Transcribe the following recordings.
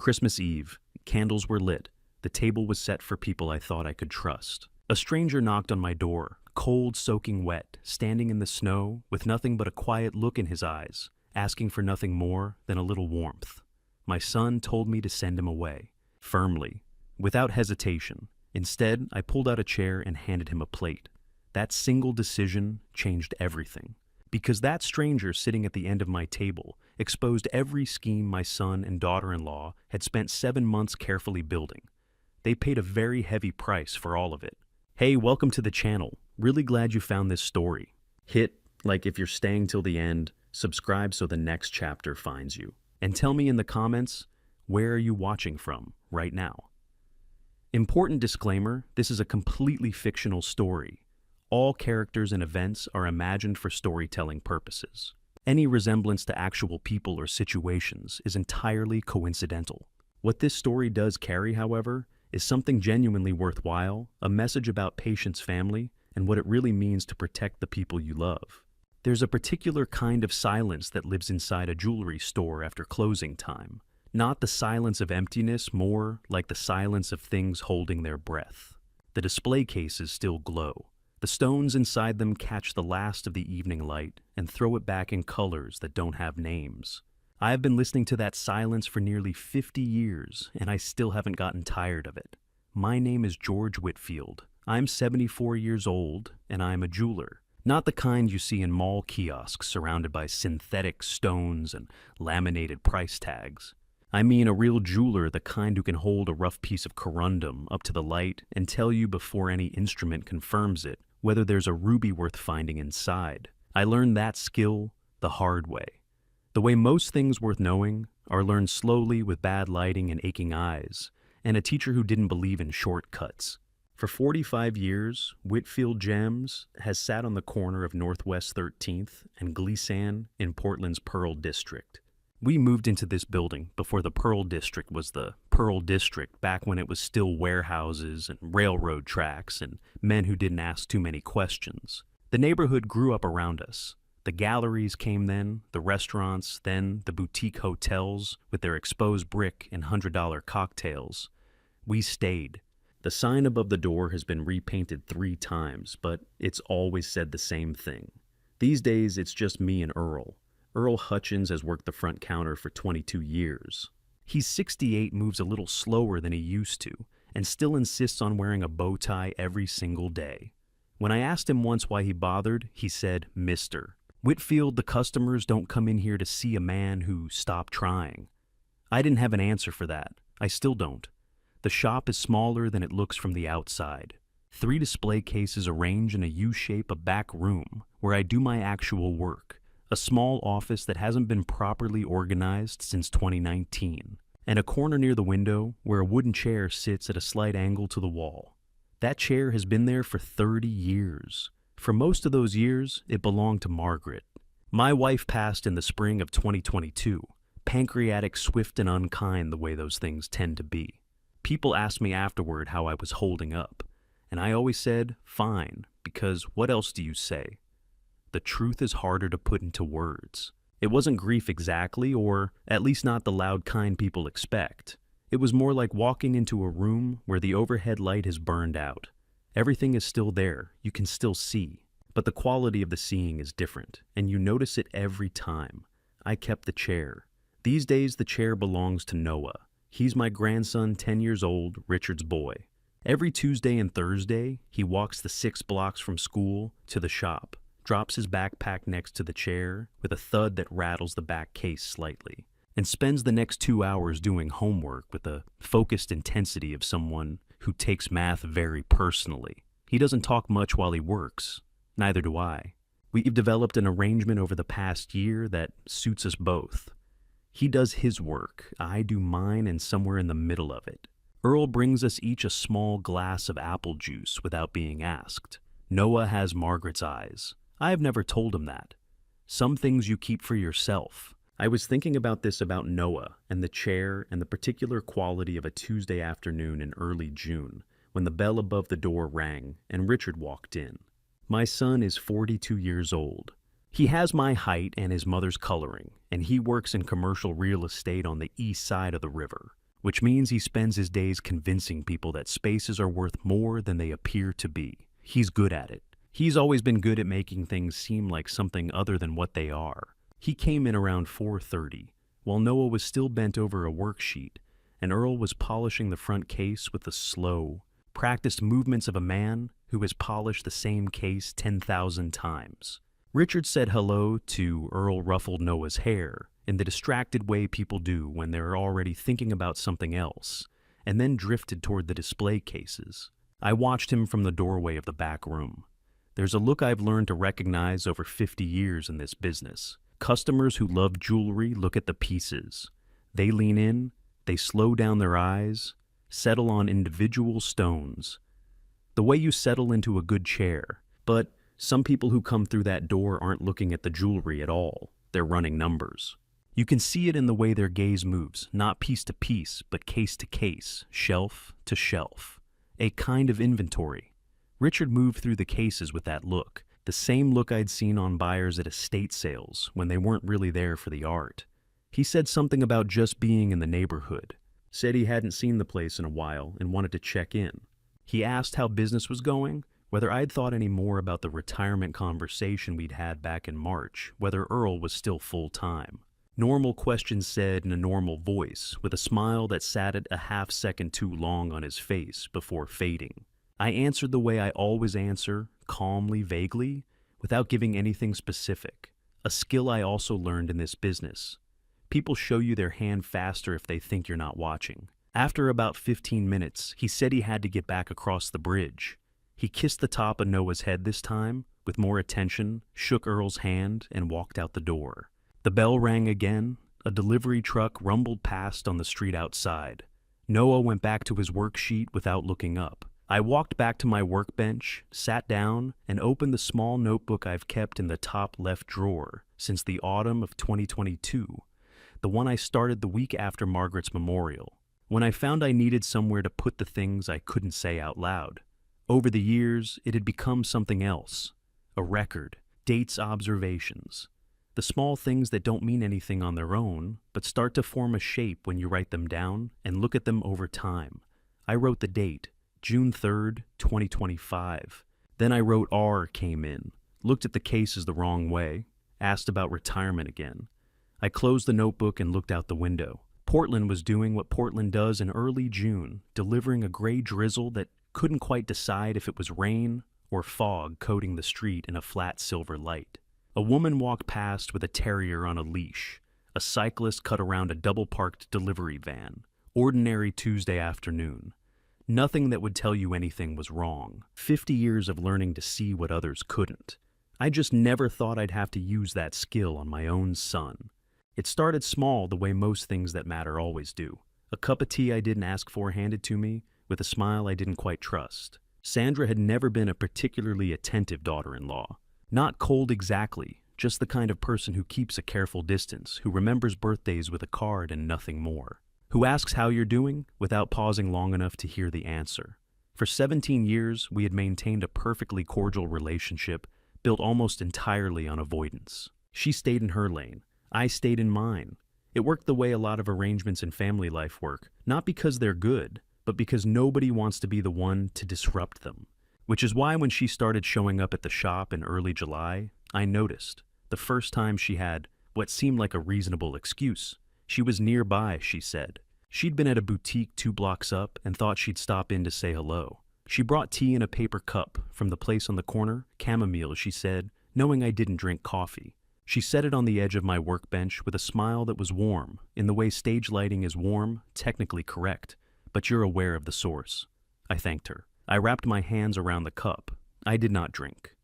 Christmas Eve. Candles were lit. The table was set for people I thought I could trust. A stranger knocked on my door, cold, soaking wet, standing in the snow, with nothing but a quiet look in his eyes, asking for nothing more than a little warmth. My son told me to send him away, firmly, without hesitation. Instead, I pulled out a chair and handed him a plate. That single decision changed everything. Because that stranger sitting at the end of my table exposed every scheme my son and daughter-in-law had spent 7 months carefully building. They paid a very heavy price for all of it. Hey, welcome to the channel. Really glad you found this story. Hit like if you're staying till the end, subscribe so the next chapter finds you. And tell me in the comments, where are you watching from right now? Important disclaimer, this is a completely fictional story. All characters and events are imagined for storytelling purposes. Any resemblance to actual people or situations is entirely coincidental. What this story does carry, however, is something genuinely worthwhile, a message about patience, family, and what it really means to protect the people you love. There's a particular kind of silence that lives inside a jewelry store after closing time. Not the silence of emptiness, more like the silence of things holding their breath. The display cases still glow. The stones inside them catch the last of the evening light and throw it back in colors that don't have names. I have been listening to that silence for nearly 50 years, and I still haven't gotten tired of it. My name is George Whitfield. I'm 74 years old, and I'm a jeweler. Not the kind you see in mall kiosks surrounded by synthetic stones and laminated price tags. I mean a real jeweler, the kind who can hold a rough piece of corundum up to the light and tell you before any instrument confirms it whether there's a ruby worth finding inside. I learned that skill the hard way. The way most things worth knowing are learned slowly with bad lighting and aching eyes, and a teacher who didn't believe in shortcuts. For 45 years, Whitfield Gems has sat on the corner of Northwest 13th and Glissane in Portland's Pearl District. We moved into this building before the Pearl District was the Pearl District, back when it was still warehouses and railroad tracks and men who didn't ask too many questions. The neighborhood grew up around us. The galleries came then, the restaurants, then the boutique hotels with their exposed brick and $100 cocktails. We stayed. The sign above the door has been repainted 3 times, but it's always said the same thing. These days, it's just me and Earl. Earl Hutchins has worked the front counter for 22 years. He's 68, moves a little slower than he used to, and still insists on wearing a bow tie every single day. When I asked him once why he bothered, he said, "Mister Whitfield, the customers don't come in here to see a man who stopped trying." I didn't have an answer for that. I still don't. The shop is smaller than it looks from the outside. 3 display cases arrange in a U-shape, a back room where I do my actual work. A small office that hasn't been properly organized since 2019, and a corner near the window where a wooden chair sits at a slight angle to the wall. That chair has been there for 30 years. For most of those years, it belonged to Margaret. My wife passed in the spring of 2022, pancreatic, swift and unkind the way those things tend to be. People asked me afterward how I was holding up, and I always said, fine, because what else do you say? The truth is harder to put into words. It wasn't grief exactly, or at least not the loud kind people expect. It was more like walking into a room where the overhead light has burned out. Everything is still there, you can still see, but the quality of the seeing is different, and you notice it every time. I kept the chair. These days the chair belongs to Noah. He's my grandson, 10 years old, Richard's boy. Every Tuesday and Thursday, he walks the 6 blocks from school to the shop, drops his backpack next to the chair with a thud that rattles the back case slightly, and spends the next 2 hours doing homework with the focused intensity of someone who takes math very personally. He doesn't talk much while he works. Neither do I. We've developed an arrangement over the past year that suits us both. He does his work, I do mine, and somewhere in the middle of it. Earl brings us each a small glass of apple juice without being asked. Noah has Margaret's eyes. I have never told him that. Some things you keep for yourself. I was thinking about this about Noah and the chair and the particular quality of a Tuesday afternoon in early June when the bell above the door rang and Richard walked in. My son is 42 years old. He has my height and his mother's coloring, and he works in commercial real estate on the east side of the river. which means he spends his days convincing people that spaces are worth more than they appear to be. He's good at it. He's always been good at making things seem like something other than what they are. He came in around 4:30, while Noah was still bent over a worksheet, and Earl was polishing the front case with the slow, practiced movements of a man who has polished the same case 10,000 times. Richard said hello to Earl, ruffled Noah's hair in the distracted way people do when they're already thinking about something else, and then drifted toward the display cases. I watched him from the doorway of the back room. There's a look I've learned to recognize over 50 years in this business. Customers who love jewelry look at the pieces. They lean in, they slow down their eyes, settle on individual stones. The way you settle into a good chair. But some people who come through that door aren't looking at the jewelry at all. They're running numbers. You can see it in the way their gaze moves, not piece to piece, but case to case, shelf to shelf. A kind of inventory. Richard moved through the cases with that look, the same look I'd seen on buyers at estate sales when they weren't really there for the art. He said something about just being in the neighborhood, said he hadn't seen the place in a while and wanted to check in. He asked how business was going, whether I'd thought any more about the retirement conversation we'd had back in March, whether Earl was still full-time. Normal questions said in a normal voice, with a smile that sat at a half-second too long on his face before fading. I answered the way I always answer, calmly, vaguely, without giving anything specific, a skill I also learned in this business. People show you their hand faster if they think you're not watching. After about 15 minutes, he said he had to get back across the bridge. He kissed the top of Noah's head this time, with more attention, shook Earl's hand, and walked out the door. The bell rang again. A delivery truck rumbled past on the street outside. Noah went back to his worksheet without looking up. I walked back to my workbench, sat down, and opened the small notebook I've kept in the top left drawer since the autumn of 2022, the one I started the week after Margaret's memorial, when I found I needed somewhere to put the things I couldn't say out loud. Over the years, it had become something else, a record, dates, observations, the small things that don't mean anything on their own, but start to form a shape when you write them down and look at them over time. I wrote the date, June 3rd, 2025. Then I wrote R came in, looked at the cases the wrong way, asked about retirement again. I closed the notebook and looked out the window. Portland was doing what Portland does in early June, delivering a gray drizzle that couldn't quite decide if it was rain or fog coating the street in a flat silver light. A woman walked past with a terrier on a leash. A cyclist cut around a double-parked delivery van. Ordinary Tuesday afternoon. Nothing that would tell you anything was wrong. 50 years of learning to see what others couldn't. I just never thought I'd have to use that skill on my own son. It started small, the way most things that matter always do. A cup of tea I didn't ask for handed to me, with a smile I didn't quite trust. Sandra had never been a particularly attentive daughter-in-law. Not cold exactly, just the kind of person who keeps a careful distance, who remembers birthdays with a card and nothing more. Who asks how you're doing without pausing long enough to hear the answer. For 17 years, we had maintained a perfectly cordial relationship built almost entirely on avoidance. She stayed in her lane. I stayed in mine. It worked the way a lot of arrangements in family life work, not because they're good, but because nobody wants to be the one to disrupt them. Which is why when she started showing up at the shop in early July, I noticed, the first time she had what seemed like a reasonable excuse. She was nearby, she said. She'd been at a boutique 2 blocks up and thought she'd stop in to say hello. She brought tea in a paper cup from the place on the corner, chamomile, she said, knowing I didn't drink coffee. She set it on the edge of my workbench with a smile that was warm, in the way stage lighting is warm, technically correct, but you're aware of the source. I thanked her. I wrapped my hands around the cup. I did not drink.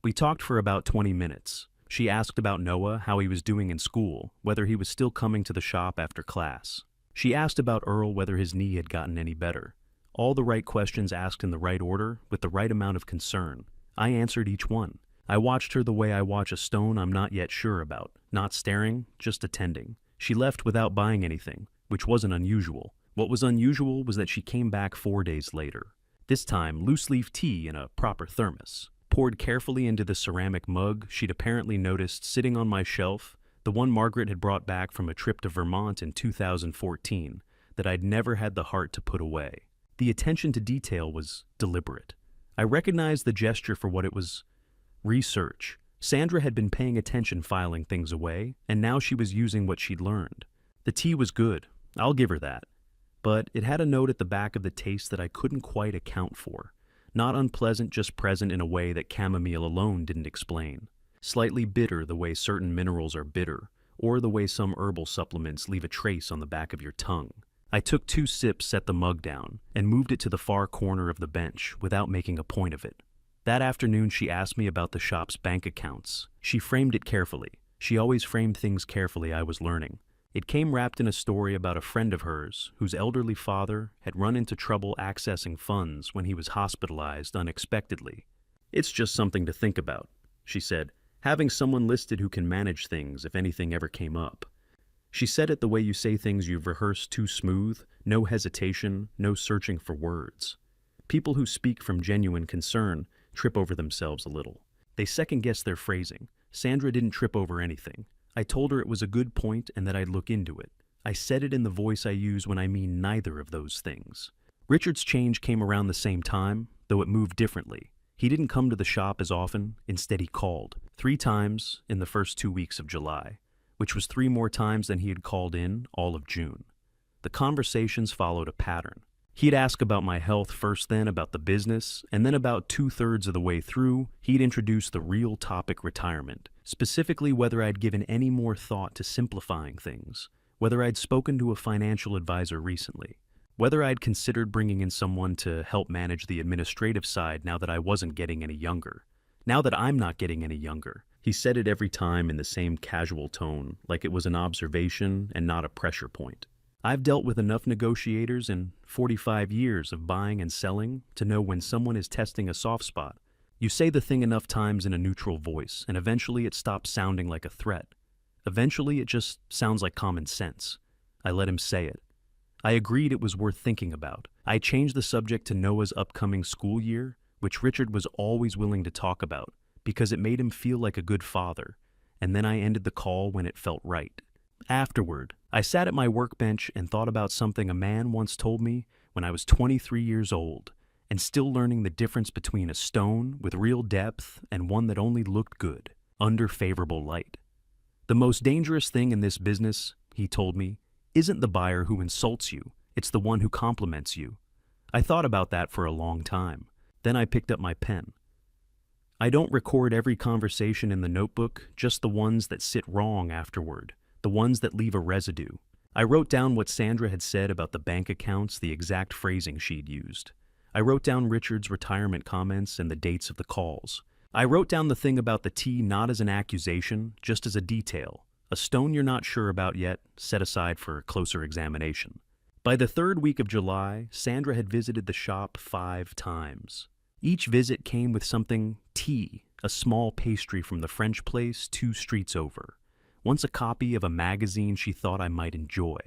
We talked for about 20 minutes. She asked about Noah, how he was doing in school, whether he was still coming to the shop after class. She asked about Earl, whether his knee had gotten any better. All the right questions asked in the right order, with the right amount of concern. I answered each one. I watched her the way I watch a stone I'm not yet sure about, not staring, just attending. She left without buying anything, which wasn't unusual. What was unusual was that she came back 4 days later. This time, loose-leaf tea in a proper thermos, poured carefully into the ceramic mug she'd apparently noticed sitting on my shelf, the one Margaret had brought back from a trip to Vermont in 2014, that I'd never had the heart to put away. The attention to detail was deliberate. I recognized the gesture for what it was: research. Sandra had been paying attention filing things away, and now she was using what she'd learned. The tea was good, I'll give her that. But it had a note at the back of the taste that I couldn't quite account for. Not unpleasant, just present in a way that chamomile alone didn't explain. Slightly bitter the way certain minerals are bitter, or the way some herbal supplements leave a trace on the back of your tongue. I took 2 sips, set the mug down, and moved it to the far corner of the bench without making a point of it. That afternoon she asked me about the shop's bank accounts. She framed it carefully. She always framed things carefully, I was learning. It came wrapped in a story about a friend of hers whose elderly father had run into trouble accessing funds when he was hospitalized unexpectedly. "It's just something to think about," she said, "having someone listed who can manage things if anything ever came up." She said it the way you say things you've rehearsed too smooth, no hesitation, no searching for words. People who speak from genuine concern trip over themselves a little. They second-guess their phrasing. Sandra didn't trip over anything. I told her it was a good point and that I'd look into it. I said it in the voice I use when I mean neither of those things. Richard's change came around the same time, though it moved differently. He didn't come to the shop as often, instead he called 3 times in the first 2 weeks of July, which was 3 more times than he had called in all of June. The conversations followed a pattern. He'd ask about my health first, then about the business, and then about 2/3 of the way through, he'd introduce the real topic: retirement, specifically whether I'd given any more thought to simplifying things, whether I'd spoken to a financial advisor recently, whether I'd considered bringing in someone to help manage the administrative side now that I wasn't getting any younger. Now that I'm not getting any younger. He said it every time in the same casual tone, like it was an observation and not a pressure point. I've dealt with enough negotiators in 45 years of buying and selling to know when someone is testing a soft spot. You say the thing enough times in a neutral voice, and eventually it stops sounding like a threat. Eventually it just sounds like common sense. I let him say it. I agreed it was worth thinking about. I changed the subject to Noah's upcoming school year, which Richard was always willing to talk about, because it made him feel like a good father, and then I ended the call when it felt right. Afterward, I sat at my workbench and thought about something a man once told me when I was 23 years old, and still learning the difference between a stone with real depth and one that only looked good, under favorable light. The most dangerous thing in this business, he told me, isn't the buyer who insults you, it's the one who compliments you. I thought about that for a long time. Then I picked up my pen. I don't record every conversation in the notebook, just the ones that sit wrong afterward, the ones that leave a residue. I wrote down what Sandra had said about the bank accounts, the exact phrasing she'd used. I wrote down Richard's retirement comments and the dates of the calls. I wrote down the thing about the tea not as an accusation, just as a detail, a stone you're not sure about yet, set aside for closer examination. By the 3rd week of July, Sandra had visited the shop 5 times. Each visit came with something tea, a small pastry from the French place 2 streets over. Once a copy of a magazine she thought I might enjoy.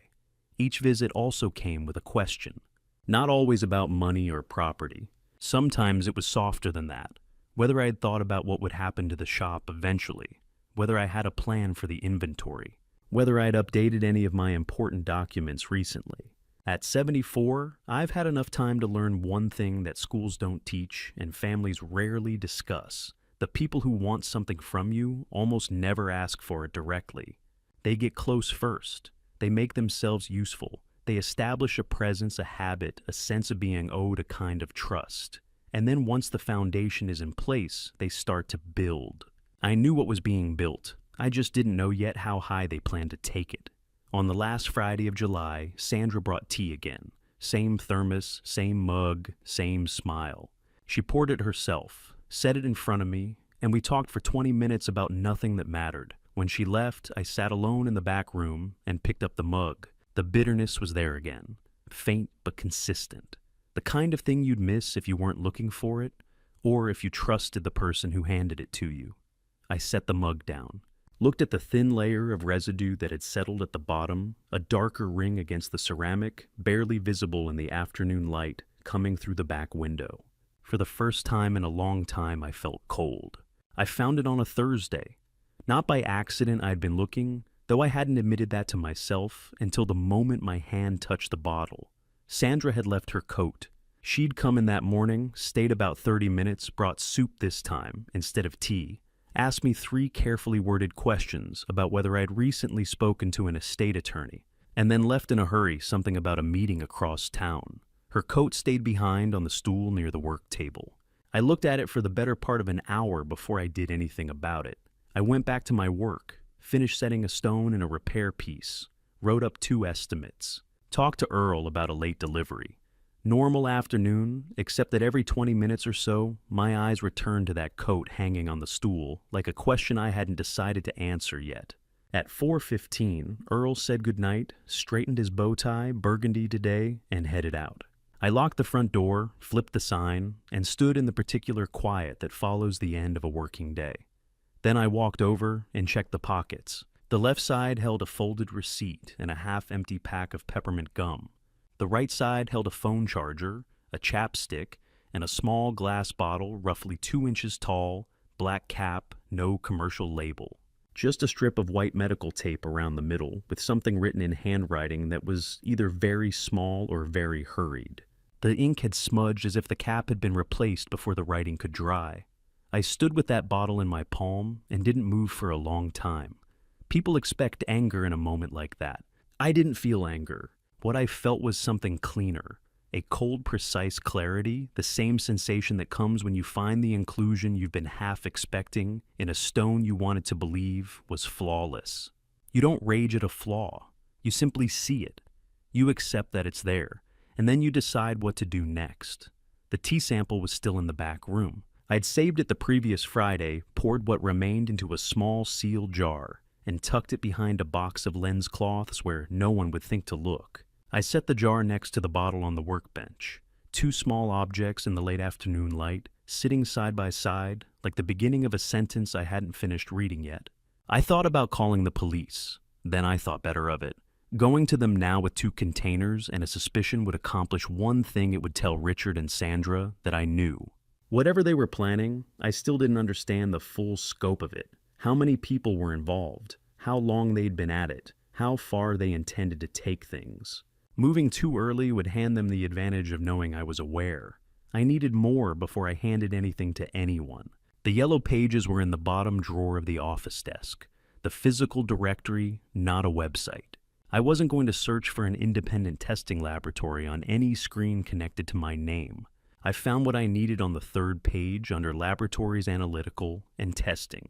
Each visit also came with a question. Not always about money or property. Sometimes it was softer than that. Whether I had thought about what would happen to the shop eventually. Whether I had a plan for the inventory. Whether I had updated any of my important documents recently. At 74, I've had enough time to learn one thing that schools don't teach and families rarely discuss. The people who want something from you almost never ask for it directly. They get close first. They make themselves useful. They establish a presence, a habit, a sense of being owed a kind of trust. And then once the foundation is in place, they start to build. I knew what was being built. I just didn't know yet how high they planned to take it. On the last Friday of July, Sandra brought tea again. Same thermos, same mug, same smile. She poured it herself, set it in front of me, and we talked for 20 minutes about nothing that mattered. When she left, I sat alone in the back room and picked up the mug. The bitterness was there again, faint but consistent. The kind of thing you'd miss if you weren't looking for it, or if you trusted the person who handed it to you. I set the mug down, looked at the thin layer of residue that had settled at the bottom, a darker ring against the ceramic, barely visible in the afternoon light coming through the back window. For the first time in a long time, I felt cold. I found it on a Thursday. Not by accident I'd been looking, though I hadn't admitted that to myself until the moment my hand touched the bottle. Sandra had left her coat. She'd come in that morning, stayed about 30 minutes, brought soup this time instead of tea, asked me 3 carefully worded questions about whether I'd recently spoken to an estate attorney, and then left in a hurry, something about a meeting across town. Her coat stayed behind on the stool near the work table. I looked at it for the better part of an hour before I did anything about it. I went back to my work, finished setting a stone in a repair piece, wrote up 2 estimates, talked to Earl about a late delivery. Normal afternoon, except that every 20 minutes or so, my eyes returned to that coat hanging on the stool, like a question I hadn't decided to answer yet. At 4:15, Earl said goodnight, straightened his bow tie, burgundy today, and headed out. I locked the front door, flipped the sign, and stood in the particular quiet that follows the end of a working day. Then I walked over and checked the pockets. The left side held a folded receipt and a half-empty pack of peppermint gum. The right side held a phone charger, a chapstick, and a small glass bottle roughly 2 inches tall, black cap, no commercial label. Just a strip of white medical tape around the middle with something written in handwriting that was either very small or very hurried. The ink had smudged as if the cap had been replaced before the writing could dry. I stood with that bottle in my palm and didn't move for a long time. People expect anger in a moment like that. I didn't feel anger. What I felt was something cleaner, a cold, precise clarity, the same sensation that comes when you find the inclusion you've been half expecting in a stone you wanted to believe was flawless. You don't rage at a flaw. You simply see it. You accept that it's there, and then you decide what to do next. The tea sample was still in the back room. I'd saved it the previous Friday, poured what remained into a small sealed jar, and tucked it behind a box of lens cloths where no one would think to look. I set the jar next to the bottle on the workbench, 2 small objects in the late afternoon light, sitting side by side, like the beginning of a sentence I hadn't finished reading yet. I thought about calling the police. Then I thought better of it. Going to them now with 2 containers and a suspicion would accomplish one thing: it would tell Richard and Sandra that I knew. Whatever they were planning, I still didn't understand the full scope of it. How many people were involved? How long they'd been at it? How far they intended to take things? Moving too early would hand them the advantage of knowing I was aware. I needed more before I handed anything to anyone. The yellow pages were in the bottom drawer of the office desk. The physical directory, not a website. I wasn't going to search for an independent testing laboratory on any screen connected to my name. I found what I needed on the 3rd page under Laboratories Analytical and Testing.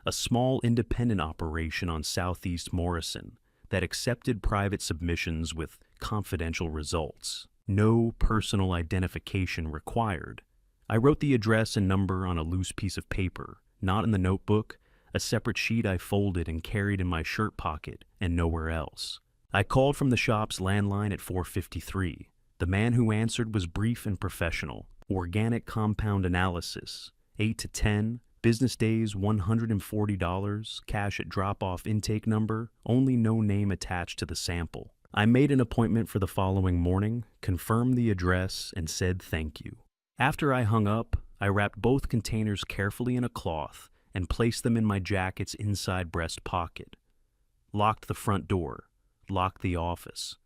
A small independent operation on Southeast Morrison that accepted private submissions with confidential results. No personal identification required. I wrote the address and number on a loose piece of paper, not in the notebook, a separate sheet I folded and carried in my shirt pocket and nowhere else. I called from the shop's landline at 4:53. The man who answered was brief and professional. Organic compound analysis, 8 to 10, business days $140, cash at drop-off intake number, only no name attached to the sample. I made an appointment for the following morning, confirmed the address, and said thank you. After I hung up, I wrapped both containers carefully in a cloth and placed them in my jacket's inside breast pocket. Locked the front door, locked the office.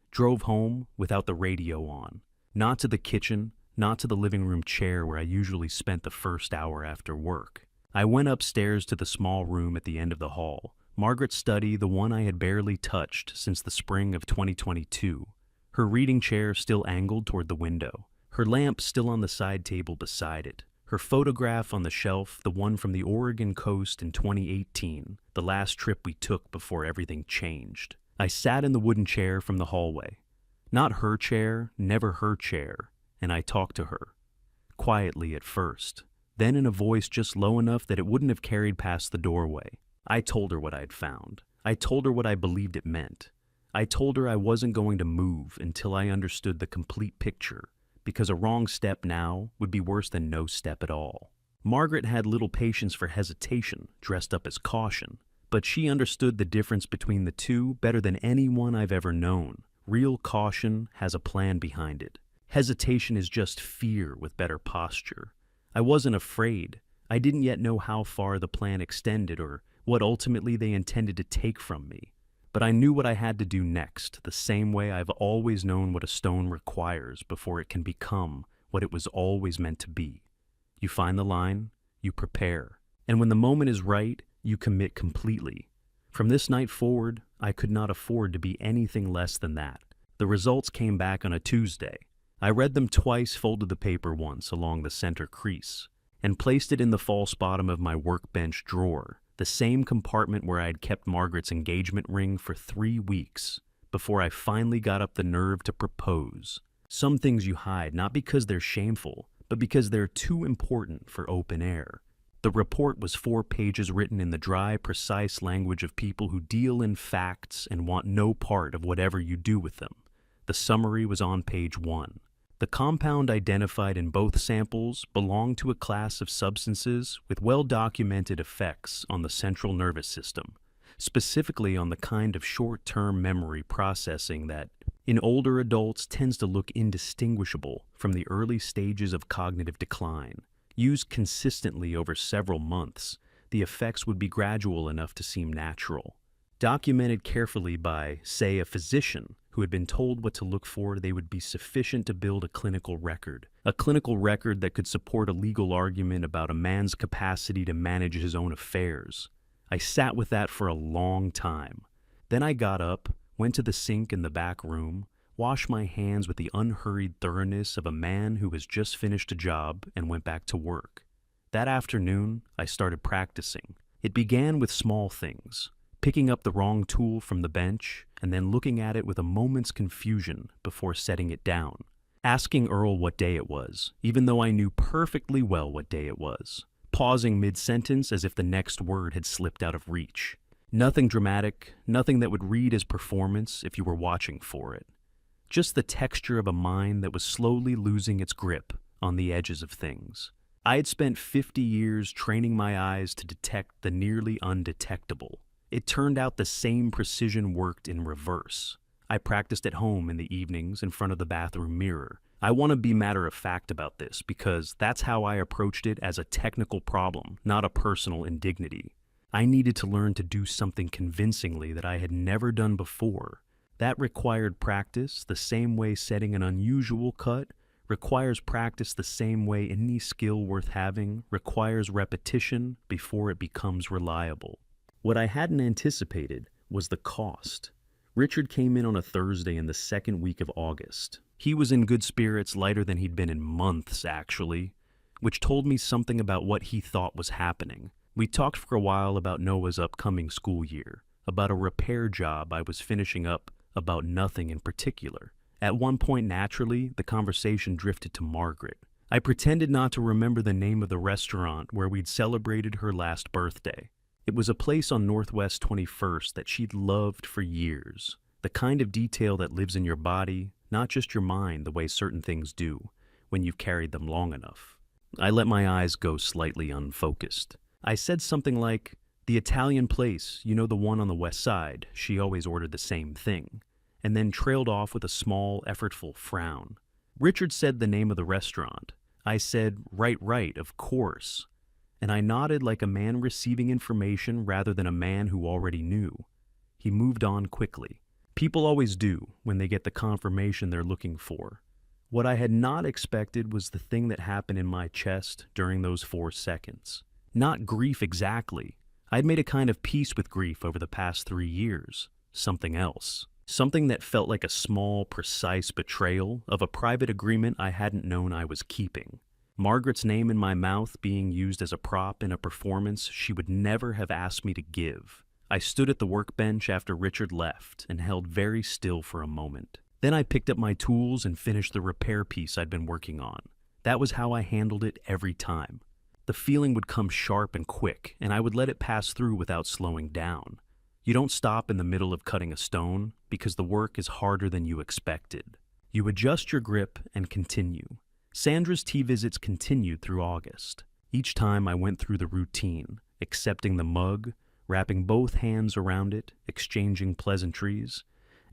Drove home without the radio on. Not to the kitchen, not to the living room chair where I usually spent the first hour after work. I went upstairs to the small room at the end of the hall. Margaret's study, the one I had barely touched since the spring of 2022. Her reading chair still angled toward the window. Her lamp still on the side table beside it. Her photograph on the shelf, the one from the Oregon coast in 2018, the last trip we took before everything changed. I sat in the wooden chair from the hallway. Not her chair, never her chair, and I talked to her. Quietly at first, then in a voice just low enough that it wouldn't have carried past the doorway. I told her what I'd found. I told her what I believed it meant. I told her I wasn't going to move until I understood the complete picture, because a wrong step now would be worse than no step at all. Margaret had little patience for hesitation, dressed up as caution, but she understood the difference between the two better than anyone I've ever known. Real caution has a plan behind it. Hesitation is just fear with better posture. I wasn't afraid. I didn't yet know how far the plan extended or what ultimately they intended to take from me. But I knew what I had to do next, the same way I've always known what a stone requires before it can become what it was always meant to be. You find the line, you prepare, and when the moment is right, you commit completely. From this night forward, I could not afford to be anything less than that. The results came back on a Tuesday. I read them twice, folded the paper once along the center crease, and placed it in the false bottom of my workbench drawer, the same compartment where I had kept Margaret's engagement ring for 3 weeks, before I finally got up the nerve to propose. Some things you hide not because they're shameful, but because they're too important for open air. The report was 4 pages written in the dry, precise language of people who deal in facts and want no part of whatever you do with them. The summary was on page 1. The compound identified in both samples belonged to a class of substances with well-documented effects on the central nervous system, specifically on the kind of short-term memory processing that, in older adults, tends to look indistinguishable from the early stages of cognitive decline. Used consistently over several months, the effects would be gradual enough to seem natural. Documented carefully by, say, a physician who had been told what to look for, they would be sufficient to build a clinical record that could support a legal argument about a man's capacity to manage his own affairs. I sat with that for a long time. Then I got up, went to the sink in the back room, washed my hands with the unhurried thoroughness of a man who has just finished a job, and went back to work. That afternoon, I started practicing. It began with small things, picking up the wrong tool from the bench, and then looking at it with a moment's confusion before setting it down. Asking Earl what day it was, even though I knew perfectly well what day it was. Pausing mid-sentence as if the next word had slipped out of reach. Nothing dramatic, nothing that would read as performance if you were watching for it. Just the texture of a mind that was slowly losing its grip on the edges of things. I had spent 50 years training my eyes to detect the nearly undetectable. It turned out the same precision worked in reverse. I practiced at home in the evenings in front of the bathroom mirror. I want to be matter-of-fact about this because that's how I approached it, as a technical problem, not a personal indignity. I needed to learn to do something convincingly that I had never done before. That required practice the same way setting an unusual cut requires practice, the same way any skill worth having requires repetition before it becomes reliable. What I hadn't anticipated was the cost. Richard came in on a Thursday in the second week of August. He was in good spirits, lighter than he'd been in months, actually, which told me something about what he thought was happening. We talked for a while about Noah's upcoming school year, about a repair job I was finishing up, about nothing in particular. At one point, naturally, the conversation drifted to Margaret. I pretended not to remember the name of the restaurant where we'd celebrated her last birthday. It was a place on Northwest 21st that she'd loved for years. The kind of detail that lives in your body, not just your mind the way certain things do, when you've carried them long enough. I let my eyes go slightly unfocused. I said something like, "The Italian place, you know, the one on the west side, she always ordered the same thing," and then trailed off with a small, effortful frown. Richard said the name of the restaurant. I said, right, of course. And I nodded like a man receiving information rather than a man who already knew. He moved on quickly. People always do when they get the confirmation they're looking for. What I had not expected was the thing that happened in my chest during those 4 seconds. Not grief exactly. I'd made a kind of peace with grief over the past 3 years. Something else. Something that felt like a small, precise betrayal of a private agreement I hadn't known I was keeping. Margaret's name in my mouth being used as a prop in a performance she would never have asked me to give. I stood at the workbench after Richard left and held very still for a moment. Then I picked up my tools and finished the repair piece I'd been working on. That was how I handled it every time. The feeling would come sharp and quick, and I would let it pass through without slowing down. You don't stop in the middle of cutting a stone because the work is harder than you expected. You adjust your grip and continue. Sandra's tea visits continued through August. Each time I went through the routine, accepting the mug, wrapping both hands around it, exchanging pleasantries,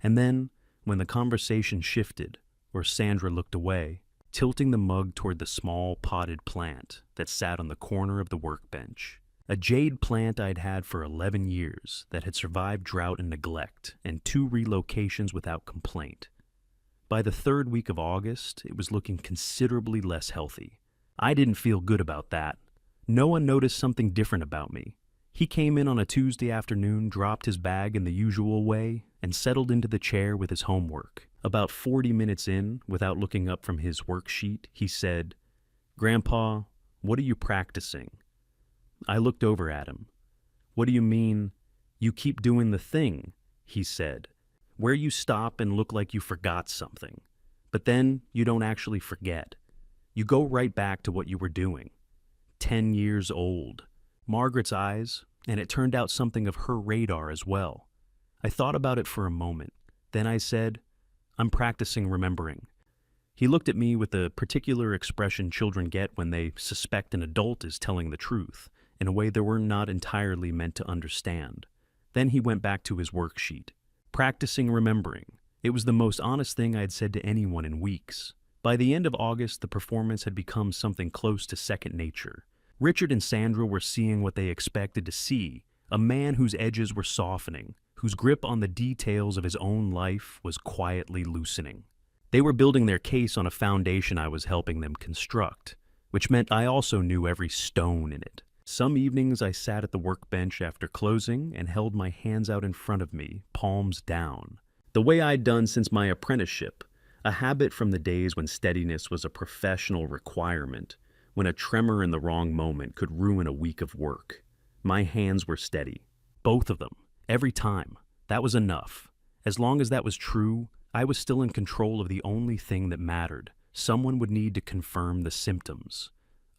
and then, when the conversation shifted, or Sandra looked away, tilting the mug toward the small potted plant that sat on the corner of the workbench. A jade plant I'd had for 11 years that had survived drought and neglect and 2 relocations without complaint. By the 3rd week of August, it was looking considerably less healthy. I didn't feel good about that. Noah noticed something different about me. He came in on a Tuesday afternoon, dropped his bag in the usual way, and settled into the chair with his homework. About 40 minutes in, without looking up from his worksheet, he said, "Grandpa, what are you practicing?" I looked over at him. "What do you mean, you keep doing the thing?" he said. "Where you stop and look like you forgot something. But then you don't actually forget. You go right back to what you were doing." 10 years old. Margaret's eyes, and it turned out something of her radar as well. I thought about it for a moment. Then I said, "I'm practicing remembering." He looked at me with the particular expression children get when they suspect an adult is telling the truth, in a way they were not entirely meant to understand. Then he went back to his worksheet. Practicing remembering. It was the most honest thing I had said to anyone in weeks. By the end of August, the performance had become something close to second nature. Richard and Sandra were seeing what they expected to see, a man whose edges were softening, whose grip on the details of his own life was quietly loosening. They were building their case on a foundation I was helping them construct, which meant I also knew every stone in it. Some evenings I sat at the workbench after closing and held my hands out in front of me, palms down. The way I'd done since my apprenticeship, a habit from the days when steadiness was a professional requirement, when a tremor in the wrong moment could ruin a week of work. My hands were steady. Both of them. Every time. That was enough. As long as that was true, I was still in control of the only thing that mattered. Someone would need to confirm the symptoms.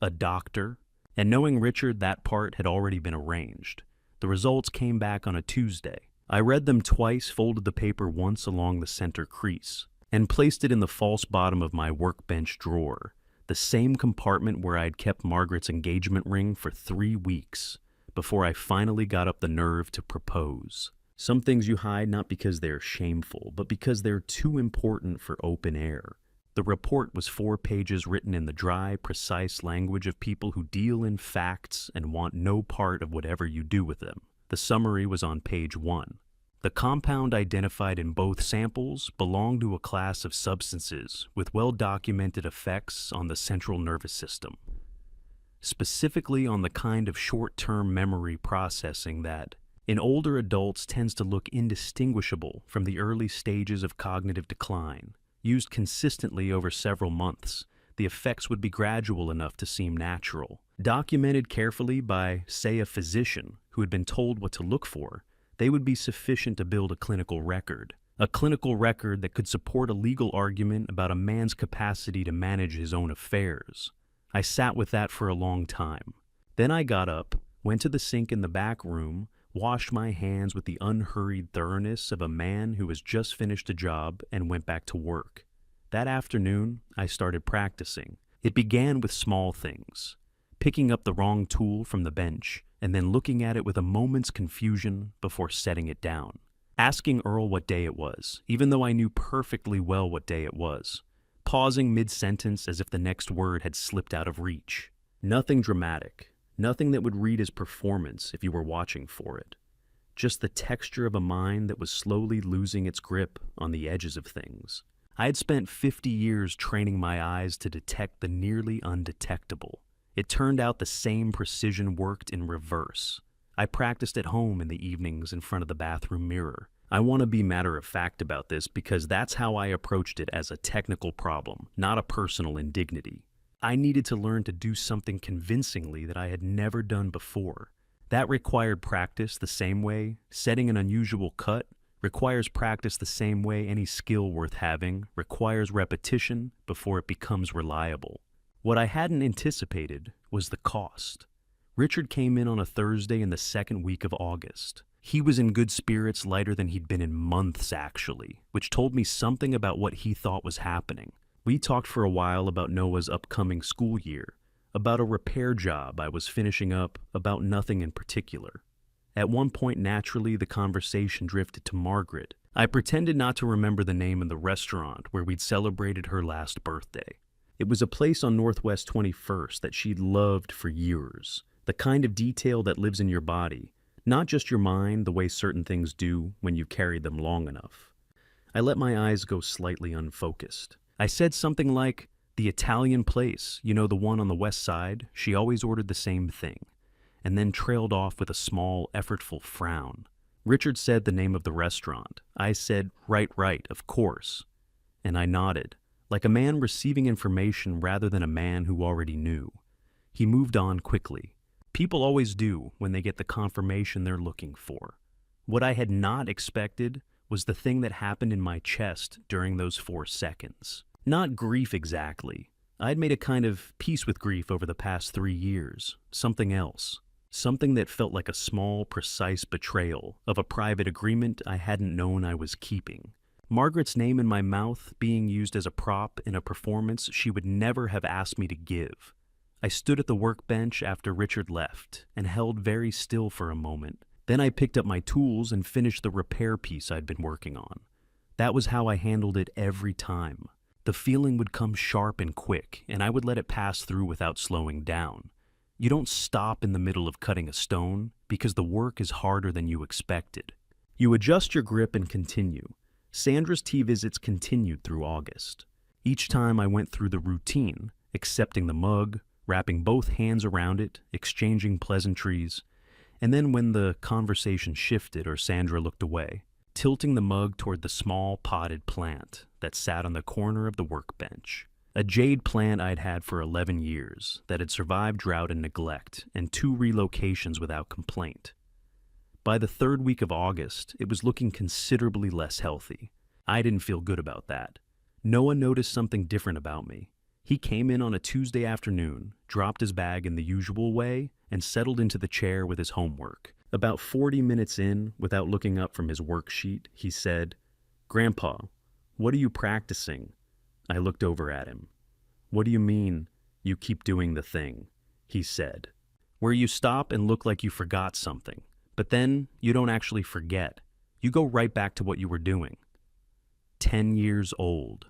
A doctor. And knowing Richard, that part had already been arranged. The results came back on a Tuesday. I read them twice, folded the paper once along the center crease, and placed it in the false bottom of my workbench drawer, the same compartment where I'd kept Margaret's engagement ring for 3 weeks, before I finally got up the nerve to propose. Some things you hide not because they're shameful, but because they're too important for open air. The report was 4 pages written in the dry, precise language of people who deal in facts and want no part of whatever you do with them. The summary was on page 1. The compound identified in both samples belonged to a class of substances with well-documented effects on the central nervous system, specifically on the kind of short-term memory processing that, in older adults, tends to look indistinguishable from the early stages of cognitive decline. Used consistently over several months, the effects would be gradual enough to seem natural. Documented carefully by, say, a physician who had been told what to look for, they would be sufficient to build a clinical record. A clinical record that could support a legal argument about a man's capacity to manage his own affairs. I sat with that for a long time. Then I got up, went to the sink in the back room, washed my hands with the unhurried thoroughness of a man who has just finished a job, and went back to work. That afternoon, I started practicing. It began with small things. Picking up the wrong tool from the bench, and then looking at it with a moment's confusion before setting it down. Asking Earl what day it was, even though I knew perfectly well what day it was. Pausing mid-sentence as if the next word had slipped out of reach. Nothing dramatic. Nothing that would read as performance if you were watching for it. Just the texture of a mind that was slowly losing its grip on the edges of things. I had spent 50 years training my eyes to detect the nearly undetectable. It turned out the same precision worked in reverse. I practiced at home in the evenings in front of the bathroom mirror. I want to be matter-of-fact about this because that's how I approached it, as a technical problem, not a personal indignity. I needed to learn to do something convincingly that I had never done before. That required practice the same way setting an unusual cut requires practice the same way any skill worth having requires repetition before it becomes reliable. What I hadn't anticipated was the cost. Richard came in on a Thursday in the 2nd week of August. He was in good spirits, lighter than he'd been in months, actually, which told me something about what he thought was happening. We talked for a while about Noah's upcoming school year, about a repair job I was finishing up, about nothing in particular. At one point, naturally, the conversation drifted to Margaret. I pretended not to remember the name of the restaurant where we'd celebrated her last birthday. It was a place on Northwest 21st that she'd loved for years. the kind of detail that lives in your body, not just your mind the way certain things do when you carry them long enough. I let my eyes go slightly unfocused. I said something like, "The Italian place, you know, the one on the west side, she always ordered the same thing," and then trailed off with a small, effortful frown. Richard said the name of the restaurant. I said, right, of course. And I nodded, like a man receiving information rather than a man who already knew. He moved on quickly. People always do when they get the confirmation they're looking for. What I had not expected was the thing that happened in my chest during those 4 seconds. Not grief exactly. I'd made a kind of peace with grief over the past 3 years. Something else. Something that felt like a small, precise betrayal of a private agreement I hadn't known I was keeping. Margaret's name in my mouth being used as a prop in a performance she would never have asked me to give. I stood at the workbench after Richard left and held very still for a moment. Then I picked up my tools and finished the repair piece I'd been working on. That was how I handled it every time. The feeling would come sharp and quick, and I would let it pass through without slowing down. You don't stop in the middle of cutting a stone because the work is harder than you expected. You adjust your grip and continue. Sandra's tea visits continued through August. Each time I went through the routine, accepting the mug, wrapping both hands around it, exchanging pleasantries, and then when the conversation shifted or Sandra looked away, tilting the mug toward the small potted plant that sat on the corner of the workbench. A jade plant I'd had for 11 years that had survived drought and neglect and 2 relocations without complaint. By the 3rd week of August, it was looking considerably less healthy. I didn't feel good about that. Noah noticed something different about me. He came in on a Tuesday afternoon, dropped his bag in the usual way, and settled into the chair with his homework. About 40 minutes in, without looking up from his worksheet, he said, "Grandpa, what are you practicing?" I looked over at him. "What do you mean, you keep doing the thing?" he said. "Where you stop and look like you forgot something, but then you don't actually forget. You go right back to what you were doing." 10 years old.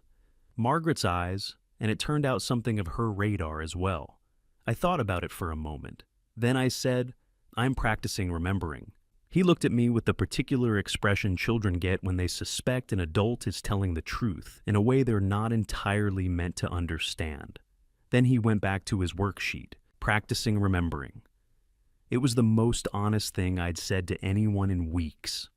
Margaret's eyes, and it turned out something of her radar as well. I thought about it for a moment. Then I said, "I'm practicing remembering." He looked at me with the particular expression children get when they suspect an adult is telling the truth in a way they're not entirely meant to understand. Then he went back to his worksheet, practicing remembering. It was the most honest thing I'd said to anyone in weeks.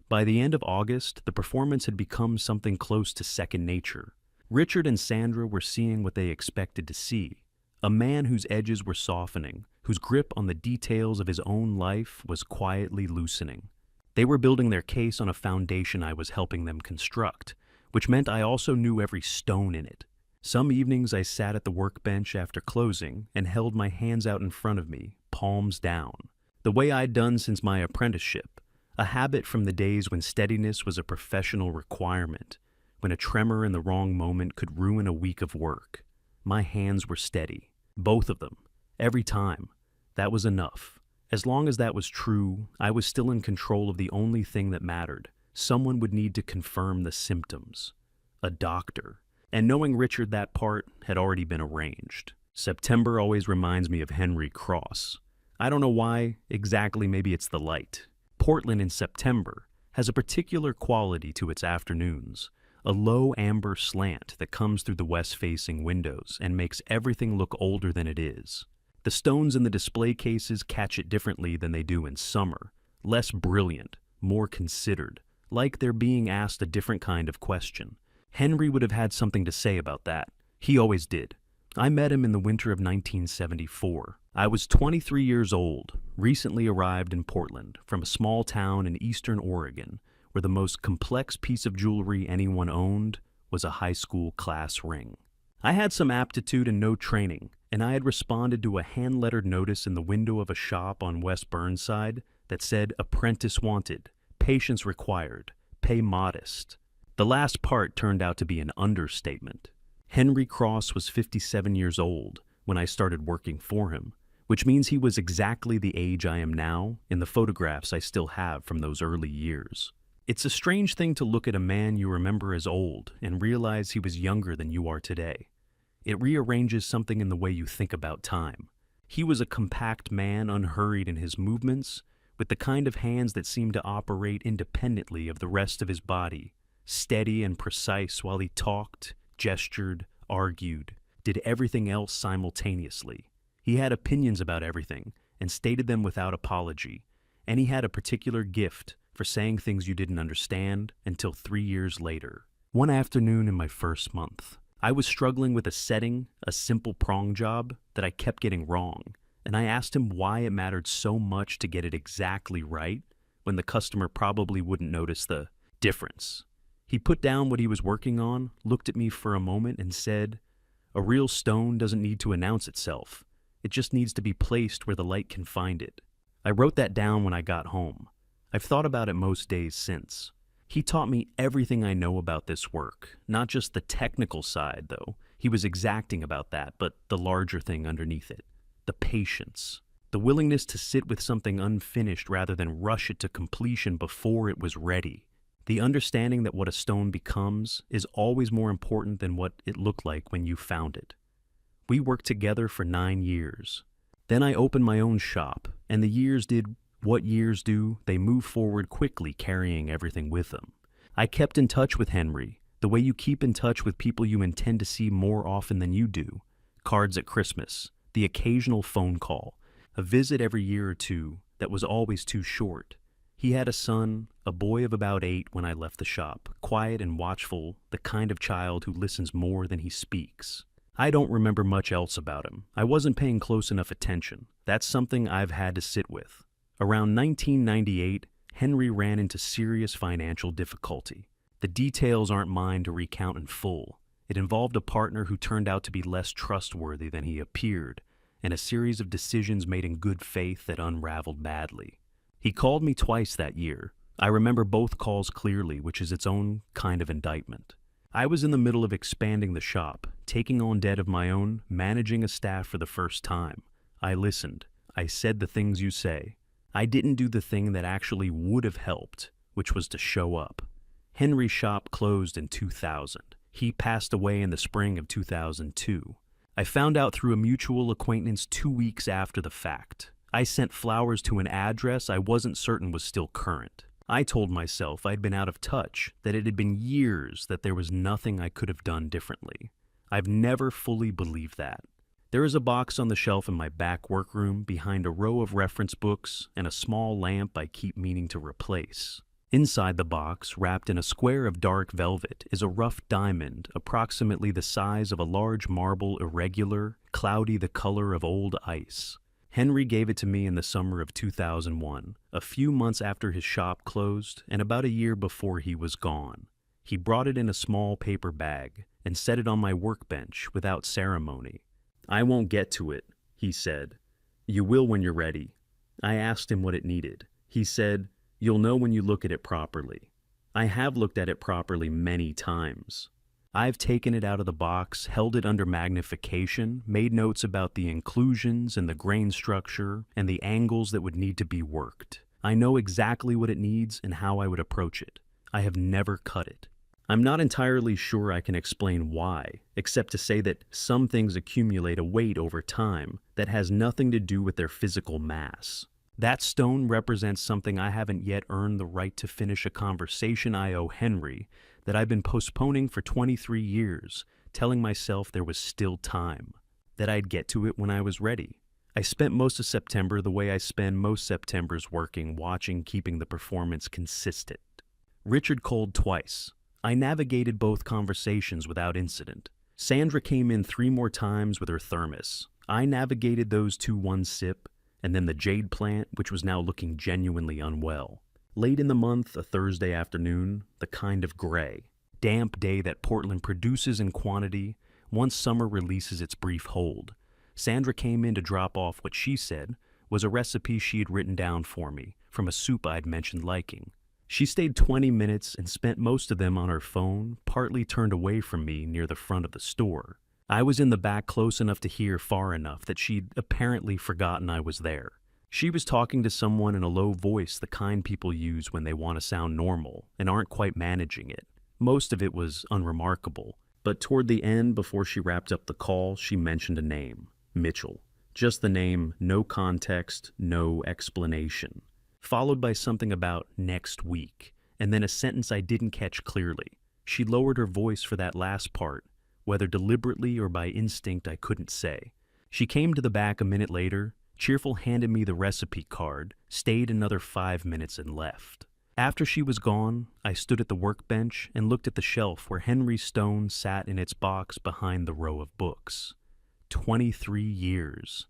By the end of August, the performance had become something close to second nature. Richard and Sandra were seeing what they expected to see. A man whose edges were softening, whose grip on the details of his own life was quietly loosening. They were building their case on a foundation I was helping them construct, which meant I also knew every stone in it. Some evenings I sat at the workbench after closing and held my hands out in front of me, palms down, the way I'd done since my apprenticeship, a habit from the days when steadiness was a professional requirement, when a tremor in the wrong moment could ruin a week of work. My hands were steady, both of them, every time. That was enough. As long as that was true, I was still in control of the only thing that mattered. Someone would need to confirm the symptoms. A doctor. And knowing Richard, that part had already been arranged. September always reminds me of Henry Cross. I don't know why, exactly, maybe it's the light. Portland in September has a particular quality to its afternoons. A low amber slant that comes through the west-facing windows and makes everything look older than it is. The stones in the display cases catch it differently than they do in summer. Less brilliant, more considered, like they're being asked a different kind of question. Henry would have had something to say about that. He always did. I met him in the winter of 1974. I was 23 years old, recently arrived in Portland from a small town in eastern Oregon, where the most complex piece of jewelry anyone owned was a high school class ring. I had some aptitude and no training, and I had responded to a hand-lettered notice in the window of a shop on West Burnside that said, "Apprentice wanted, patience required, pay modest." The last part turned out to be an understatement. Henry Cross was 57 years old when I started working for him, which means he was exactly the age I am now in the photographs I still have from those early years. It's a strange thing to look at a man you remember as old and realize he was younger than you are today. It rearranges something in the way you think about time. He was a compact man, unhurried in his movements, with the kind of hands that seemed to operate independently of the rest of his body, steady and precise while he talked, gestured, argued, did everything else simultaneously. He had opinions about everything and stated them without apology, and he had a particular gift for saying things you didn't understand until 3 years later. One afternoon in my first month, I was struggling with a setting, a simple prong job, that I kept getting wrong, and I asked him why it mattered so much to get it exactly right when the customer probably wouldn't notice the difference. He put down what he was working on, looked at me for a moment, and said, "A real stone doesn't need to announce itself. It just needs to be placed where the light can find it." I wrote that down when I got home. I've thought about it most days since. He taught me everything I know about this work, not just the technical side, though. He was exacting about that, but the larger thing underneath it. The patience. The willingness to sit with something unfinished rather than rush it to completion before it was ready. The understanding that what a stone becomes is always more important than what it looked like when you found it. We worked together for 9 years. Then I opened my own shop, and the years did what years do. They moved forward quickly, carrying everything with them. I kept in touch with Henry, the way you keep in touch with people you intend to see more often than you do. Cards at Christmas, the occasional phone call, a visit every year or two that was always too short. He had a son, a boy of about 8 when I left the shop, quiet and watchful, the kind of child who listens more than he speaks. I don't remember much else about him. I wasn't paying close enough attention. That's something I've had to sit with. Around 1998, Henry ran into serious financial difficulty. The details aren't mine to recount in full. It involved a partner who turned out to be less trustworthy than he appeared, and a series of decisions made in good faith that unraveled badly. He called me twice that year. I remember both calls clearly, which is its own kind of indictment. I was in the middle of expanding the shop, taking on debt of my own, managing a staff for the first time. I listened. I said the things you say. I didn't do the thing that actually would have helped, which was to show up. Henry's shop closed in 2000. He passed away in the spring of 2002. I found out through a mutual acquaintance 2 weeks after the fact. I sent flowers to an address I wasn't certain was still current. I told myself I'd been out of touch, that it had been years, that there was nothing I could have done differently. I've never fully believed that. There is a box on the shelf in my back workroom behind a row of reference books and a small lamp I keep meaning to replace. Inside the box, wrapped in a square of dark velvet, is a rough diamond approximately the size of a large marble, irregular, cloudy, the color of old ice. Henry gave it to me in the summer of 2001, a few months after his shop closed and about a year before he was gone. He brought it in a small paper bag and set it on my workbench without ceremony. "I won't get to it," he said. "You will when you're ready." I asked him what it needed. He said, "You'll know when you look at it properly." I have looked at it properly many times. I've taken it out of the box, held it under magnification, made notes about the inclusions and the grain structure and the angles that would need to be worked. I know exactly what it needs and how I would approach it. I have never cut it. I'm not entirely sure I can explain why, except to say that some things accumulate a weight over time that has nothing to do with their physical mass. That stone represents something I haven't yet earned the right to finish, a conversation I owe Henry that I've been postponing for 23 years, telling myself there was still time, that I'd get to it when I was ready. I spent most of September the way I spend most Septembers, working, watching, keeping the performance consistent. Richard called twice. I navigated both conversations without incident. Sandra came in 3 more times with her thermos. I navigated those 2 one sip, and then the jade plant, which was now looking genuinely unwell. Late in the month, a Thursday afternoon, the kind of gray, damp day that Portland produces in quantity once summer releases its brief hold, Sandra came in to drop off what she said was a recipe she had written down for me from a soup I'd mentioned liking. She stayed 20 minutes and spent most of them on her phone, partly turned away from me near the front of the store. I was in the back close enough to hear far enough that she'd apparently forgotten I was there. She was talking to someone in a low voice, the kind people use when they want to sound normal and aren't quite managing it. Most of it was unremarkable, but toward the end, before she wrapped up the call, she mentioned a name, Mitchell. Just the name, no context, no explanation. Followed by something about next week, and then a sentence I didn't catch clearly. She lowered her voice for that last part, whether deliberately or by instinct I couldn't say. She came to the back a minute later, cheerful, handed me the recipe card, stayed another 5 minutes and left. After she was gone, I stood at the workbench and looked at the shelf where Henry Stone sat in its box behind the row of books. 23 years.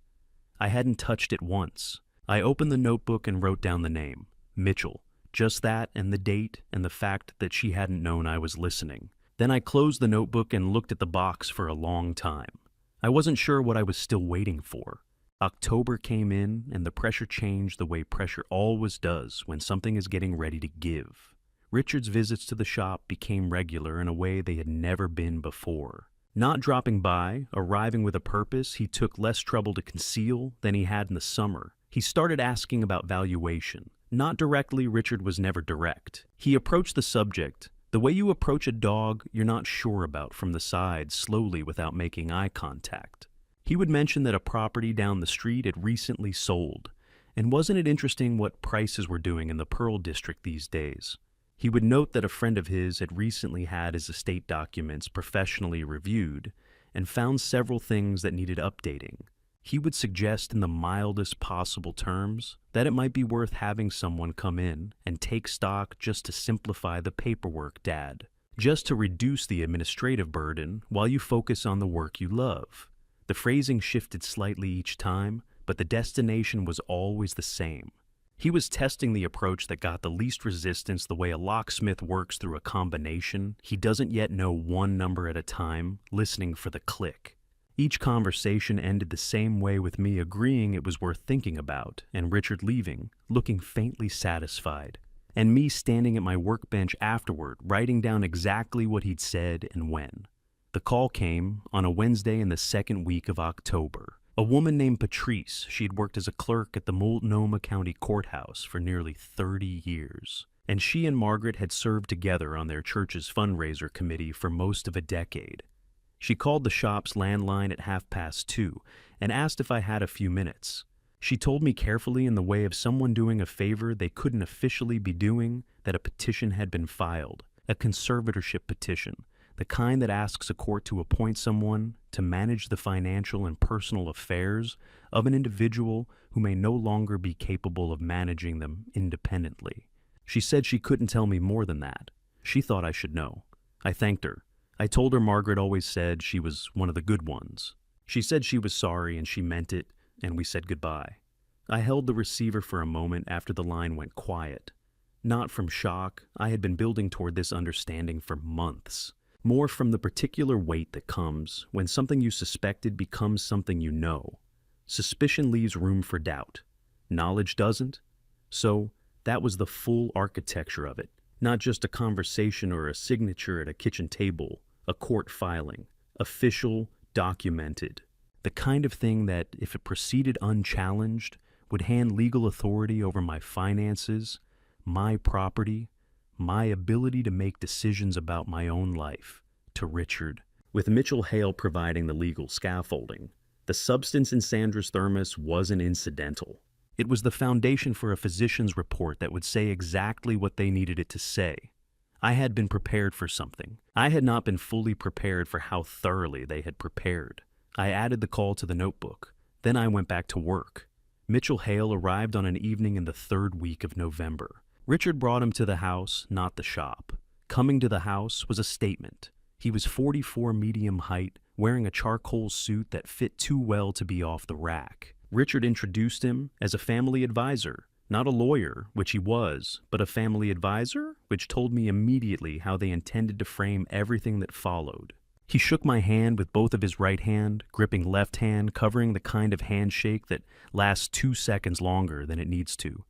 I hadn't touched it once. I opened the notebook and wrote down the name, Mitchell, just that and the date and the fact that she hadn't known I was listening. Then I closed the notebook and looked at the box for a long time. I wasn't sure what I was still waiting for. October came in, and the pressure changed the way pressure always does when something is getting ready to give. Richard's visits to the shop became regular in a way they had never been before. Not dropping by, arriving with a purpose he took less trouble to conceal than he had in the summer. He started asking about valuation. Not directly, Richard was never direct. He approached the subject the way you approach a dog you're not sure about from the side, slowly without making eye contact. He would mention that a property down the street had recently sold, and wasn't it interesting what prices were doing in the Pearl District these days? He would note that a friend of his had recently had his estate documents professionally reviewed and found several things that needed updating. He would suggest in the mildest possible terms that it might be worth having someone come in and take stock just to simplify the paperwork, Dad, just to reduce the administrative burden while you focus on the work you love. The phrasing shifted slightly each time, but the destination was always the same. He was testing the approach that got the least resistance, the way a locksmith works through a combination. He doesn't yet know one number at a time, listening for the click. Each conversation ended the same way, with me agreeing it was worth thinking about, and Richard leaving, looking faintly satisfied, and me standing at my workbench afterward, writing down exactly what he'd said and when. The call came on a Wednesday in the second week of October. A woman named Patrice. She'd worked as a clerk at the Multnomah County Courthouse for nearly 30 years, and she and Margaret had served together on their church's fundraiser committee for most of a decade. She called the shop's landline at 2:30 and asked if I had a few minutes. She told me carefully, in the way of someone doing a favor they couldn't officially be doing, that a petition had been filed, a conservatorship petition, the kind that asks a court to appoint someone to manage the financial and personal affairs of an individual who may no longer be capable of managing them independently. She said she couldn't tell me more than that. She thought I should know. I thanked her. I told her Margaret always said she was one of the good ones. She said she was sorry and she meant it, and we said goodbye. I held the receiver for a moment after the line went quiet. Not from shock. I had been building toward this understanding for months. More from the particular weight that comes when something you suspected becomes something you know. Suspicion leaves room for doubt. Knowledge doesn't. So that was the full architecture of it, not just a conversation or a signature at a kitchen table, a court filing, official, documented. The kind of thing that, if it proceeded unchallenged, would hand legal authority over my finances, my property, my ability to make decisions about my own life, to Richard, with Mitchell Hale providing the legal scaffolding. The substance in Sandra's thermos wasn't incidental. It was the foundation for a physician's report that would say exactly what they needed it to say. I had been prepared for something. I had not been fully prepared for how thoroughly they had prepared. I added the call to the notebook. Then I went back to work. Mitchell Hale arrived on an evening in the third week of November. Richard brought him to the house, not the shop. Coming to the house was a statement. He was 44 medium height, wearing a charcoal suit that fit too well to be off the rack. Richard introduced him as a family advisor, not a lawyer, which he was, but a family advisor, which told me immediately how they intended to frame everything that followed. He shook my hand with both of his right hand, gripping left hand, covering the kind of handshake that lasts 2 seconds longer than it needs to.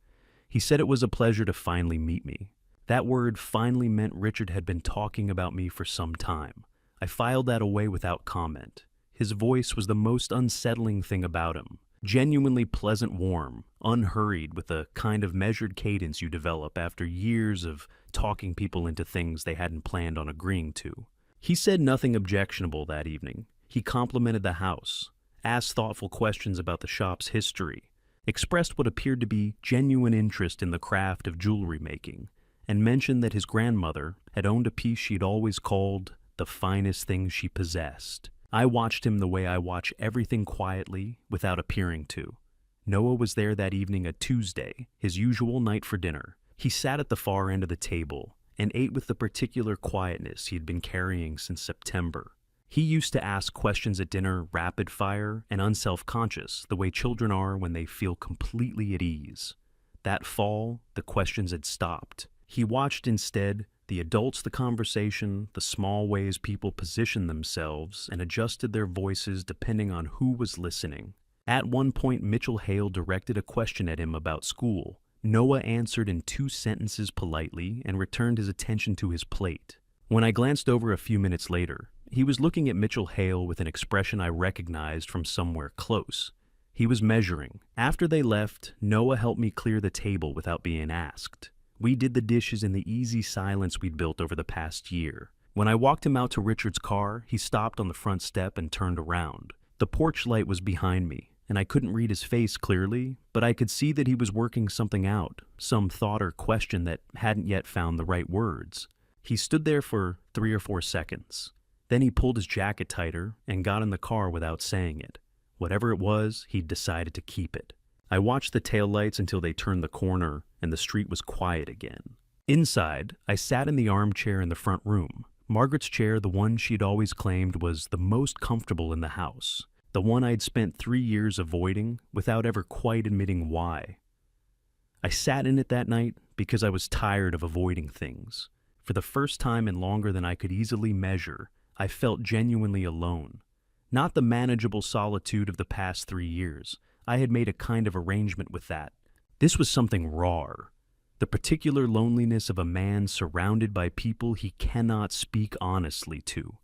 He said it was a pleasure to finally meet me. That word finally meant Richard had been talking about me for some time. I filed that away without comment. His voice was the most unsettling thing about him. Genuinely pleasant, warm, unhurried, with a kind of measured cadence you develop after years of talking people into things they hadn't planned on agreeing to. He said nothing objectionable that evening. He complimented the house, asked thoughtful questions about the shop's history, expressed what appeared to be genuine interest in the craft of jewelry making, and mentioned that his grandmother had owned a piece she'd always called the finest thing she possessed. I watched him the way I watch everything quietly, without appearing to. Noah was there that evening, a Tuesday, his usual night for dinner. He sat at the far end of the table and ate with the particular quietness he'd been carrying since September. He used to ask questions at dinner, rapid fire and unself-conscious, the way children are when they feel completely at ease. That fall, the questions had stopped. He watched instead the adults, the conversation, the small ways people positioned themselves and adjusted their voices depending on who was listening. At one point, Mitchell Hale directed a question at him about school. Noah answered in 2 sentences politely and returned his attention to his plate. When I glanced over a few minutes later, he was looking at Mitchell Hale with an expression I recognized from somewhere close. He was measuring. After they left, Noah helped me clear the table without being asked. We did the dishes in the easy silence we'd built over the past year. When I walked him out to Richard's car, he stopped on the front step and turned around. The porch light was behind me, and I couldn't read his face clearly, but I could see that he was working something out, some thought or question that hadn't yet found the right words. He stood there for 3 or 4 seconds. Then he pulled his jacket tighter and got in the car without saying it. Whatever it was, he'd decided to keep it. I watched the taillights until they turned the corner and the street was quiet again. Inside, I sat in the armchair in the front room. Margaret's chair, the one she'd always claimed was the most comfortable in the house. The one I'd spent 3 years avoiding without ever quite admitting why. I sat in it that night because I was tired of avoiding things. For the first time in longer than I could easily measure, I felt genuinely alone. Not the manageable solitude of the past 3 years. I had made a kind of arrangement with that. This was something raw. The particular loneliness of a man surrounded by people he cannot speak honestly to.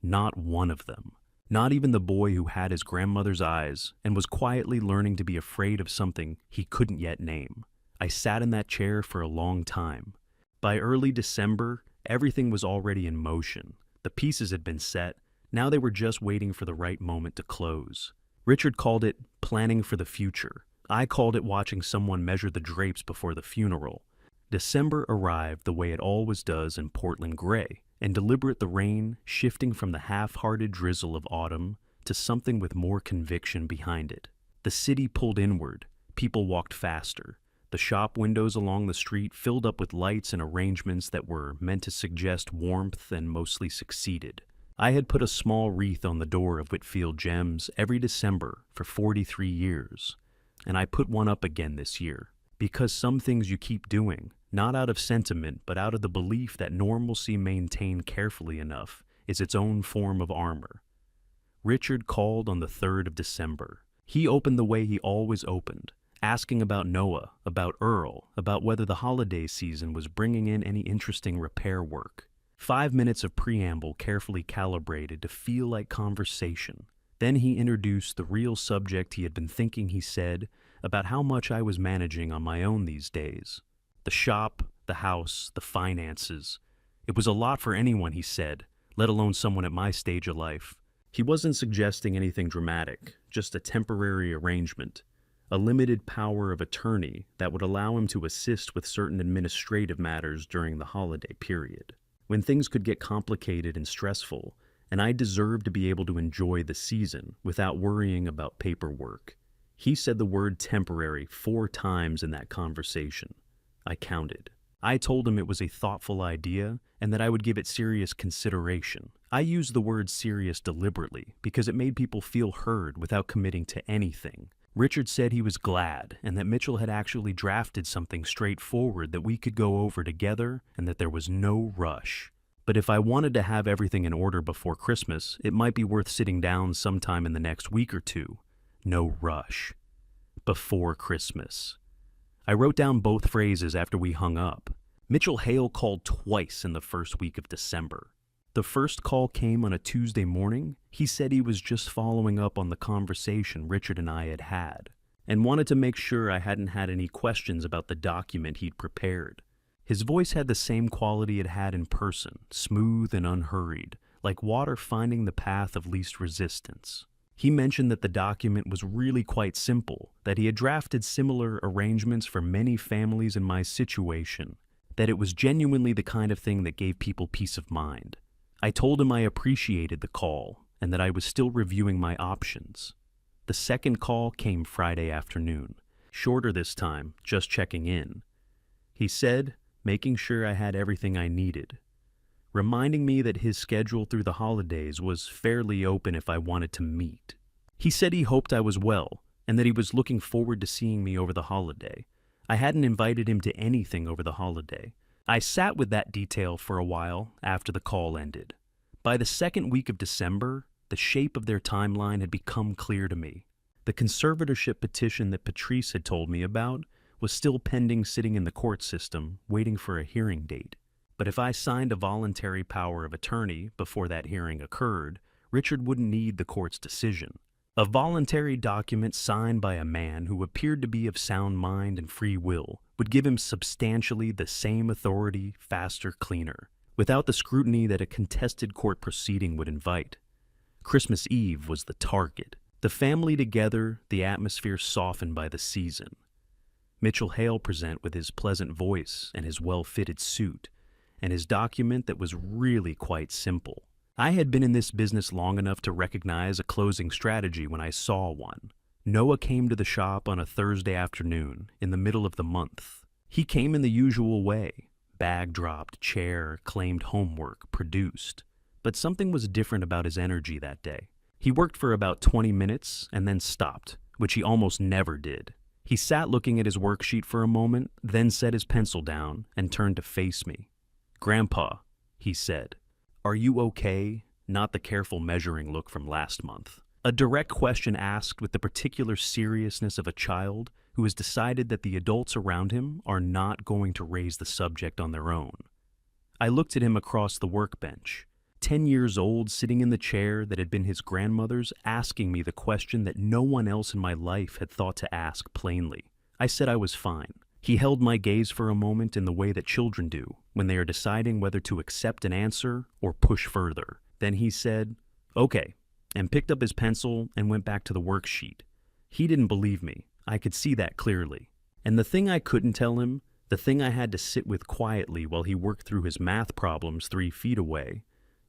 Not one of them. Not even the boy who had his grandmother's eyes and was quietly learning to be afraid of something he couldn't yet name. I sat in that chair for a long time. By early December, everything was already in motion. The pieces had been set. Now they were just waiting for the right moment to close. Richard called it planning for the future. I called it watching someone measure the drapes before the funeral. December arrived the way it always does in Portland gray, and deliberate the rain shifting from the half-hearted drizzle of autumn to something with more conviction behind it. The city pulled inward. People walked faster. The shop windows along the street filled up with lights and arrangements that were meant to suggest warmth and mostly succeeded. I had put a small wreath on the door of Whitfield Gems every December for 43 years, and I put one up again this year, because some things you keep doing, not out of sentiment but out of the belief that normalcy maintained carefully enough is its own form of armor. Richard called on the 3rd of December. He opened the way he always opened, asking about Noah, about Earl, about whether the holiday season was bringing in any interesting repair work. 5 minutes of preamble carefully calibrated to feel like conversation. Then he introduced the real subject he had been thinking he said about how much I was managing on my own these days. The shop, the house, the finances. It was a lot for anyone, he said, let alone someone at my stage of life. He wasn't suggesting anything dramatic, just a temporary arrangement, a limited power of attorney that would allow him to assist with certain administrative matters during the holiday period, when things could get complicated and stressful, and I deserved to be able to enjoy the season without worrying about paperwork. He said the word temporary 4 times in that conversation. I counted. I told him it was a thoughtful idea and that I would give it serious consideration. I used the word serious deliberately because it made people feel heard without committing to anything. Richard said he was glad and that Mitchell had actually drafted something straightforward that we could go over together and that there was no rush. But if I wanted to have everything in order before Christmas, it might be worth sitting down sometime in the next week or 2. No rush. Before Christmas. I wrote down both phrases after we hung up. Mitchell Hale called twice in the first week of December. The first call came on a Tuesday morning. He said he was just following up on the conversation Richard and I had had, and wanted to make sure I hadn't had any questions about the document he'd prepared. His voice had the same quality it had in person, smooth and unhurried, like water finding the path of least resistance. He mentioned that the document was really quite simple, that he had drafted similar arrangements for many families in my situation, that it was genuinely the kind of thing that gave people peace of mind. I told him I appreciated the call and that I was still reviewing my options. The second call came Friday afternoon, shorter this time, just checking in. He said, making sure I had everything I needed, reminding me that his schedule through the holidays was fairly open if I wanted to meet. He said he hoped I was well and that he was looking forward to seeing me over the holiday. I hadn't invited him to anything over the holiday. I sat with that detail for a while after the call ended. By the second week of December, the shape of their timeline had become clear to me. The conservatorship petition that Patrice had told me about was still pending, sitting in the court system, waiting for a hearing date. But if I signed a voluntary power of attorney before that hearing occurred, Richard wouldn't need the court's decision. A voluntary document signed by a man who appeared to be of sound mind and free will would give him substantially the same authority, faster, cleaner, without the scrutiny that a contested court proceeding would invite. Christmas Eve was the target. The family together, the atmosphere softened by the season. Mitchell Hale present with his pleasant voice and his well-fitted suit, and his document that was really quite simple. I had been in this business long enough to recognize a closing strategy when I saw one. Noah came to the shop on a Thursday afternoon in the middle of the month. He came in the usual way. Bag dropped, chair, claimed homework, produced. But something was different about his energy that day. He worked for about 20 minutes and then stopped, which he almost never did. He sat looking at his worksheet for a moment, then set his pencil down and turned to face me. "Grandpa," he said, "are you okay?" Not the careful measuring look from last month. A direct question asked with the particular seriousness of a child who has decided that the adults around him are not going to raise the subject on their own. I looked at him across the workbench. 10 years old, sitting in the chair that had been his grandmother's, asking me the question that no one else in my life had thought to ask plainly. I said I was fine. He held my gaze for a moment in the way that children do when they are deciding whether to accept an answer or push further. Then he said, "Okay," and picked up his pencil and went back to the worksheet. He didn't believe me. I could see that clearly. And the thing I couldn't tell him, the thing I had to sit with quietly while he worked through his math problems 3 feet away,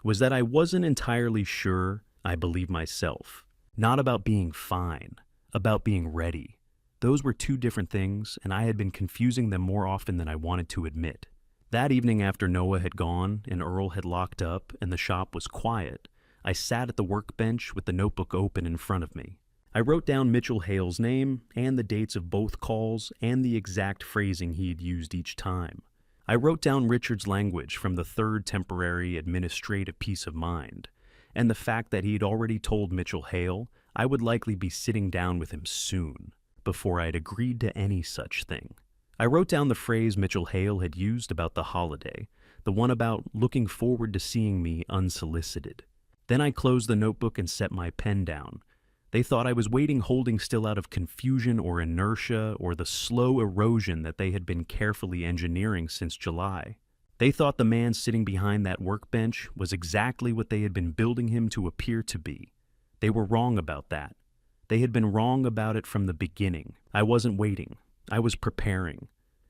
was that I wasn't entirely sure I believed myself. Not about being fine, about being ready. Those were 2 different things, and I had been confusing them more often than I wanted to admit. That evening after Noah had gone and Earl had locked up and the shop was quiet, I sat at the workbench with the notebook open in front of me. I wrote down Mitchell Hale's name and the dates of both calls and the exact phrasing he had used each time. I wrote down Richard's language from the 3rd temporary administrative peace of mind, and the fact that he had already told Mitchell Hale I would likely be sitting down with him soon, before I had agreed to any such thing. I wrote down the phrase Mitchell Hale had used about the holiday, the one about looking forward to seeing me unsolicited. Then I closed the notebook and set my pen down. They thought I was waiting, holding still out of confusion or inertia or the slow erosion that they had been carefully engineering since July. They thought the man sitting behind that workbench was exactly what they had been building him to appear to be. They were wrong about that. They had been wrong about it from the beginning. I wasn't waiting. I was preparing.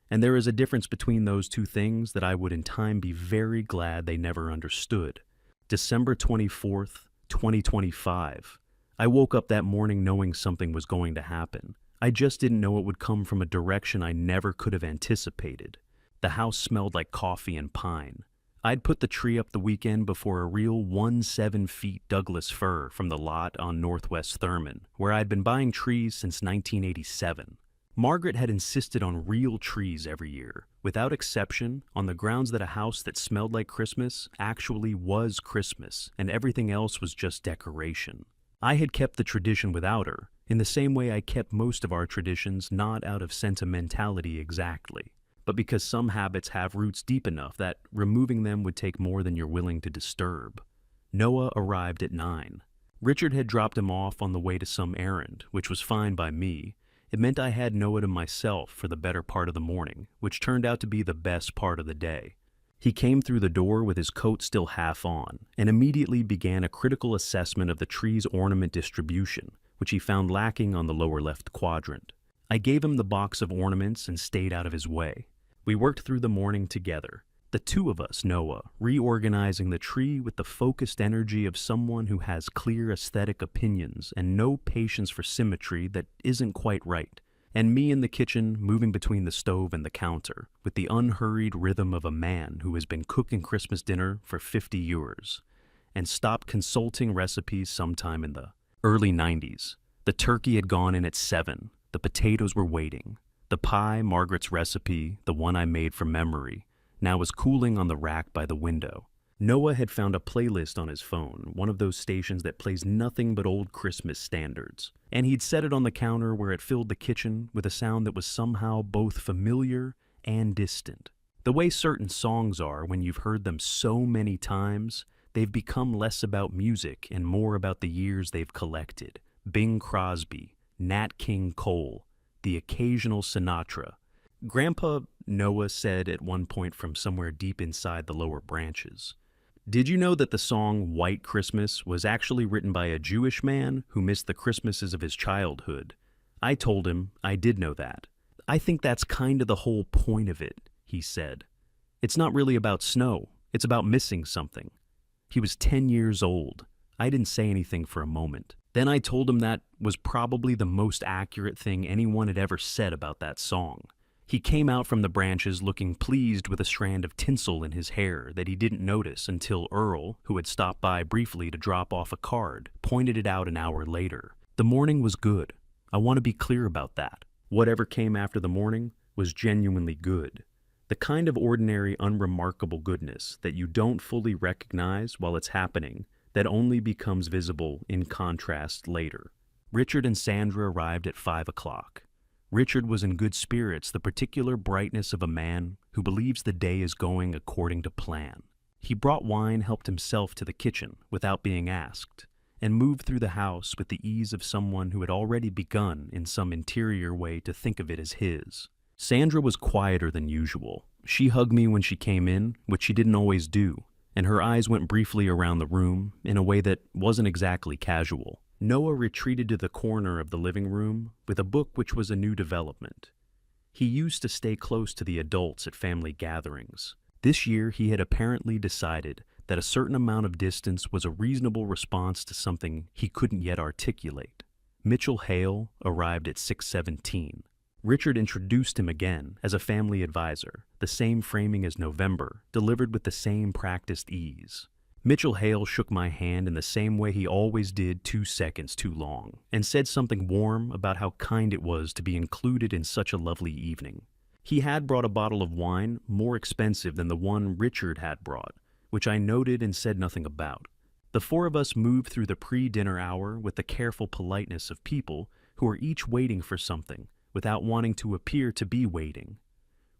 And there is a difference between those 2 things that I would in time be very glad they never understood. December 24th, 2025. I woke up that morning knowing something was going to happen. I just didn't know it would come from a direction I never could have anticipated. The house smelled like coffee and pine. I'd put the tree up the weekend before a real 1.7 feet Douglas fir from the lot on Northwest Thurman, where I'd been buying trees since 1987. Margaret had insisted on real trees every year, without exception, on the grounds that a house that smelled like Christmas actually was Christmas, and everything else was just decoration. I had kept the tradition without her, in the same way I kept most of our traditions not out of sentimentality exactly, but because some habits have roots deep enough that removing them would take more than you're willing to disturb. Noah arrived at 9. Richard had dropped him off on the way to some errand, which was fine by me. It meant I had Noah to myself for the better part of the morning, which turned out to be the best part of the day. He came through the door with his coat still half on and immediately began a critical assessment of the tree's ornament distribution, which he found lacking on the lower left quadrant. I gave him the box of ornaments and stayed out of his way. We worked through the morning together, the two of us, Noah, reorganizing the tree with the focused energy of someone who has clear aesthetic opinions and no patience for symmetry that isn't quite right, and me in the kitchen moving between the stove and the counter with the unhurried rhythm of a man who has been cooking Christmas dinner for 50 years and stopped consulting recipes sometime in the early 90s. The turkey had gone in at 7. The potatoes were waiting. The pie, Margaret's recipe, the one I made from memory, now was cooling on the rack by the window. Noah had found a playlist on his phone, one of those stations that plays nothing but old Christmas standards, and he'd set it on the counter where it filled the kitchen with a sound that was somehow both familiar and distant. The way certain songs are when you've heard them so many times, they've become less about music and more about the years they've collected. Bing Crosby, Nat King Cole, the occasional Sinatra. Grandpa, Noah said at one point from somewhere deep inside the lower branches. Did you know that the song White Christmas was actually written by a Jewish man who missed the Christmases of his childhood? I told him I did know that. I think that's kind of the whole point of it, he said. It's not really about snow. It's about missing something. He was 10 years old. I didn't say anything for a moment. Then I told him that was probably the most accurate thing anyone had ever said about that song. He came out from the branches looking pleased with a strand of tinsel in his hair that he didn't notice until Earl, who had stopped by briefly to drop off a card, pointed it out an hour later. The morning was good. I want to be clear about that. Whatever came after the morning was genuinely good. The kind of ordinary, unremarkable goodness that you don't fully recognize while it's happening, that only becomes visible in contrast later. Richard and Sandra arrived at 5 o'clock. Richard was in good spirits, the particular brightness of a man who believes the day is going according to plan. He brought wine, helped himself to the kitchen without being asked, and moved through the house with the ease of someone who had already begun in some interior way to think of it as his. Sandra was quieter than usual. She hugged me when she came in, which she didn't always do, and her eyes went briefly around the room in a way that wasn't exactly casual. Noah retreated to the corner of the living room with a book which was a new development. He used to stay close to the adults at family gatherings. This year he had apparently decided that a certain amount of distance was a reasonable response to something he couldn't yet articulate. Mitchell Hale arrived at 6:17. Richard introduced him again as a family advisor, the same framing as November, delivered with the same practiced ease. Mitchell Hale shook my hand in the same way he always did 2 seconds too long, and said something warm about how kind it was to be included in such a lovely evening. He had brought a bottle of wine more expensive than the one Richard had brought, which I noted and said nothing about. The four of us moved through the pre-dinner hour with the careful politeness of people who are each waiting for something, without wanting to appear to be waiting.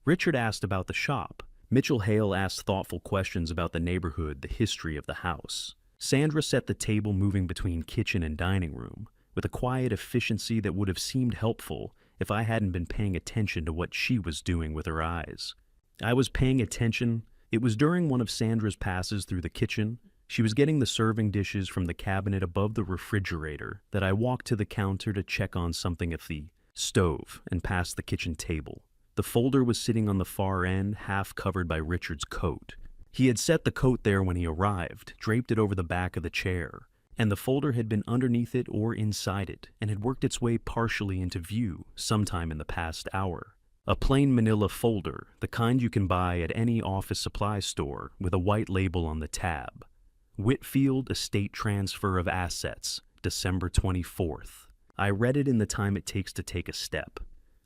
Richard asked about the shop. Mitchell Hale asked thoughtful questions about the neighborhood, the history of the house. Sandra set the table moving between kitchen and dining room, with a quiet efficiency that would have seemed helpful if I hadn't been paying attention to what she was doing with her eyes. I was paying attention. It was during one of Sandra's passes through the kitchen. She was getting the serving dishes from the cabinet above the refrigerator that I walked to the counter to check on something at the stove and past the kitchen table. The folder was sitting on the far end, half covered by Richard's coat. He had set the coat there when he arrived, draped it over the back of the chair, and the folder had been underneath it or inside it, and had worked its way partially into view sometime in the past hour. A plain manila folder, the kind you can buy at any office supply store, with a white label on the tab. Whitfield Estate Transfer of Assets, December 24th. I read it in the time it takes to take a step.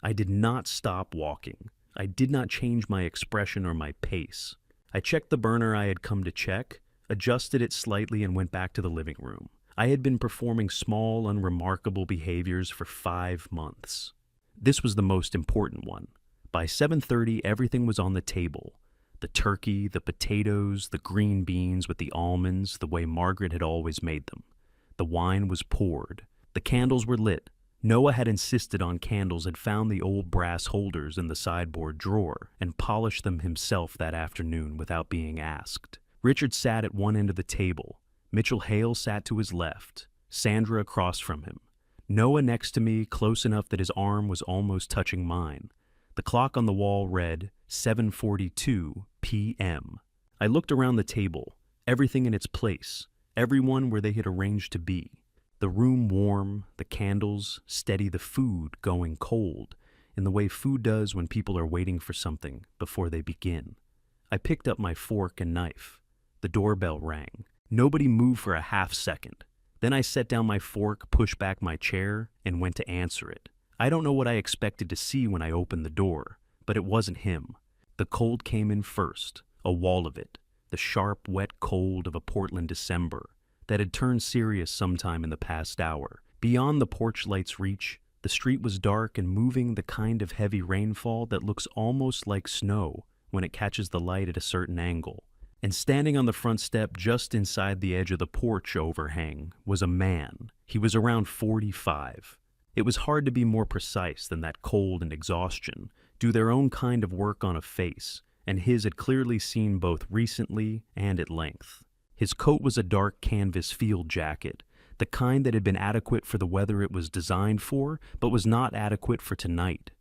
I did not stop walking. I did not change my expression or my pace. I checked the burner I had come to check, adjusted it slightly, and went back to the living room. I had been performing small, unremarkable behaviors for 5 months. This was the most important one. By 7:30, everything was on the table. The turkey, the potatoes, the green beans with the almonds, the way Margaret had always made them. The wine was poured. The candles were lit. Noah had insisted on candles, had found the old brass holders in the sideboard drawer, and polished them himself that afternoon without being asked. Richard sat at one end of the table. Mitchell Hale sat to his left, Sandra across from him. Noah next to me, close enough that his arm was almost touching mine. The clock on the wall read 7:42 p.m. I looked around the table, everything in its place, everyone where they had arranged to be. The room warm, the candles steady, the food going cold, in the way food does when people are waiting for something before they begin. I picked up my fork and knife. The doorbell rang. Nobody moved for a half second. Then I set down my fork, pushed back my chair, and went to answer it. I don't know what I expected to see when I opened the door, but it wasn't him. The cold came in first, a wall of it, the sharp, wet cold of a Portland December that had turned serious sometime in the past hour. Beyond the porch light's reach, the street was dark and moving, the kind of heavy rainfall that looks almost like snow when it catches the light at a certain angle. And standing on the front step just inside the edge of the porch overhang was a man. He was around 45. It was hard to be more precise than that cold and exhaustion do their own kind of work on a face, and his had clearly seen both recently and at length. His coat was a dark canvas field jacket, the kind that had been adequate for the weather it was designed for, but was not adequate for tonight.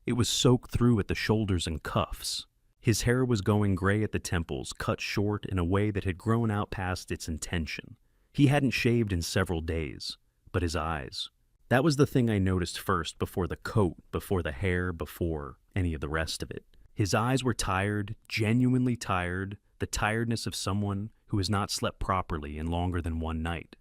It was soaked through at the shoulders and cuffs. His hair was going gray at the temples, cut short in a way that had grown out past its intention. He hadn't shaved in several days, but his eyes. That was the thing I noticed first, before the coat, before the hair, before any of the rest of it. His eyes were tired, genuinely tired, the tiredness of someone who has not slept properly in longer than one night.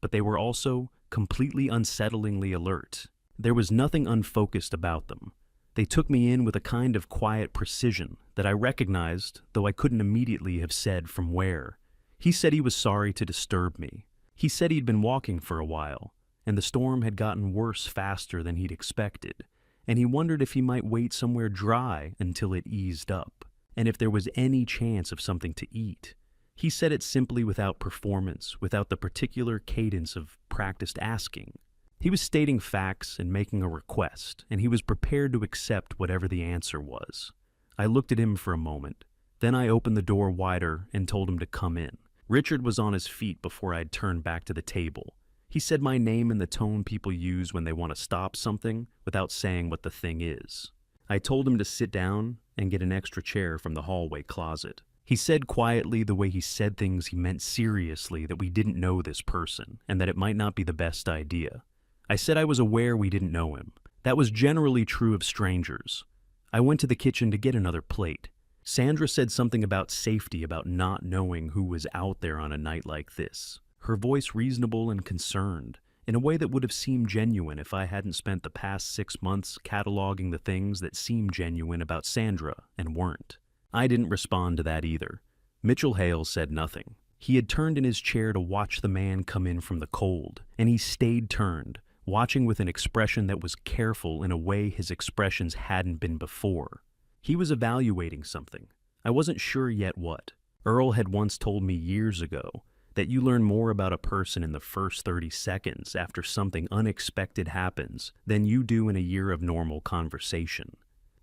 But they were also completely unsettlingly alert. There was nothing unfocused about them. They took me in with a kind of quiet precision that I recognized, though I couldn't immediately have said from where. He said he was sorry to disturb me. He said he'd been walking for a while, and the storm had gotten worse faster than he'd expected, and he wondered if he might wait somewhere dry until it eased up, and if there was any chance of something to eat. He said it simply, without performance, without the particular cadence of practiced asking. He was stating facts and making a request, and he was prepared to accept whatever the answer was. I looked at him for a moment. Then I opened the door wider and told him to come in. Richard was on his feet before I'd turned back to the table. He said my name in the tone people use when they want to stop something without saying what the thing is. I told him to sit down and get an extra chair from the hallway closet. He said quietly, the way he said things he meant seriously, that we didn't know this person and that it might not be the best idea. I said I was aware we didn't know him. That was generally true of strangers. I went to the kitchen to get another plate. Sandra said something about safety, about not knowing who was out there on a night like this. Her voice reasonable and concerned, in a way that would have seemed genuine if I hadn't spent the past 6 months cataloging the things that seemed genuine about Sandra and weren't. I didn't respond to that either. Mitchell Hale said nothing. He had turned in his chair to watch the man come in from the cold, and he stayed turned, watching with an expression that was careful in a way his expressions hadn't been before. He was evaluating something. I wasn't sure yet what. Earl had once told me years ago that you learn more about a person in the first 30 seconds after something unexpected happens than you do in a year of normal conversation.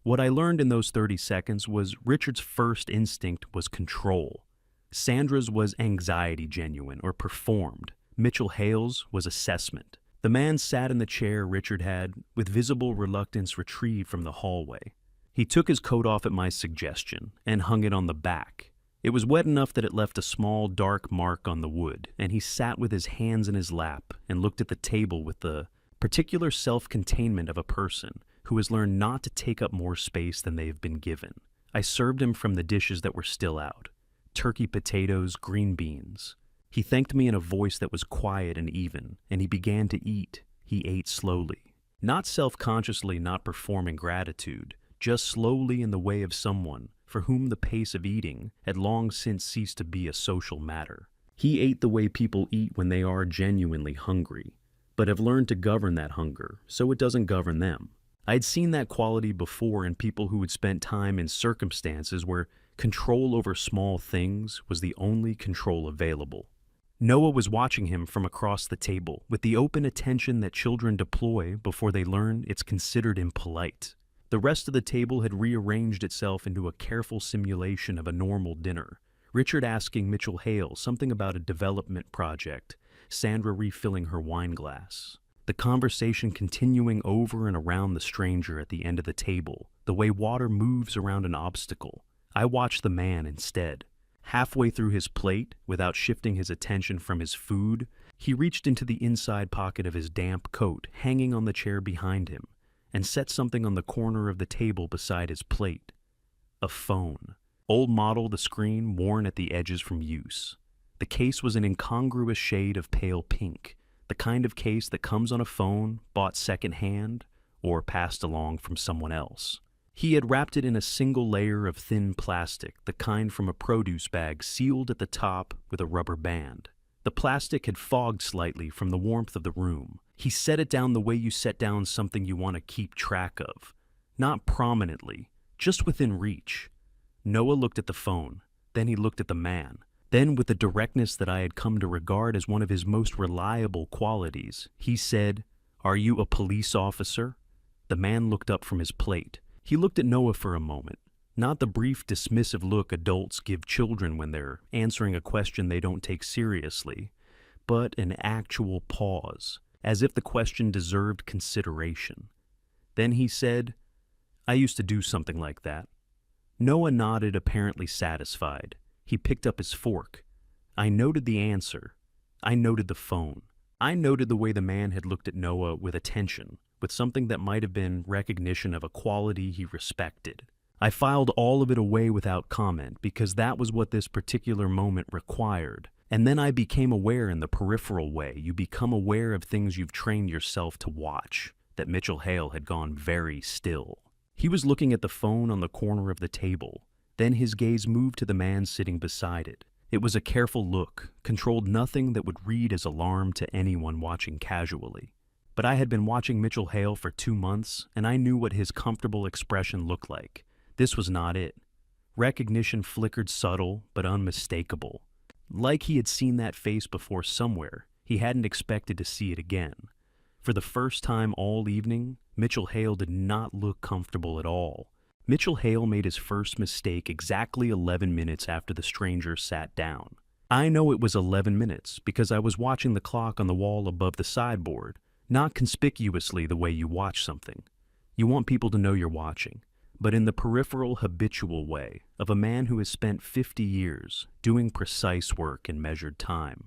What I learned in those 30 seconds was Richard's first instinct was control. Sandra's was anxiety, genuine or performed. Mitchell Hale's was assessment. The man sat in the chair Richard had, with visible reluctance, retrieved from the hallway. He took his coat off at my suggestion and hung it on the back. It was wet enough that it left a small, dark mark on the wood, and he sat with his hands in his lap and looked at the table with the particular self-containment of a person who has learned not to take up more space than they have been given. I served him from the dishes that were still out: turkey, potatoes, green beans. He thanked me in a voice that was quiet and even, and he began to eat. He ate slowly. Not self-consciously, not performing gratitude, just slowly, in the way of someone for whom the pace of eating had long since ceased to be a social matter. He ate the way people eat when they are genuinely hungry, but have learned to govern that hunger so it doesn't govern them. I'd seen that quality before in people who had spent time in circumstances where control over small things was the only control available. Noah was watching him from across the table with the open attention that children deploy before they learn it's considered impolite. The rest of the table had rearranged itself into a careful simulation of a normal dinner. Richard asking Mitchell Hale something about a development project, Sandra refilling her wine glass. The conversation continuing over and around the stranger at the end of the table, the way water moves around an obstacle. I watched the man instead. Halfway through his plate, without shifting his attention from his food, he reached into the inside pocket of his damp coat hanging on the chair behind him and set something on the corner of the table beside his plate. A phone. Old model, the screen worn at the edges from use. The case was an incongruous shade of pale pink, the kind of case that comes on a phone bought secondhand or passed along from someone else. He had wrapped it in a single layer of thin plastic, the kind from a produce bag sealed at the top with a rubber band. The plastic had fogged slightly from the warmth of the room. He set it down the way you set down something you want to keep track of. Not prominently, just within reach. Noah looked at the phone, then he looked at the man. Then, with the directness that I had come to regard as one of his most reliable qualities, he said, "Are you a police officer?" The man looked up from his plate. He looked at Noah for a moment, not the brief dismissive look adults give children when they're answering a question they don't take seriously, but an actual pause, as if the question deserved consideration. Then he said, "I used to do something like that." Noah nodded, apparently satisfied. He picked up his fork. I noted the answer. I noted the phone. I noted the way the man had looked at Noah with attention, with something that might have been recognition of a quality he respected. I filed all of it away without comment because that was what this particular moment required. And then I became aware in the peripheral way you become aware of things you've trained yourself to watch, that Mitchell Hale had gone very still. He was looking at the phone on the corner of the table. Then his gaze moved to the man sitting beside it. It was a careful look, controlled nothing that would read as alarm to anyone watching casually. But I had been watching Mitchell Hale for 2 months, and I knew what his comfortable expression looked like. This was not it. Recognition flickered subtle but unmistakable. Like he had seen that face before somewhere, he hadn't expected to see it again. For the first time all evening, Mitchell Hale did not look comfortable at all. Mitchell Hale made his first mistake exactly 11 minutes after the stranger sat down. I know it was 11 minutes because I was watching the clock on the wall above the sideboard, not conspicuously the way you watch something. You want people to know you're watching, but in the peripheral, habitual way of a man who has spent 50 years doing precise work in measured time.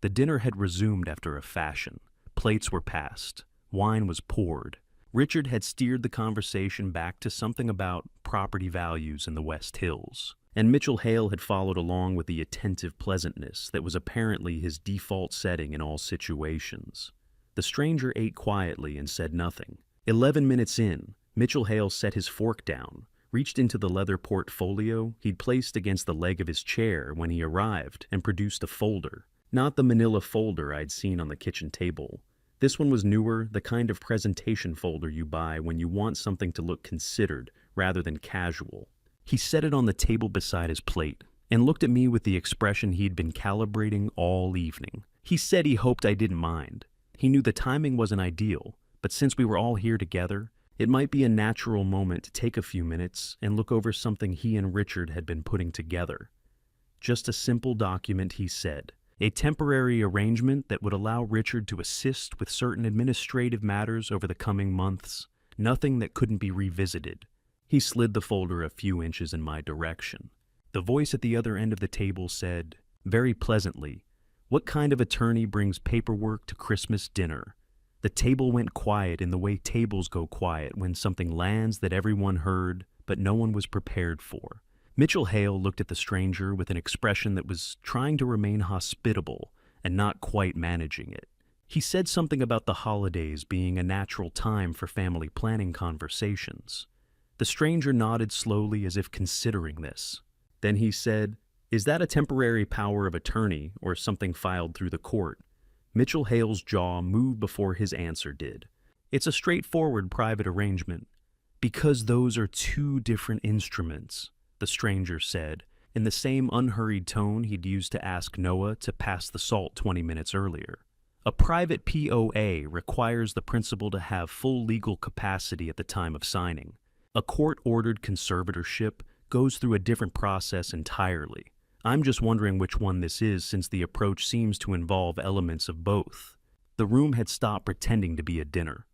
The dinner had resumed after a fashion. Plates were passed. Wine was poured. Richard had steered the conversation back to something about property values in the West Hills, and Mitchell Hale had followed along with the attentive pleasantness that was apparently his default setting in all situations. The stranger ate quietly and said nothing. 11 minutes in, Mitchell Hale set his fork down, reached into the leather portfolio he'd placed against the leg of his chair when he arrived, and produced a folder. Not the manila folder I'd seen on the kitchen table. This one was newer, the kind of presentation folder you buy when you want something to look considered rather than casual. He set it on the table beside his plate and looked at me with the expression he'd been calibrating all evening. He said he hoped I didn't mind. He knew the timing wasn't ideal, but since we were all here together, it might be a natural moment to take a few minutes and look over something he and Richard had been putting together. Just a simple document, he said. A temporary arrangement that would allow Richard to assist with certain administrative matters over the coming months. Nothing that couldn't be revisited. He slid the folder a few inches in my direction. The voice at the other end of the table said, very pleasantly, "What kind of attorney brings paperwork to Christmas dinner?" The table went quiet in the way tables go quiet when something lands that everyone heard, but no one was prepared for. Mitchell Hale looked at the stranger with an expression that was trying to remain hospitable and not quite managing it. He said something about the holidays being a natural time for family planning conversations. The stranger nodded slowly as if considering this. Then he said, "Is that a temporary power of attorney or something filed through the court?" Mitchell Hale's jaw moved before his answer did. "It's a straightforward private arrangement." "Because those are two different instruments," the stranger said, in the same unhurried tone he'd used to ask Noah to pass the salt 20 minutes earlier. A private POA requires the principal to have full legal capacity at the time of signing. A court-ordered conservatorship goes through a different process entirely. I'm just wondering which one this is, since the approach seems to involve elements of both. The room had stopped pretending to be a dinner.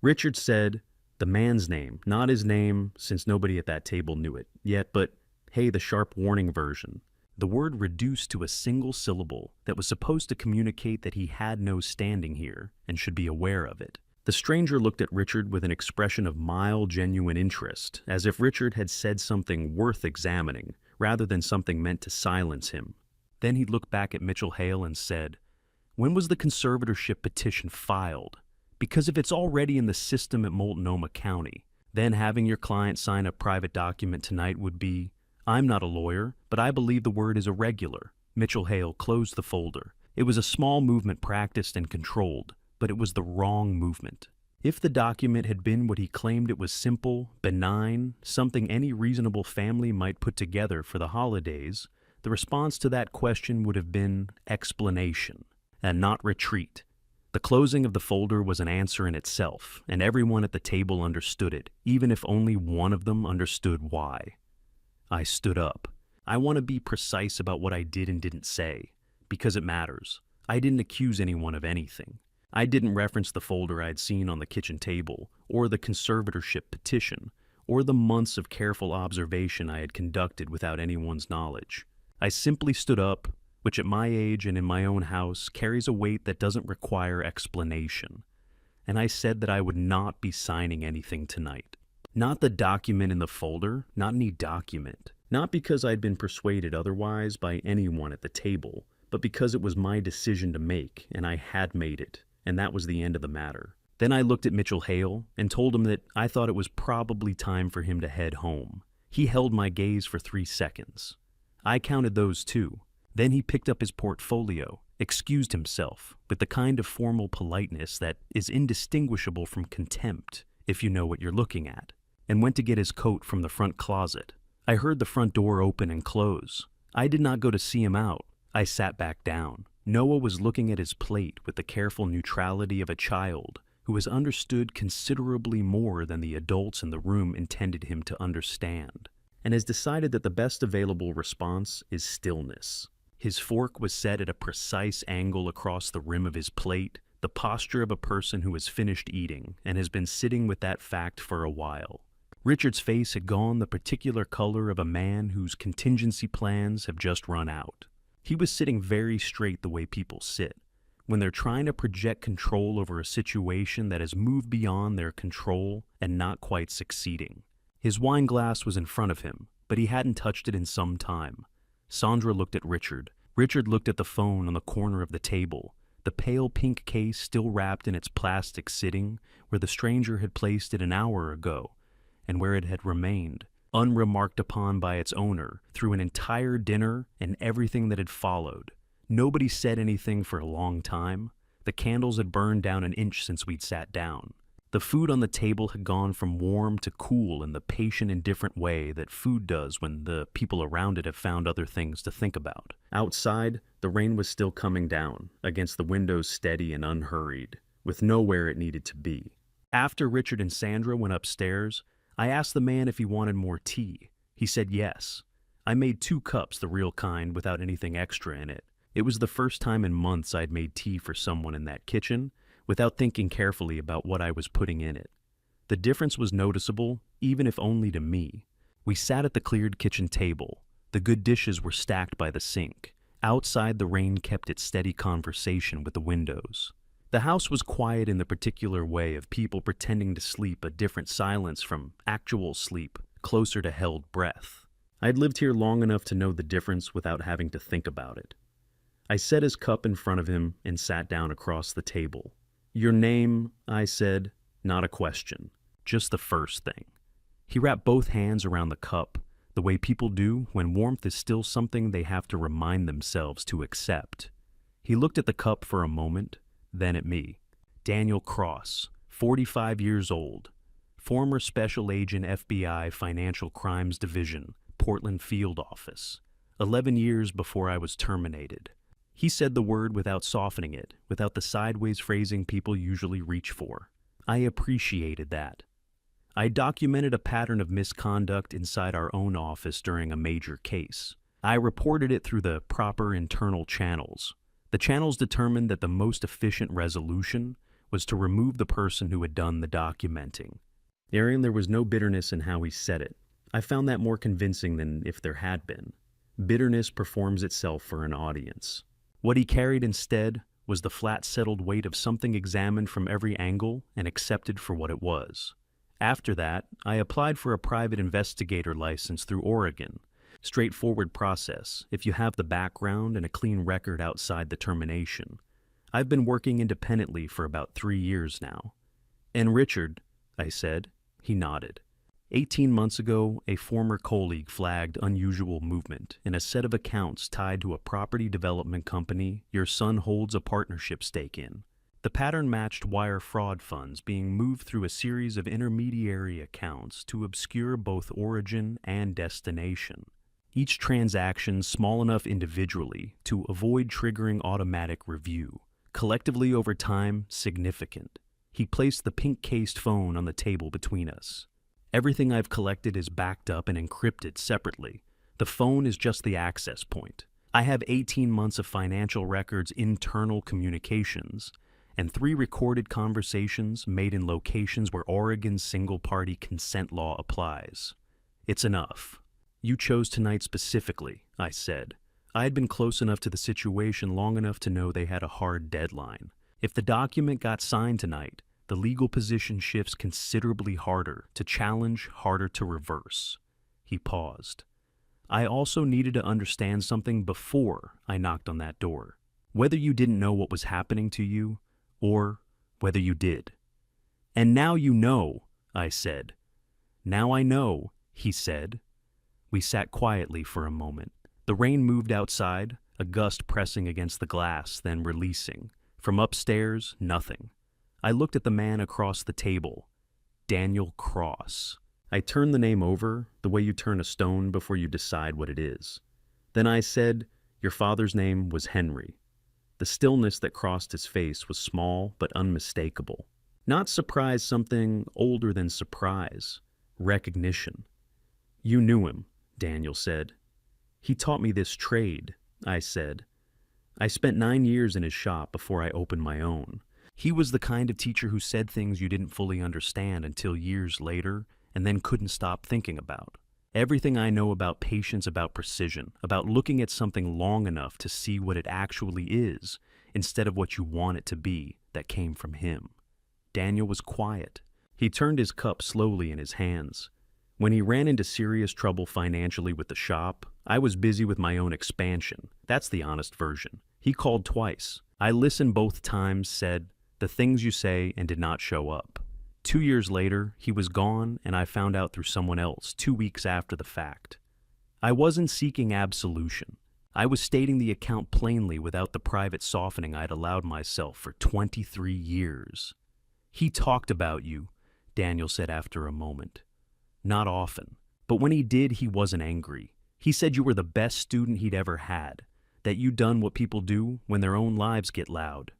Richard said the man's name, not his name, since nobody at that table knew it yet, but hey, the sharp warning version. The word reduced to a single syllable that was supposed to communicate that he had no standing here and should be aware of it. The stranger looked at Richard with an expression of mild, genuine interest, as if Richard had said something worth examining, rather than something meant to silence him. Then he looked back at Mitchell Hale and said, "When was the conservatorship petition filed? Because if it's already in the system at Multnomah County, then having your client sign a private document tonight would be, I'm not a lawyer, but I believe the word is irregular." Mitchell Hale closed the folder. It was a small movement practiced and controlled, but it was the wrong movement. If the document had been what he claimed it was, simple, benign, something any reasonable family might put together for the holidays, the response to that question would have been explanation, and not retreat. The closing of the folder was an answer in itself, and everyone at the table understood it, even if only one of them understood why. I stood up. I want to be precise about what I did and didn't say, because it matters. I didn't accuse anyone of anything. I didn't reference the folder I'd seen on the kitchen table, or the conservatorship petition, or the months of careful observation I had conducted without anyone's knowledge. I simply stood up, which at my age and in my own house carries a weight that doesn't require explanation. And I said that I would not be signing anything tonight. Not the document in the folder, not any document. Not because I'd been persuaded otherwise by anyone at the table, but because it was my decision to make, and I had made it, and that was the end of the matter. Then I looked at Mitchell Hale and told him that I thought it was probably time for him to head home. He held my gaze for 3 seconds. I counted those too. Then he picked up his portfolio, excused himself with the kind of formal politeness that is indistinguishable from contempt if you know what you're looking at, and went to get his coat from the front closet. I heard the front door open and close. I did not go to see him out. I sat back down. Noah was looking at his plate with the careful neutrality of a child who has understood considerably more than the adults in the room intended him to understand, and has decided that the best available response is stillness. His fork was set at a precise angle across the rim of his plate, the posture of a person who has finished eating and has been sitting with that fact for a while. Richard's face had gone the particular color of a man whose contingency plans have just run out. He was sitting very straight the way people sit, when they're trying to project control over a situation that has moved beyond their control and not quite succeeding. His wine glass was in front of him, but he hadn't touched it in some time. Sandra looked at Richard. Richard looked at the phone on the corner of the table, the pale pink case still wrapped in its plastic sitting where the stranger had placed it an hour ago, and where it had remained, unremarked upon by its owner, through an entire dinner and everything that had followed. Nobody said anything for a long time. The candles had burned down an inch since we'd sat down. The food on the table had gone from warm to cool in the patient, indifferent way that food does when the people around it have found other things to think about. Outside, the rain was still coming down, against the windows steady and unhurried, with nowhere it needed to be. After Richard and Sandra went upstairs, I asked the man if he wanted more tea. He said yes. I made 2 cups, the real kind, without anything extra in it. It was the first time in months I'd made tea for someone in that kitchen, without thinking carefully about what I was putting in it. The difference was noticeable, even if only to me. We sat at the cleared kitchen table. The good dishes were stacked by the sink. Outside, the rain kept its steady conversation with the windows. The house was quiet in the particular way of people pretending to sleep, a different silence from actual sleep, closer to held breath. I'd lived here long enough to know the difference without having to think about it. I set his cup in front of him and sat down across the table. "Your name," I said, not a question, just the first thing. He wrapped both hands around the cup, the way people do when warmth is still something they have to remind themselves to accept. He looked at the cup for a moment, then at me. Daniel Cross, 45 years old, former Special Agent FBI Financial Crimes Division, Portland Field Office. 11 years before I was terminated. He said the word without softening it, without the sideways phrasing people usually reach for. I appreciated that. I documented a pattern of misconduct inside our own office during a major case. I reported it through the proper internal channels. The channels determined that the most efficient resolution was to remove the person who had done the documenting. Aaron, there was no bitterness in how he said it. I found that more convincing than if there had been. Bitterness performs itself for an audience. What he carried instead was the flat, settled weight of something examined from every angle and accepted for what it was. After that, I applied for a private investigator license through Oregon. Straightforward process if you have the background and a clean record outside the termination. I've been working independently for about 3 years now. And Richard, I said. He nodded. 18 months ago, a former colleague flagged unusual movement in a set of accounts tied to a property development company your son holds a partnership stake in. The pattern matched wire fraud funds being moved through a series of intermediary accounts to obscure both origin and destination. Each transaction small enough individually to avoid triggering automatic review, collectively over time significant. He placed the pink-cased phone on the table between us. Everything I've collected is backed up and encrypted separately. The phone is just the access point. I have 18 months of financial records, internal communications, and 3 recorded conversations made in locations where Oregon's single-party consent law applies. It's enough. You chose tonight specifically, I said. I had been close enough to the situation long enough to know they had a hard deadline. If the document got signed tonight, the legal position shifts considerably harder to challenge, harder to reverse. He paused. I also needed to understand something before I knocked on that door. Whether you didn't know what was happening to you, or whether you did. And now you know, I said. Now I know, he said. We sat quietly for a moment. The rain moved outside, a gust pressing against the glass, then releasing. From upstairs, nothing. I looked at the man across the table. Daniel Cross. I turned the name over, the way you turn a stone before you decide what it is. Then I said, your father's name was Henry. The stillness that crossed his face was small but unmistakable. Not surprise, something older than surprise. Recognition. You knew him, Daniel said. He taught me this trade, I said. I spent 9 years in his shop before I opened my own. He was the kind of teacher who said things you didn't fully understand until years later and then couldn't stop thinking about. Everything I know about patience, about precision, about looking at something long enough to see what it actually is instead of what you want it to be, that came from him. Daniel was quiet. He turned his cup slowly in his hands. When he ran into serious trouble financially with the shop, I was busy with my own expansion. That's the honest version. He called twice. I listened both times, said, the things you say, and did not show up. 2 years later, he was gone, and I found out through someone else 2 weeks after the fact. I wasn't seeking absolution. I was stating the account plainly without the private softening I'd allowed myself for 23 years. He talked about you, Daniel said after a moment. Not often, but when he did, he wasn't angry. He said you were the best student he'd ever had, that you'd done what people do when their own lives get loud.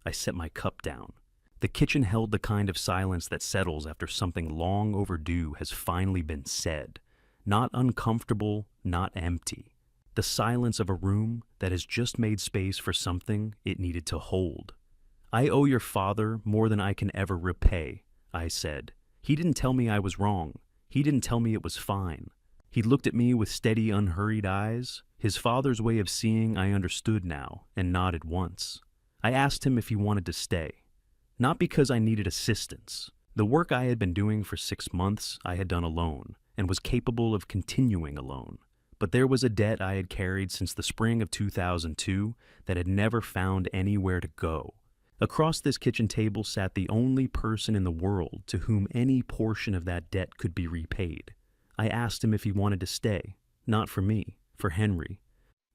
I set my cup down. The kitchen held the kind of silence that settles after something long overdue has finally been said. Not uncomfortable, not empty. The silence of a room that has just made space for something it needed to hold. I owe your father more than I can ever repay, I said. He didn't tell me I was wrong. He didn't tell me it was fine. He looked at me with steady, unhurried eyes. His father's way of seeing I understood now, and nodded once. I asked him if he wanted to stay. Not because I needed assistance. The work I had been doing for 6 months I had done alone, and was capable of continuing alone. But there was a debt I had carried since the spring of 2002 that had never found anywhere to go. Across this kitchen table sat the only person in the world to whom any portion of that debt could be repaid. I asked him if he wanted to stay. Not for me, for Henry.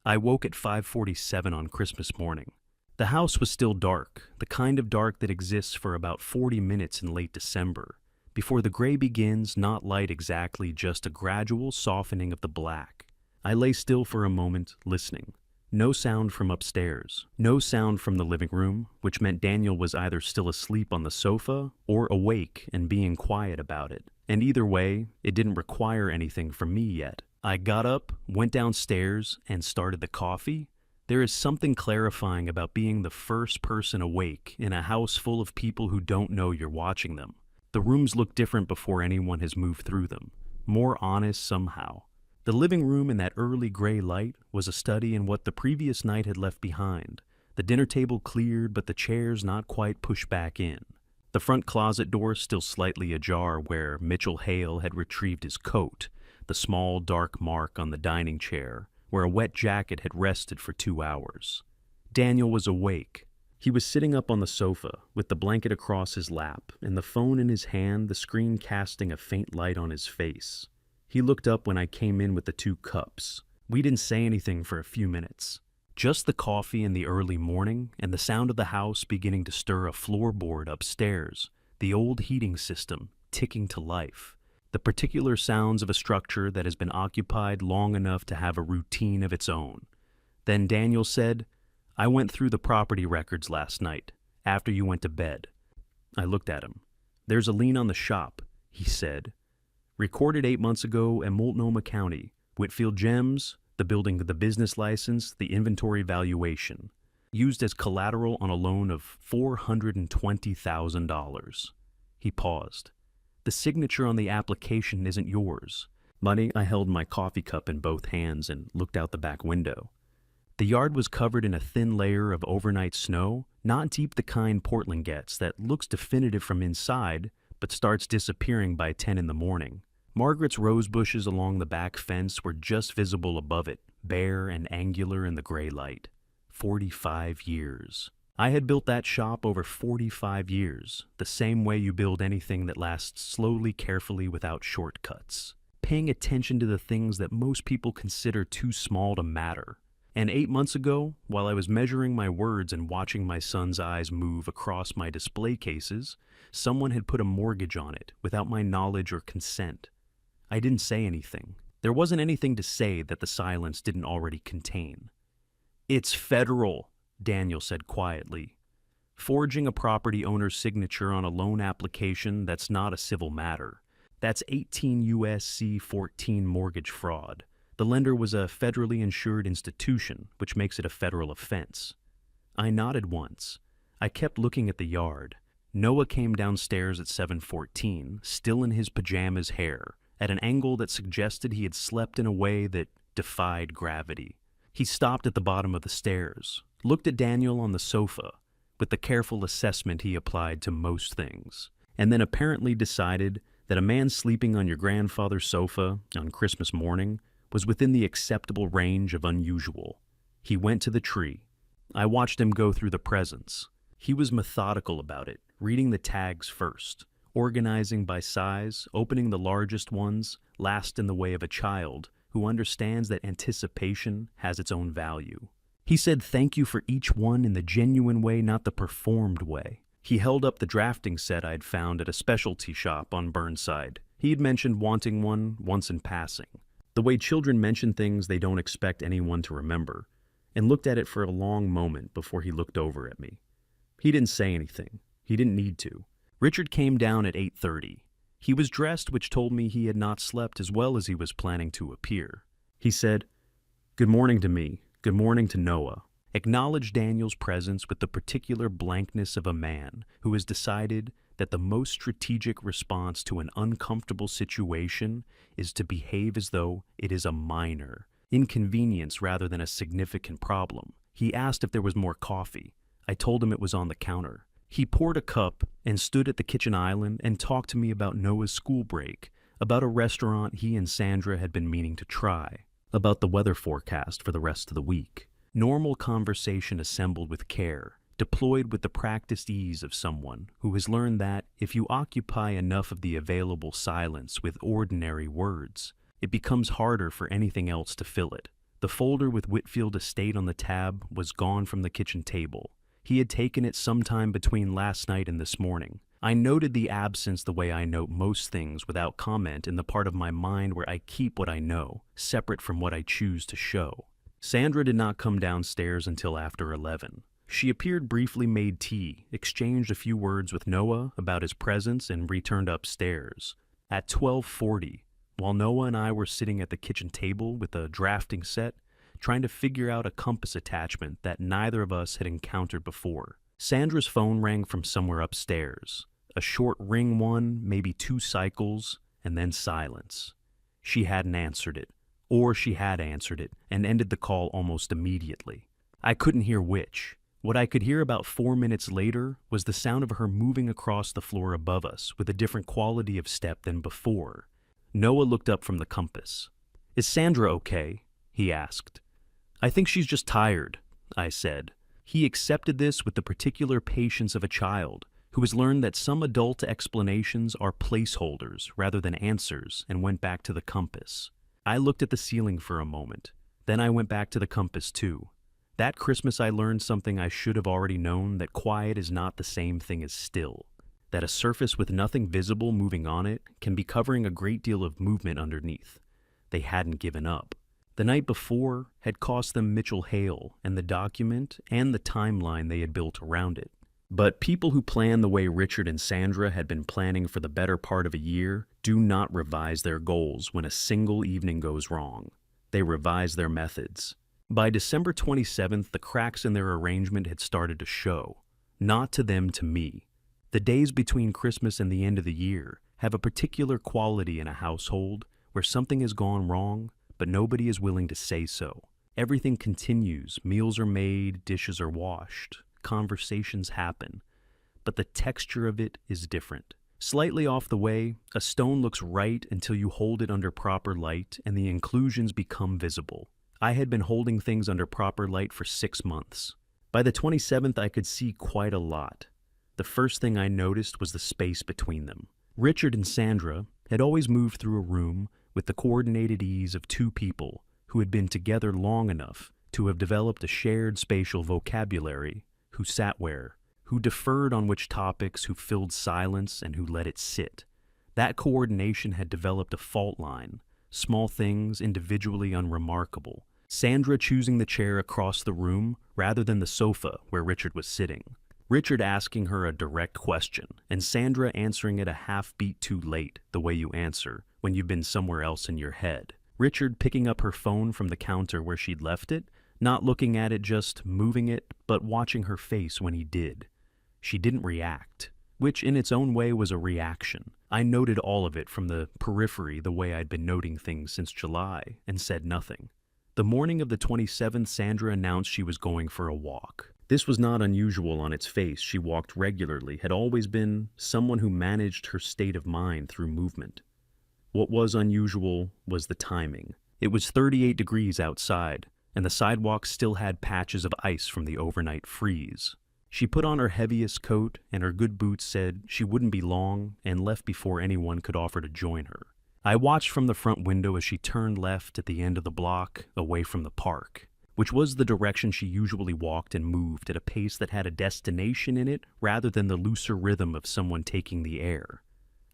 I woke at 5:47 on Christmas morning. The house was still dark, the kind of dark that exists for about 40 minutes in late December. Before the gray begins, not light exactly, just a gradual softening of the black. I lay still for a moment, listening. No sound from upstairs. No sound from the living room, which meant Daniel was either still asleep on the sofa or awake and being quiet about it. And either way, it didn't require anything from me yet. I got up, went downstairs, and started the coffee. There is something clarifying about being the first person awake in a house full of people who don't know you're watching them. The rooms look different before anyone has moved through them. More honest somehow. The living room in that early gray light was a study in what the previous night had left behind. The dinner table cleared, but the chairs not quite pushed back in. The front closet door still slightly ajar where Mitchell Hale had retrieved his coat, the small dark mark on the dining chair where a wet jacket had rested for 2 hours. Daniel was awake. He was sitting up on the sofa with the blanket across his lap and the phone in his hand, the screen casting a faint light on his face. He looked up when I came in with the 2 cups. We didn't say anything for a few minutes. Just the coffee in the early morning and the sound of the house beginning to stir a floorboard upstairs, the old heating system ticking to life, the particular sounds of a structure that has been occupied long enough to have a routine of its own. Then Daniel said, "I went through the property records last night, after you went to bed." I looked at him. "There's a lien on the shop," he said. "Recorded 8 months ago in Multnomah County. Whitfield Gems, the building, the business license, the inventory valuation. Used as collateral on a loan of $420,000. He paused. "The signature on the application isn't yours." Money. I held my coffee cup in both hands and looked out the back window. The yard was covered in a thin layer of overnight snow, not deep the kind Portland gets that looks definitive from inside, but starts disappearing by 10 in the morning. Margaret's rose bushes along the back fence were just visible above it, bare and angular in the gray light. 45 years. I had built that shop over 45 years, the same way you build anything that lasts slowly, carefully, without shortcuts. Paying attention to the things that most people consider too small to matter. And 8 months ago, while I was measuring my words and watching my son's eyes move across my display cases, someone had put a mortgage on it without my knowledge or consent. I didn't say anything. There wasn't anything to say that the silence didn't already contain. "It's federal," Daniel said quietly. "Forging a property owner's signature on a loan application, that's not a civil matter. That's 18 U.S.C. 14 mortgage fraud. The lender was a federally insured institution, which makes it a federal offense." I nodded once. I kept looking at the yard. Noah came downstairs at 7:14, still in his pajamas hair, at an angle that suggested he had slept in a way that defied gravity. He stopped at the bottom of the stairs, looked at Daniel on the sofa, with the careful assessment he applied to most things, and then apparently decided that a man sleeping on your grandfather's sofa on Christmas morning was within the acceptable range of unusual. He went to the tree. I watched him go through the presents. He was methodical about it, reading the tags first, organizing by size, opening the largest ones, last in the way of a child who understands that anticipation has its own value. He said thank you for each one in the genuine way, not the performed way. He held up the drafting set I'd found at a specialty shop on Burnside. He had mentioned wanting one once in passing, the way children mention things they don't expect anyone to remember, and looked at it for a long moment before he looked over at me. He didn't say anything. He didn't need to. Richard came down at 8:30. He was dressed, which told me he had not slept as well as he was planning to appear. He said, "Good morning to me. Good morning to Noah." Acknowledged Daniel's presence with the particular blankness of a man who has decided that the most strategic response to an uncomfortable situation is to behave as though it is a minor inconvenience rather than a significant problem. He asked if there was more coffee. I told him it was on the counter. He poured a cup and stood at the kitchen island and talked to me about Noah's school break, about a restaurant he and Sandra had been meaning to try, about the weather forecast for the rest of the week. Normal conversation assembled with care, deployed with the practiced ease of someone who has learned that if you occupy enough of the available silence with ordinary words, it becomes harder for anything else to fill it. The folder with Whitfield Estate on the tab was gone from the kitchen table. He had taken it sometime between last night and this morning. I noted the absence the way I note most things without comment in the part of my mind where I keep what I know, separate from what I choose to show. Sandra did not come downstairs until after 11. She appeared briefly, made tea, exchanged a few words with Noah about his presence, and returned upstairs. At 12:40, while Noah and I were sitting at the kitchen table with a drafting set, trying to figure out a compass attachment that neither of us had encountered before, Sandra's phone rang from somewhere upstairs. A short ring, one, maybe two cycles, and then silence. She hadn't answered it, or she had answered it and ended the call almost immediately. I couldn't hear which. What I could hear about 4 minutes later was the sound of her moving across the floor above us with a different quality of step than before. Noah looked up from the compass. "Is Sandra okay?" he asked. "I think she's just tired," I said. He accepted this with the particular patience of a child who has learned that some adult explanations are placeholders rather than answers, and went back to the compass. I looked at the ceiling for a moment. Then I went back to the compass too. That Christmas I learned something I should have already known, that quiet is not the same thing as still. That a surface with nothing visible moving on it can be covering a great deal of movement underneath. They hadn't given up. The night before had cost them Mitchell Hale and the document and the timeline they had built around it. But people who plan the way Richard and Sandra had been planning for the better part of a year do not revise their goals when a single evening goes wrong. They revise their methods. By December 27th, the cracks in their arrangement had started to show. Not to them, to me. The days between Christmas and the end of the year have a particular quality in a household where something has gone wrong, but nobody is willing to say so. Everything continues, meals are made, dishes are washed, conversations happen, but the texture of it is different. Slightly off the way, a stone looks right until you hold it under proper light and the inclusions become visible. I had been holding things under proper light for 6 months. By the 27th, I could see quite a lot. The first thing I noticed was the space between them. Richard and Sandra had always moved through a room with the coordinated ease of two people who had been together long enough to have developed a shared spatial vocabulary, who sat where, who deferred on which topics, who filled silence, and who let it sit. That coordination had developed a fault line, small things individually unremarkable. Sandra choosing the chair across the room rather than the sofa where Richard was sitting. Richard asking her a direct question, and Sandra answering it a half beat too late, the way you answer when you've been somewhere else in your head. Richard picking up her phone from the counter where she'd left it, not looking at it, just moving it, but watching her face when he did. She didn't react, which in its own way was a reaction. I noted all of it from the periphery the way I'd been noting things since July, and said nothing. The morning of the 27th, Sandra announced she was going for a walk. This was not unusual on its face. She walked regularly, had always been someone who managed her state of mind through movement. What was unusual was the timing. It was 38 degrees outside, and the sidewalk still had patches of ice from the overnight freeze. She put on her heaviest coat, and her good boots said she wouldn't be long, and left before anyone could offer to join her. I watched from the front window as she turned left at the end of the block, away from the park, which was the direction she usually walked and moved at a pace that had a destination in it rather than the looser rhythm of someone taking the air.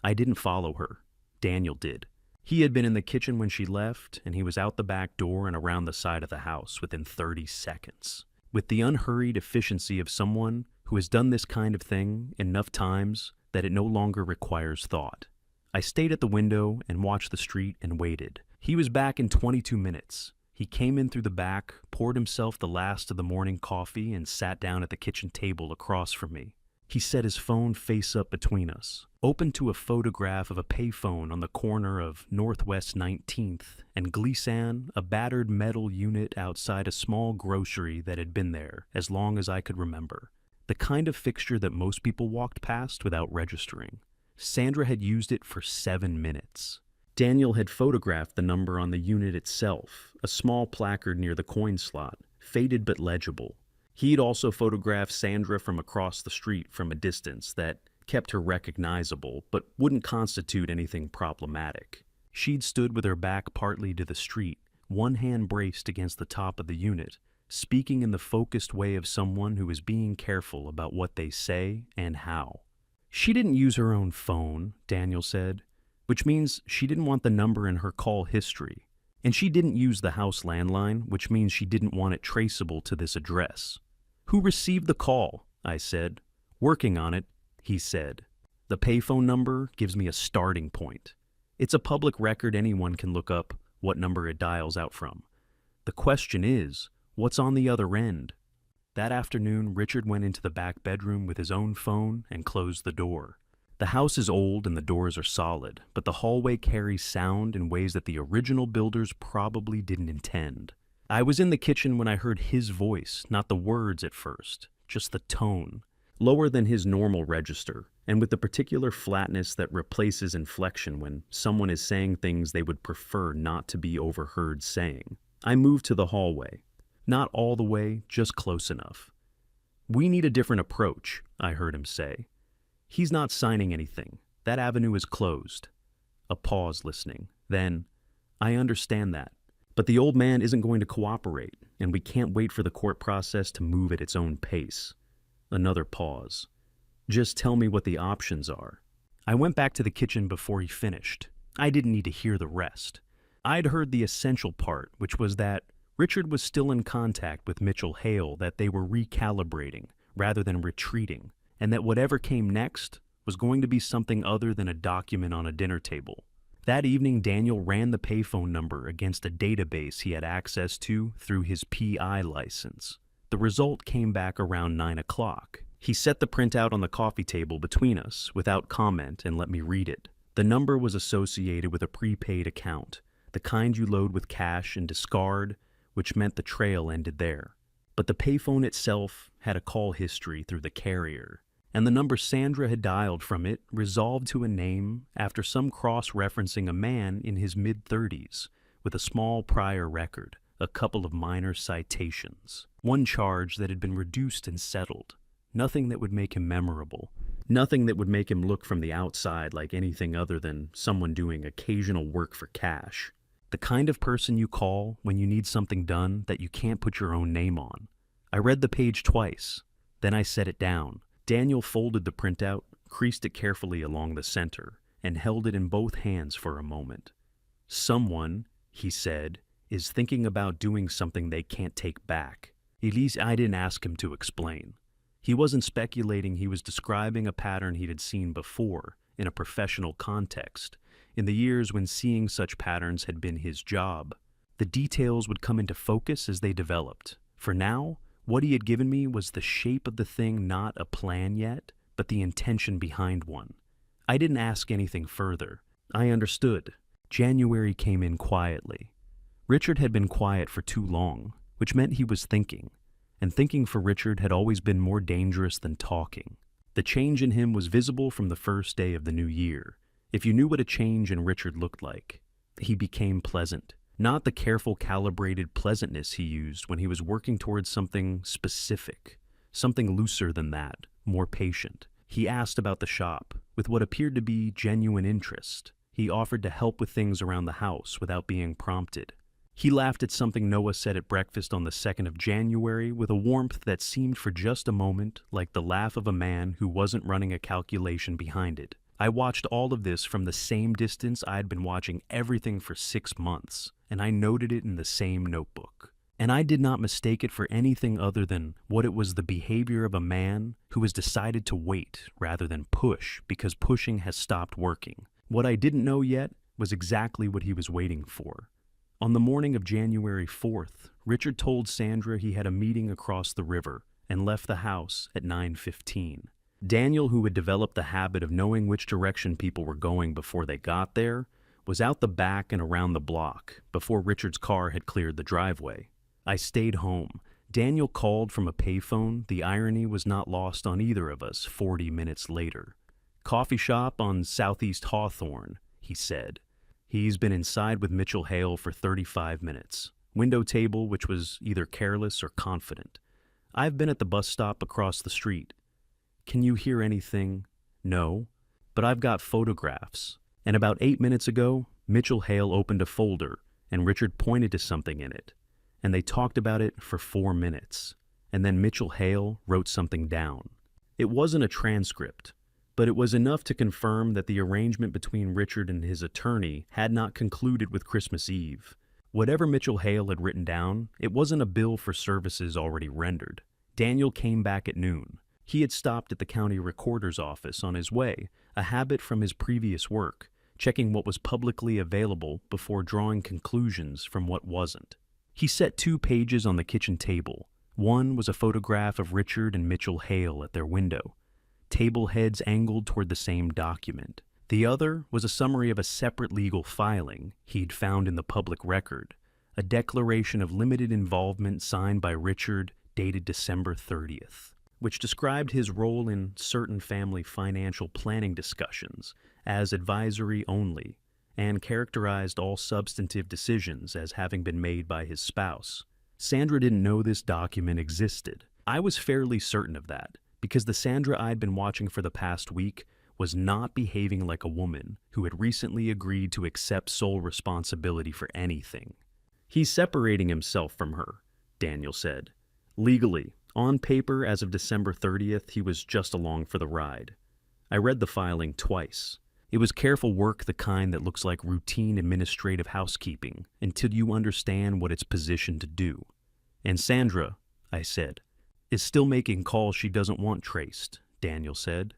I didn't follow her. Daniel did. He had been in the kitchen when she left, and he was out the back door and around the side of the house within 30 seconds. With the unhurried efficiency of someone who has done this kind of thing enough times that it no longer requires thought. I stayed at the window and watched the street and waited. He was back in 22 minutes. He came in through the back, poured himself the last of the morning coffee, and sat down at the kitchen table across from me. He set his phone face up between us, opened to a photograph of a payphone on the corner of Northwest 19th and Glissane, a battered metal unit outside a small grocery that had been there as long as I could remember. The kind of fixture that most people walked past without registering. Sandra had used it for 7 minutes. Daniel had photographed the number on the unit itself, a small placard near the coin slot, faded but legible. He'd also photographed Sandra from across the street from a distance that kept her recognizable, but wouldn't constitute anything problematic. She'd stood with her back partly to the street, one hand braced against the top of the unit, speaking in the focused way of someone who is being careful about what they say and how. She didn't use her own phone, Daniel said, which means she didn't want the number in her call history. And she didn't use the house landline, which means she didn't want it traceable to this address. Who received the call? I said. Working on it, he said. The payphone number gives me a starting point. It's a public record, anyone can look up what number it dials out from. The question is, what's on the other end? That afternoon, Richard went into the back bedroom with his own phone and closed the door. The house is old and the doors are solid, but the hallway carries sound in ways that the original builders probably didn't intend. I was in the kitchen when I heard his voice, not the words at first, just the tone, lower than his normal register, and with the particular flatness that replaces inflection when someone is saying things they would prefer not to be overheard saying. I moved to the hallway. Not all the way, just close enough. We need a different approach, I heard him say. He's not signing anything. That avenue is closed. A pause listening. Then, I understand that. But the old man isn't going to cooperate, and we can't wait for the court process to move at its own pace. Another pause. Just tell me what the options are. I went back to the kitchen before he finished. I didn't need to hear the rest. I'd heard the essential part, which was that Richard was still in contact with Mitchell Hale, that they were recalibrating rather than retreating, and that whatever came next was going to be something other than a document on a dinner table. That evening, Daniel ran the payphone number against a database he had access to through his PI license. The result came back around 9 o'clock. He set the printout on the coffee table between us without comment and let me read it. The number was associated with a prepaid account, the kind you load with cash and discard, which meant the trail ended there. But the payphone itself had a call history through the carrier, and the number Sandra had dialed from it resolved to a name after some cross-referencing a man in his mid-30s with a small prior record, a couple of minor citations, one charge that had been reduced and settled, nothing that would make him memorable, nothing that would make him look from the outside like anything other than someone doing occasional work for cash. The kind of person you call when you need something done that you can't put your own name on. I read the page twice, then I set it down. Daniel folded the printout, creased it carefully along the center, and held it in both hands for a moment. Someone, he said, is thinking about doing something they can't take back. At least I didn't ask him to explain. He wasn't speculating, he was describing a pattern he had seen before in a professional context, in the years when seeing such patterns had been his job. The details would come into focus as they developed. For now, what he had given me was the shape of the thing, not a plan yet, but the intention behind one. I didn't ask anything further. I understood. January came in quietly. Richard had been quiet for too long, which meant he was thinking, and thinking for Richard had always been more dangerous than talking. The change in him was visible from the first day of the new year. If you knew what a change in Richard looked like, he became pleasant. Not the careful, calibrated pleasantness he used when he was working towards something specific, something looser than that, more patient. He asked about the shop, with what appeared to be genuine interest. He offered to help with things around the house without being prompted. He laughed at something Noah said at breakfast on the 2nd of January with a warmth that seemed for just a moment like the laugh of a man who wasn't running a calculation behind it. I watched all of this from the same distance I had been watching everything for 6 months, and I noted it in the same notebook. And I did not mistake it for anything other than what it was, the behavior of a man who has decided to wait rather than push because pushing has stopped working. What I didn't know yet was exactly what he was waiting for. On the morning of January 4th, Richard told Sandra he had a meeting across the river and left the house at 9:15. Daniel, who had developed the habit of knowing which direction people were going before they got there, was out the back and around the block before Richard's car had cleared the driveway. I stayed home. Daniel called from a payphone. The irony was not lost on either of us 40 minutes later. "Coffee shop on Southeast Hawthorne," he said. "He's been inside with Mitchell Hale for 35 minutes. Window table, which was either careless or confident. I've been at the bus stop across the street. Can you hear anything? No, but I've got photographs." And about 8 minutes ago, Mitchell Hale opened a folder, and Richard pointed to something in it. And they talked about it for 4 minutes. And then Mitchell Hale wrote something down. It wasn't a transcript, but it was enough to confirm that the arrangement between Richard and his attorney had not concluded with Christmas Eve. Whatever Mitchell Hale had written down, it wasn't a bill for services already rendered. Daniel came back at noon. He had stopped at the county recorder's office on his way, a habit from his previous work, checking what was publicly available before drawing conclusions from what wasn't. He set 2 pages on the kitchen table. One was a photograph of Richard and Mitchell Hale at their window, table heads angled toward the same document. The other was a summary of a separate legal filing he'd found in the public record, a declaration of limited involvement signed by Richard dated December 30th, which described his role in certain family financial planning discussions as advisory only and characterized all substantive decisions as having been made by his spouse. Sandra didn't know this document existed. I was fairly certain of that, because the Sandra I'd been watching for the past week was not behaving like a woman who had recently agreed to accept sole responsibility for anything. "He's separating himself from her," Daniel said. "Legally, on paper as of December 30th, he was just along for the ride. I read the filing twice. It was careful work, the kind that looks like routine administrative housekeeping until you understand what it's positioned to do. And Sandra," I said, "is still making calls she doesn't want traced," Daniel said.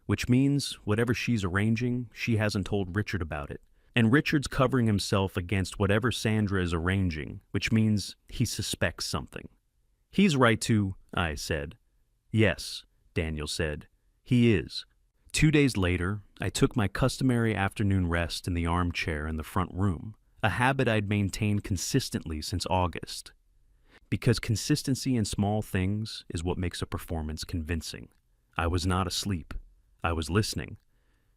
"Which means whatever she's arranging, she hasn't told Richard about it. And Richard's covering himself against whatever Sandra is arranging, which means he suspects something." "He's right to," I said. "Yes," Daniel said, "he is." 2 days later, I took my customary afternoon rest in the armchair in the front room, a habit I'd maintained consistently since August. Because consistency in small things is what makes a performance convincing. I was not asleep. I was listening.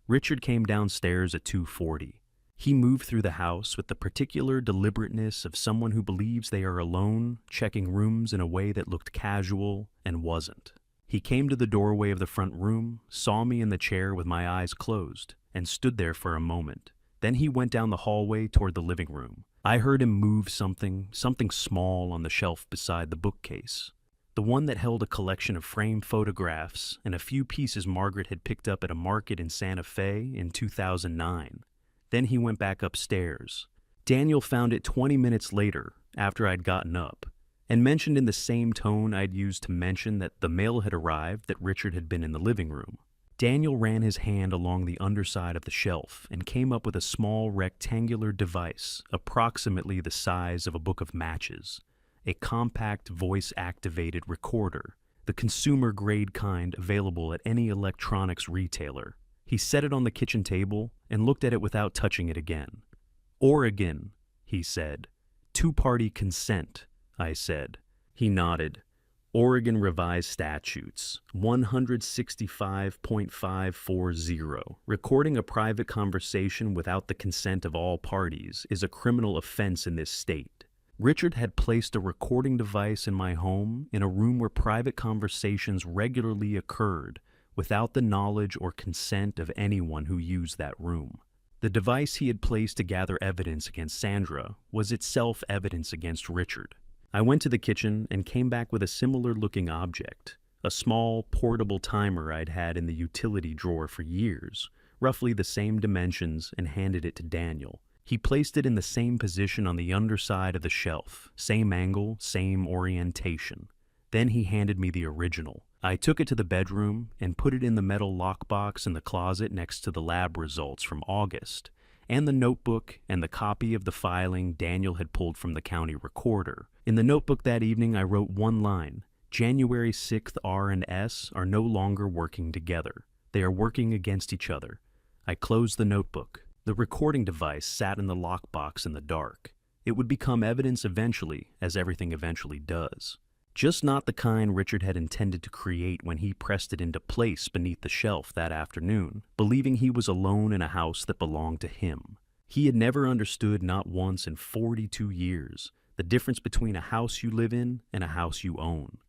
Richard came downstairs at 2:40. He moved through the house with the particular deliberateness of someone who believes they are alone, checking rooms in a way that looked casual and wasn't. He came to the doorway of the front room, saw me in the chair with my eyes closed, and stood there for a moment. Then he went down the hallway toward the living room. I heard him move something small on the shelf beside the bookcase, the one that held a collection of framed photographs and a few pieces Margaret had picked up at a market in Santa Fe in 2009. Then he went back upstairs. Daniel found it 20 minutes later, after I'd gotten up, and mentioned in the same tone I'd used to mention that the mail had arrived that Richard had been in the living room. Daniel ran his hand along the underside of the shelf and came up with a small rectangular device approximately the size of a book of matches, a compact voice-activated recorder, the consumer-grade kind available at any electronics retailer. He set it on the kitchen table and looked at it without touching it again. "Oregon," he said. "Two-party consent," I said. He nodded. "Oregon Revised Statutes, 165.540. Recording a private conversation without the consent of all parties is a criminal offense in this state." Richard had placed a recording device in my home in a room where private conversations regularly occurred without the knowledge or consent of anyone who used that room. The device he had placed to gather evidence against Sandra was itself evidence against Richard. I went to the kitchen and came back with a similar-looking object, a small, portable timer I'd had in the utility drawer for years, roughly the same dimensions, and handed it to Daniel. He placed it in the same position on the underside of the shelf, same angle, same orientation. Then he handed me the original. I took it to the bedroom and put it in the metal lockbox in the closet next to the lab results from August, and the notebook and the copy of the filing Daniel had pulled from the county recorder. In the notebook that evening, I wrote one line: "January 6th R and S are no longer working together. They are working against each other." I closed the notebook. The recording device sat in the lockbox in the dark. It would become evidence eventually, as everything eventually does. Just not the kind Richard had intended to create when he pressed it into place beneath the shelf that afternoon, believing he was alone in a house that belonged to him. He had never understood, not once in 42 years, the difference between a house you live in and a house you own.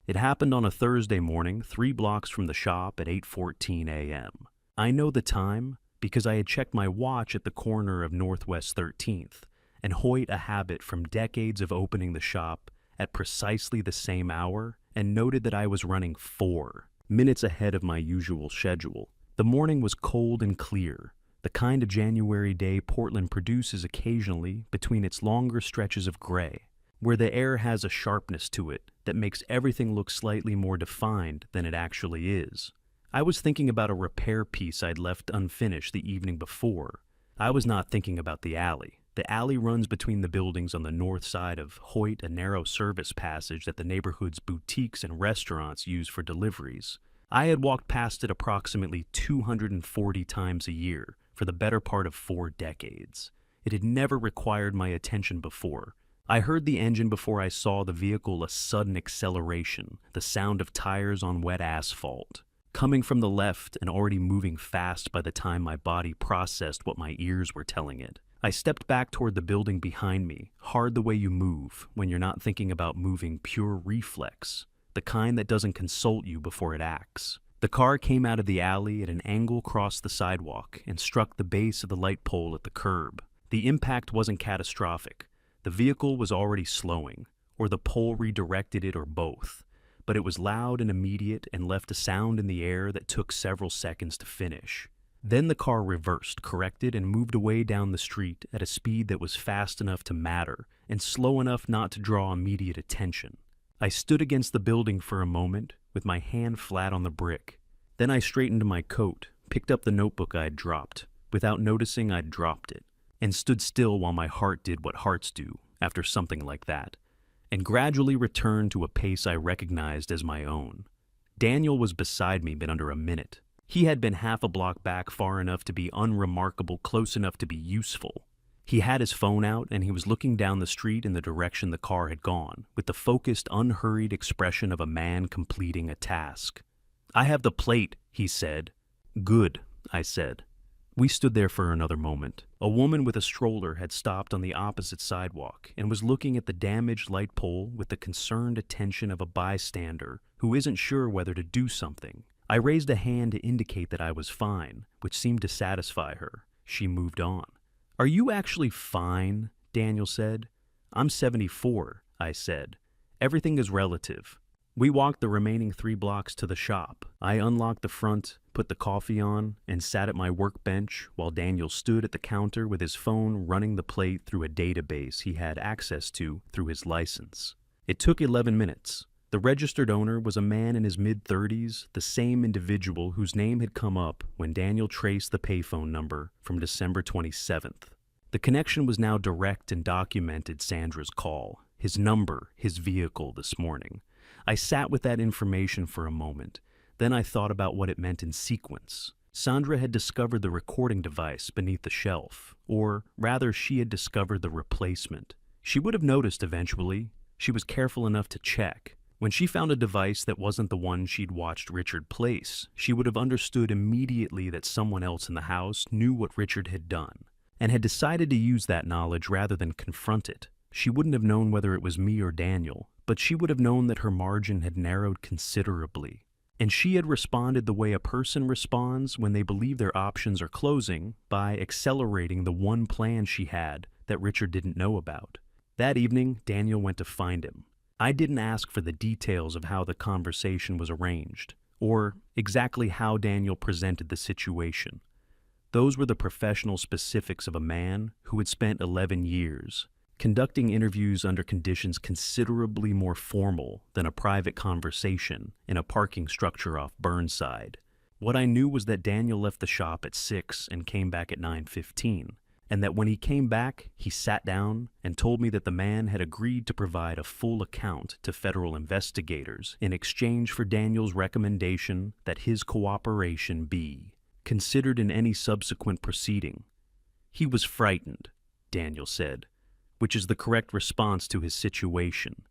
It happened on a Thursday morning, 3 blocks from the shop at 8:14 a.m. I know the time because I had checked my watch at the corner of Northwest 13th, and Hoyt a habit from decades of opening the shop at precisely the same hour, and noted that I was running 4 minutes ahead of my usual schedule. The morning was cold and clear, the kind of January day Portland produces occasionally between its longer stretches of gray, where the air has a sharpness to it that makes everything look slightly more defined than it actually is. I was thinking about a repair piece I'd left unfinished the evening before. I was not thinking about the alley. The alley runs between the buildings on the north side of Hoyt, a narrow service passage that the neighborhood's boutiques and restaurants use for deliveries. I had walked past it approximately 240 times a year for the better part of 4 decades. It had never required my attention before. I heard the engine before I saw the vehicle, a sudden acceleration, the sound of tires on wet asphalt. Coming from the left and already moving fast by the time my body processed what my ears were telling it. I stepped back toward the building behind me, hard the way you move when you're not thinking about moving, pure reflex, the kind that doesn't consult you before it acts. The car came out of the alley at an angle across the sidewalk and struck the base of the light pole at the curb. The impact wasn't catastrophic. The vehicle was already slowing, or the pole redirected it, or both. But it was loud and immediate and left a sound in the air that took several seconds to finish. Then the car reversed, corrected, and moved away down the street at a speed that was fast enough to matter and slow enough not to draw immediate attention. I stood against the building for a moment, with my hand flat on the brick. Then I straightened my coat, picked up the notebook I'd dropped, without noticing I'd dropped it, and stood still while my heart did what hearts do after something like that, and gradually returned to a pace I recognized as my own. Daniel was beside me but under a minute. He had been half a block back, far enough to be unremarkable, close enough to be useful. He had his phone out and he was looking down the street in the direction the car had gone, with the focused, unhurried expression of a man completing a task. "I have the plate," he said. "Good," I said. We stood there for another moment. A woman with a stroller had stopped on the opposite sidewalk and was looking at the damaged light pole with the concerned attention of a bystander who isn't sure whether to do something. I raised a hand to indicate that I was fine, which seemed to satisfy her. She moved on. "Are you actually fine?" Daniel said. "I'm 74, I said. "Everything is relative." We walked the remaining 3 blocks to the shop. I unlocked the front, put the coffee on, and sat at my workbench while Daniel stood at the counter with his phone running the plate through a database he had access to through his license. It took 11 minutes. The registered owner was a man in his mid-30s, the same individual whose name had come up when Daniel traced the payphone number from December 27th. The connection was now direct and documented Sandra's call, his number, his vehicle this morning. I sat with that information for a moment. Then I thought about what it meant in sequence. Sandra had discovered the recording device beneath the shelf, or rather she had discovered the replacement. She would have noticed eventually. She was careful enough to check. When she found a device that wasn't the one she'd watched Richard place, she would have understood immediately that someone else in the house knew what Richard had done, and had decided to use that knowledge rather than confront it. She wouldn't have known whether it was me or Daniel, but she would have known that her margin had narrowed considerably. And she had responded the way a person responds when they believe their options are closing, by accelerating the one plan she had that Richard didn't know about. That evening, Daniel went to find him. I didn't ask for the details of how the conversation was arranged, or exactly how Daniel presented the situation. Those were the professional specifics of a man who had spent 11 years conducting interviews under conditions considerably more formal than a private conversation in a parking structure off Burnside. What I knew was that Daniel left the shop at 6 and came back at 9:15, and that when he came back, he sat down and told me that the man had agreed to provide a full account to federal investigators in exchange for Daniel's recommendation that his cooperation be considered in any subsequent proceeding. He was frightened, Daniel said, which is the correct response to his situation.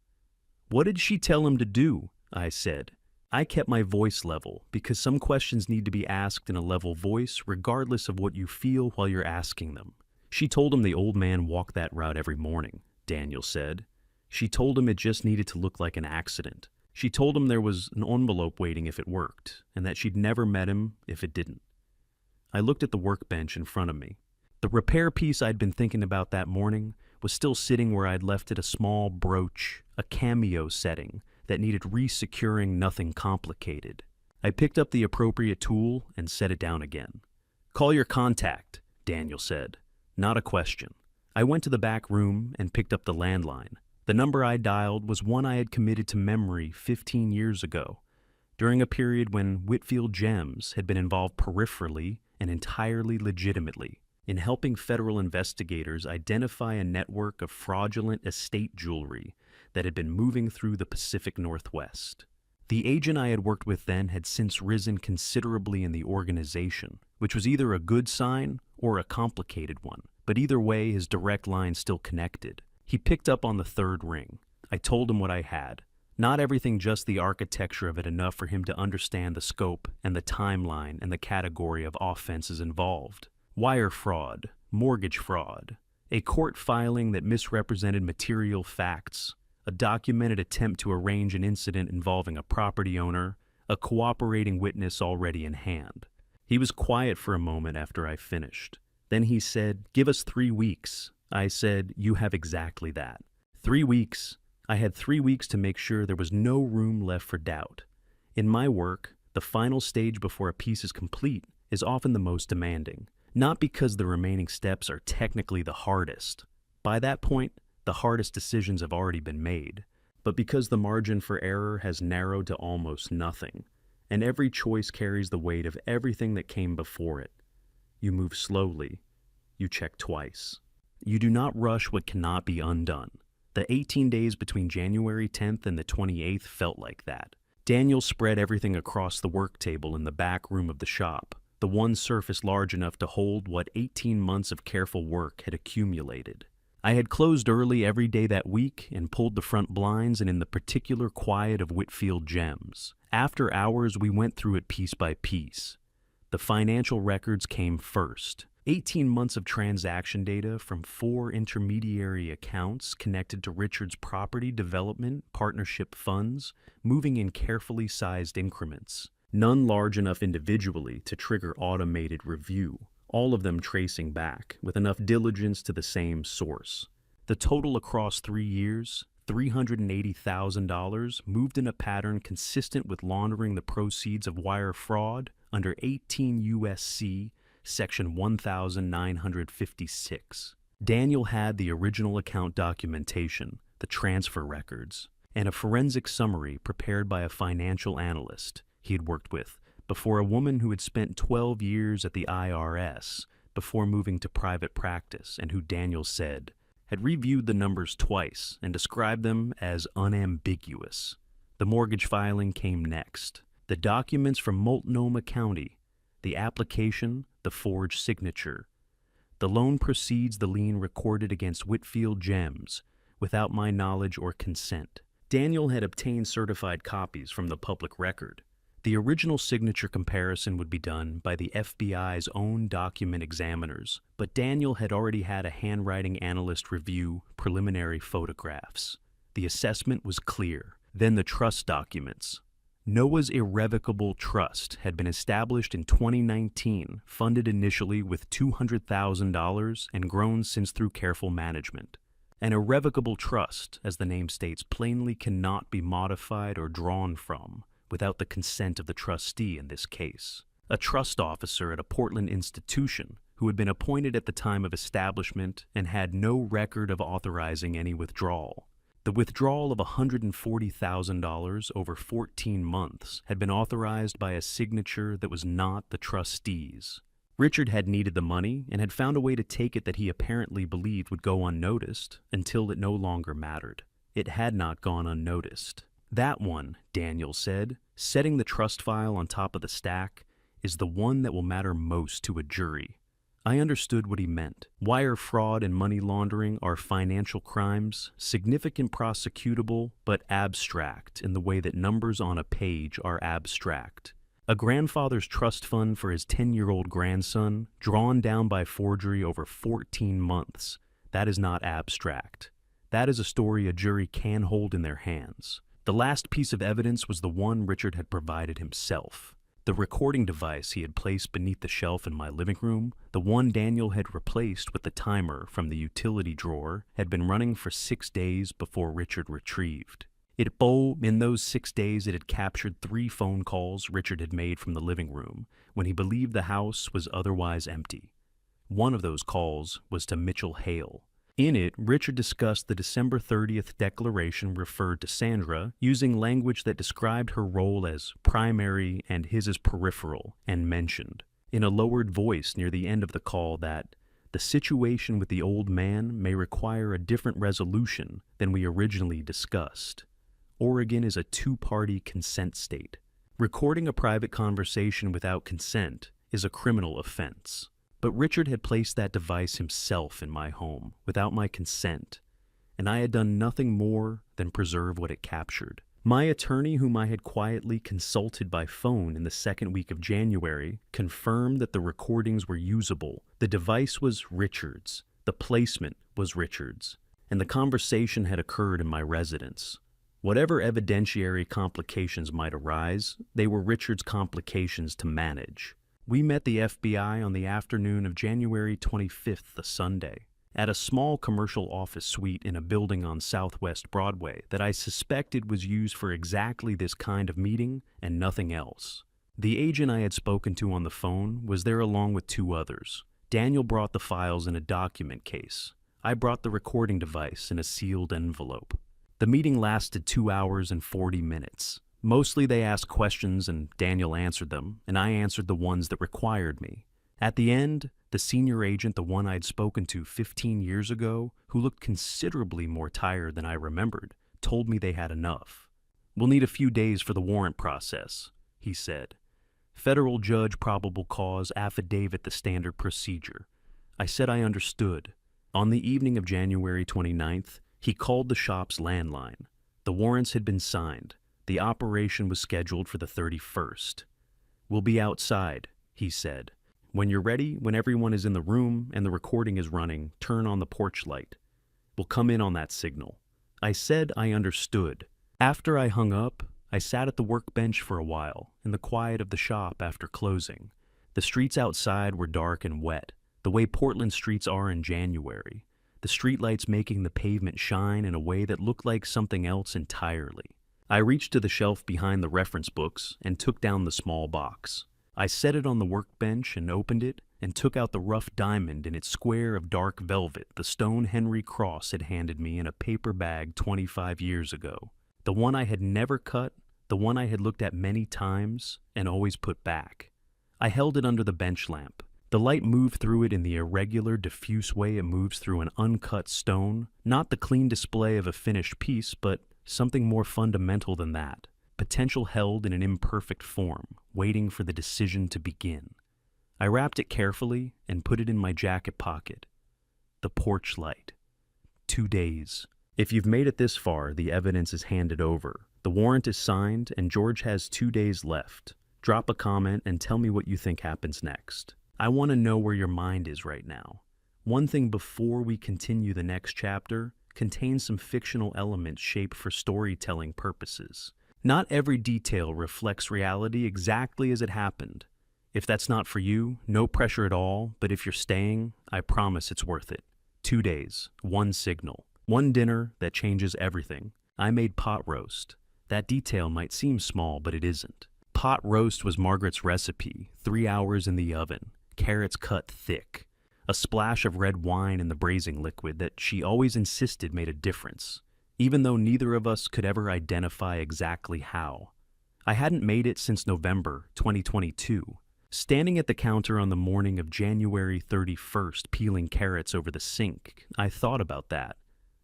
"What did she tell him to do?" I said. I kept my voice level because some questions need to be asked in a level voice regardless of what you feel while you're asking them. "She told him the old man walked that route every morning," Daniel said. "She told him it just needed to look like an accident. She told him there was an envelope waiting if it worked, and that she'd never met him if it didn't." I looked at the workbench in front of me. The repair piece I'd been thinking about that morning was still sitting where I'd left it, a small brooch, a cameo setting that needed resecuring, nothing complicated. I picked up the appropriate tool and set it down again. "Call your contact," Daniel said. Not a question. I went to the back room and picked up the landline. The number I dialed was one I had committed to memory 15 years ago, during a period when Whitfield Gems had been involved peripherally and entirely legitimately in helping federal investigators identify a network of fraudulent estate jewelry that had been moving through the Pacific Northwest. The agent I had worked with then had since risen considerably in the organization, which was either a good sign or a complicated one, but either way his direct line still connected. He picked up on the third ring. I told him what I had. Not everything, just the architecture of it, enough for him to understand the scope and the timeline and the category of offenses involved. Wire fraud, mortgage fraud, a court filing that misrepresented material facts, a documented attempt to arrange an incident involving a property owner, a cooperating witness already in hand. He was quiet for a moment after I finished. Then he said, "Give us 3 weeks." I said, "You have exactly that. 3 weeks. I had 3 weeks to make sure there was no room left for doubt. In my work, the final stage before a piece is complete is often the most demanding, not because the remaining steps are technically the hardest. By that point, the hardest decisions have already been made, but because the margin for error has narrowed to almost nothing, and every choice carries the weight of everything that came before it. You move slowly. You check twice. You do not rush what cannot be undone. The 18 days between January 10th and the 28th felt like that. Daniel spread everything across the work table in the back room of the shop, the one surface large enough to hold what 18 months of careful work had accumulated. I had closed early every day that week and pulled the front blinds, and in the particular quiet of Whitfield Gems, after hours we went through it piece by piece. The financial records came first. 18 months of transaction data from 4 intermediary accounts connected to Richard's property development partnership funds, moving in carefully sized increments, none large enough individually to trigger automated review, all of them tracing back with enough diligence to the same source. The total across 3 years, $380,000, moved in a pattern consistent with laundering the proceeds of wire fraud under 18 U.S.C. Section 1956. Daniel had the original account documentation, the transfer records, and a forensic summary prepared by a financial analyst he had worked with before, a woman who had spent 12 years at the IRS before moving to private practice, and who, Daniel said, had reviewed the numbers twice and described them as unambiguous. The mortgage filing came next. The documents from Multnomah County, the application, the forged signature. The loan precedes the lien recorded against Whitfield Gems without my knowledge or consent. Daniel had obtained certified copies from the public record. The original signature comparison would be done by the FBI's own document examiners, but Daniel had already had a handwriting analyst review preliminary photographs. The assessment was clear. Then the trust documents. Noah's Irrevocable Trust had been established in 2019, funded initially with $200,000 and grown since through careful management. An irrevocable trust, as the name states, plainly cannot be modified or drawn from without the consent of the trustee in this case. A trust officer at a Portland institution who had been appointed at the time of establishment and had no record of authorizing any withdrawal. The withdrawal of $140,000 over 14 months had been authorized by a signature that was not the trustee's. Richard had needed the money and had found a way to take it that he apparently believed would go unnoticed until it no longer mattered. It had not gone unnoticed. That one, Daniel said, setting the trust file on top of the stack, is the one that will matter most to a jury. I understood what he meant. Wire fraud and money laundering are financial crimes, significant, prosecutable, but abstract in the way that numbers on a page are abstract. A grandfather's trust fund for his 10-year-old grandson, drawn down by forgery over 14 months, that is not abstract. That is a story a jury can hold in their hands. The last piece of evidence was the one Richard had provided himself. The recording device he had placed beneath the shelf in my living room, the one Daniel had replaced with the timer from the utility drawer, had been running for 6 days before Richard retrieved. In those 6 days, it had captured 3 phone calls Richard had made from the living room when he believed the house was otherwise empty. One of those calls was to Mitchell Hale. In it, Richard discussed the December 30th declaration referred to Sandra, using language that described her role as primary and his as peripheral, and mentioned, in a lowered voice near the end of the call, that the situation with the old man may require a different resolution than we originally discussed. Oregon is a 2-party consent state. Recording a private conversation without consent is a criminal offense. But Richard had placed that device himself in my home without my consent, and I had done nothing more than preserve what it captured. My attorney, whom I had quietly consulted by phone in the second week of January, confirmed that the recordings were usable. The device was Richard's, the placement was Richard's, and the conversation had occurred in my residence. Whatever evidentiary complications might arise, they were Richard's complications to manage. We met the FBI on the afternoon of January 25th, a Sunday, at a small commercial office suite in a building on Southwest Broadway that I suspected was used for exactly this kind of meeting and nothing else. The agent I had spoken to on the phone was there along with 2 others. Daniel brought the files in a document case. I brought the recording device in a sealed envelope. The meeting lasted 2 hours and 40 minutes. Mostly they asked questions and Daniel answered them, and I answered the ones that required me. At the end, the senior agent, the one I'd spoken to 15 years ago, who looked considerably more tired than I remembered, told me they had enough. "We'll need a few days for the warrant process," he said. "Federal judge, probable cause, affidavit, the standard procedure." I said I understood. On the evening of January 29th, he called the shop's landline. The warrants had been signed. The operation was scheduled for the 31st. "We'll be outside," he said. "When you're ready, when everyone is in the room and the recording is running, turn on the porch light. We'll come in on that signal." I said I understood. After I hung up, I sat at the workbench for a while, in the quiet of the shop after closing. The streets outside were dark and wet, the way Portland streets are in January, the streetlights making the pavement shine in a way that looked like something else entirely. I reached to the shelf behind the reference books and took down the small box. I set it on the workbench and opened it and took out the rough diamond in its square of dark velvet the stone Henry Cross had handed me in a paper bag 25 years ago. The one I had never cut, the one I had looked at many times and always put back. I held it under the bench lamp. The light moved through it in the irregular, diffuse way it moves through an uncut stone, not the clean display of a finished piece, but something more fundamental than that, potential held in an imperfect form, waiting for the decision to begin. I wrapped it carefully and put it in my jacket pocket. The porch light. 2 days. If you've made it this far, the evidence is handed over. The warrant is signed, and George has 2 days left. Drop a comment and tell me what you think happens next. I want to know where your mind is right now. One thing before we continue the next chapter contains some fictional elements shaped for storytelling purposes. Not every detail reflects reality exactly as it happened. If that's not for you, no pressure at all, but if you're staying, I promise it's worth it. 2 days, 1 signal, 1 dinner that changes everything. I made pot roast. That detail might seem small, but it isn't. Pot roast was Margaret's recipe, 3 hours in the oven, carrots cut thick. A splash of red wine in the braising liquid that she always insisted made a difference, even though neither of us could ever identify exactly how. I hadn't made it since November 2022. Standing at the counter on the morning of January 31st, peeling carrots over the sink, I thought about that.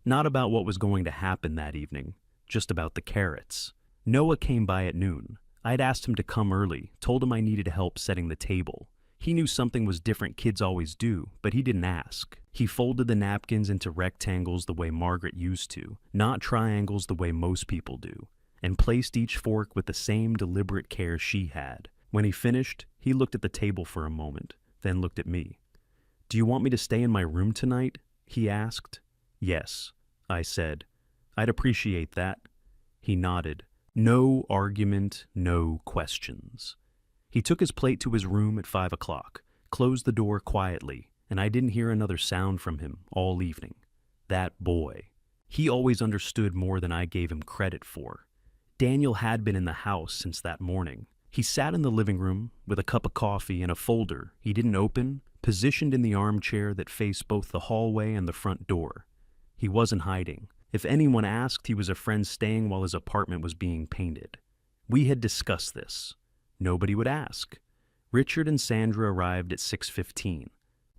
Not about what was going to happen that evening, just about the carrots. Noah came by at noon. I'd asked him to come early, told him I needed help setting the table. He knew something was different, kids always do, but he didn't ask. He folded the napkins into rectangles the way Margaret used to, not triangles the way most people do, and placed each fork with the same deliberate care she had. When he finished, he looked at the table for a moment, then looked at me. "Do you want me to stay in my room tonight?" he asked. "Yes," I said. "I'd appreciate that." He nodded. No argument, no questions. He took his plate to his room at 5 o'clock, closed the door quietly, and I didn't hear another sound from him all evening. That boy. He always understood more than I gave him credit for. Daniel had been in the house since that morning. He sat in the living room with a cup of coffee and a folder he didn't open, positioned in the armchair that faced both the hallway and the front door. He wasn't hiding. If anyone asked, he was a friend staying while his apartment was being painted. We had discussed this. Nobody would ask. Richard and Sandra arrived at 6:15.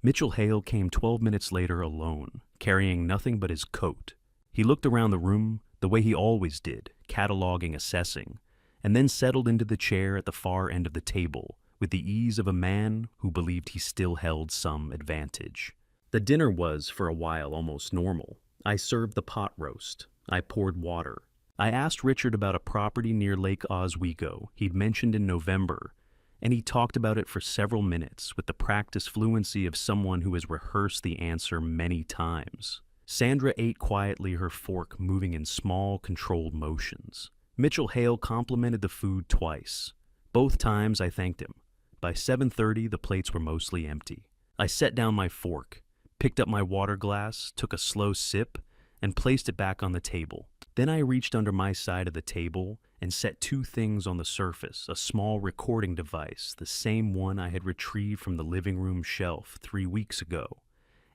Mitchell Hale came 12 minutes later alone, carrying nothing but his coat. He looked around the room the way he always did, cataloging, assessing, and then settled into the chair at the far end of the table with the ease of a man who believed he still held some advantage. The dinner was, for a while, almost normal. I served the pot roast. I poured water. I asked Richard about a property near Lake Oswego he'd mentioned in November, and he talked about it for several minutes with the practiced fluency of someone who has rehearsed the answer many times. Sandra ate quietly, her fork moving in small, controlled motions. Mitchell Hale complimented the food twice. Both times I thanked him. By 7:30, the plates were mostly empty. I set down my fork, picked up my water glass, took a slow sip, and placed it back on the table. Then I reached under my side of the table and set two things on the surface: a small recording device, the same one I had retrieved from the living room shelf 3 weeks ago,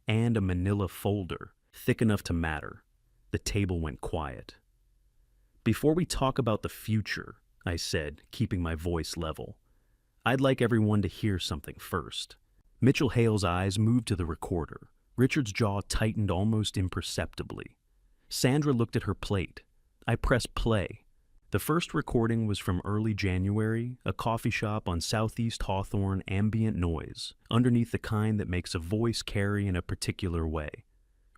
and a manila folder, thick enough to matter. The table went quiet. "Before we talk about the future," I said, keeping my voice level, "I'd like everyone to hear something first." Mitchell Hale's eyes moved to the recorder. Richard's jaw tightened almost imperceptibly. Sandra looked at her plate. I pressed play. The first recording was from early January, a coffee shop on Southeast Hawthorne, ambient noise, underneath the kind that makes a voice carry in a particular way.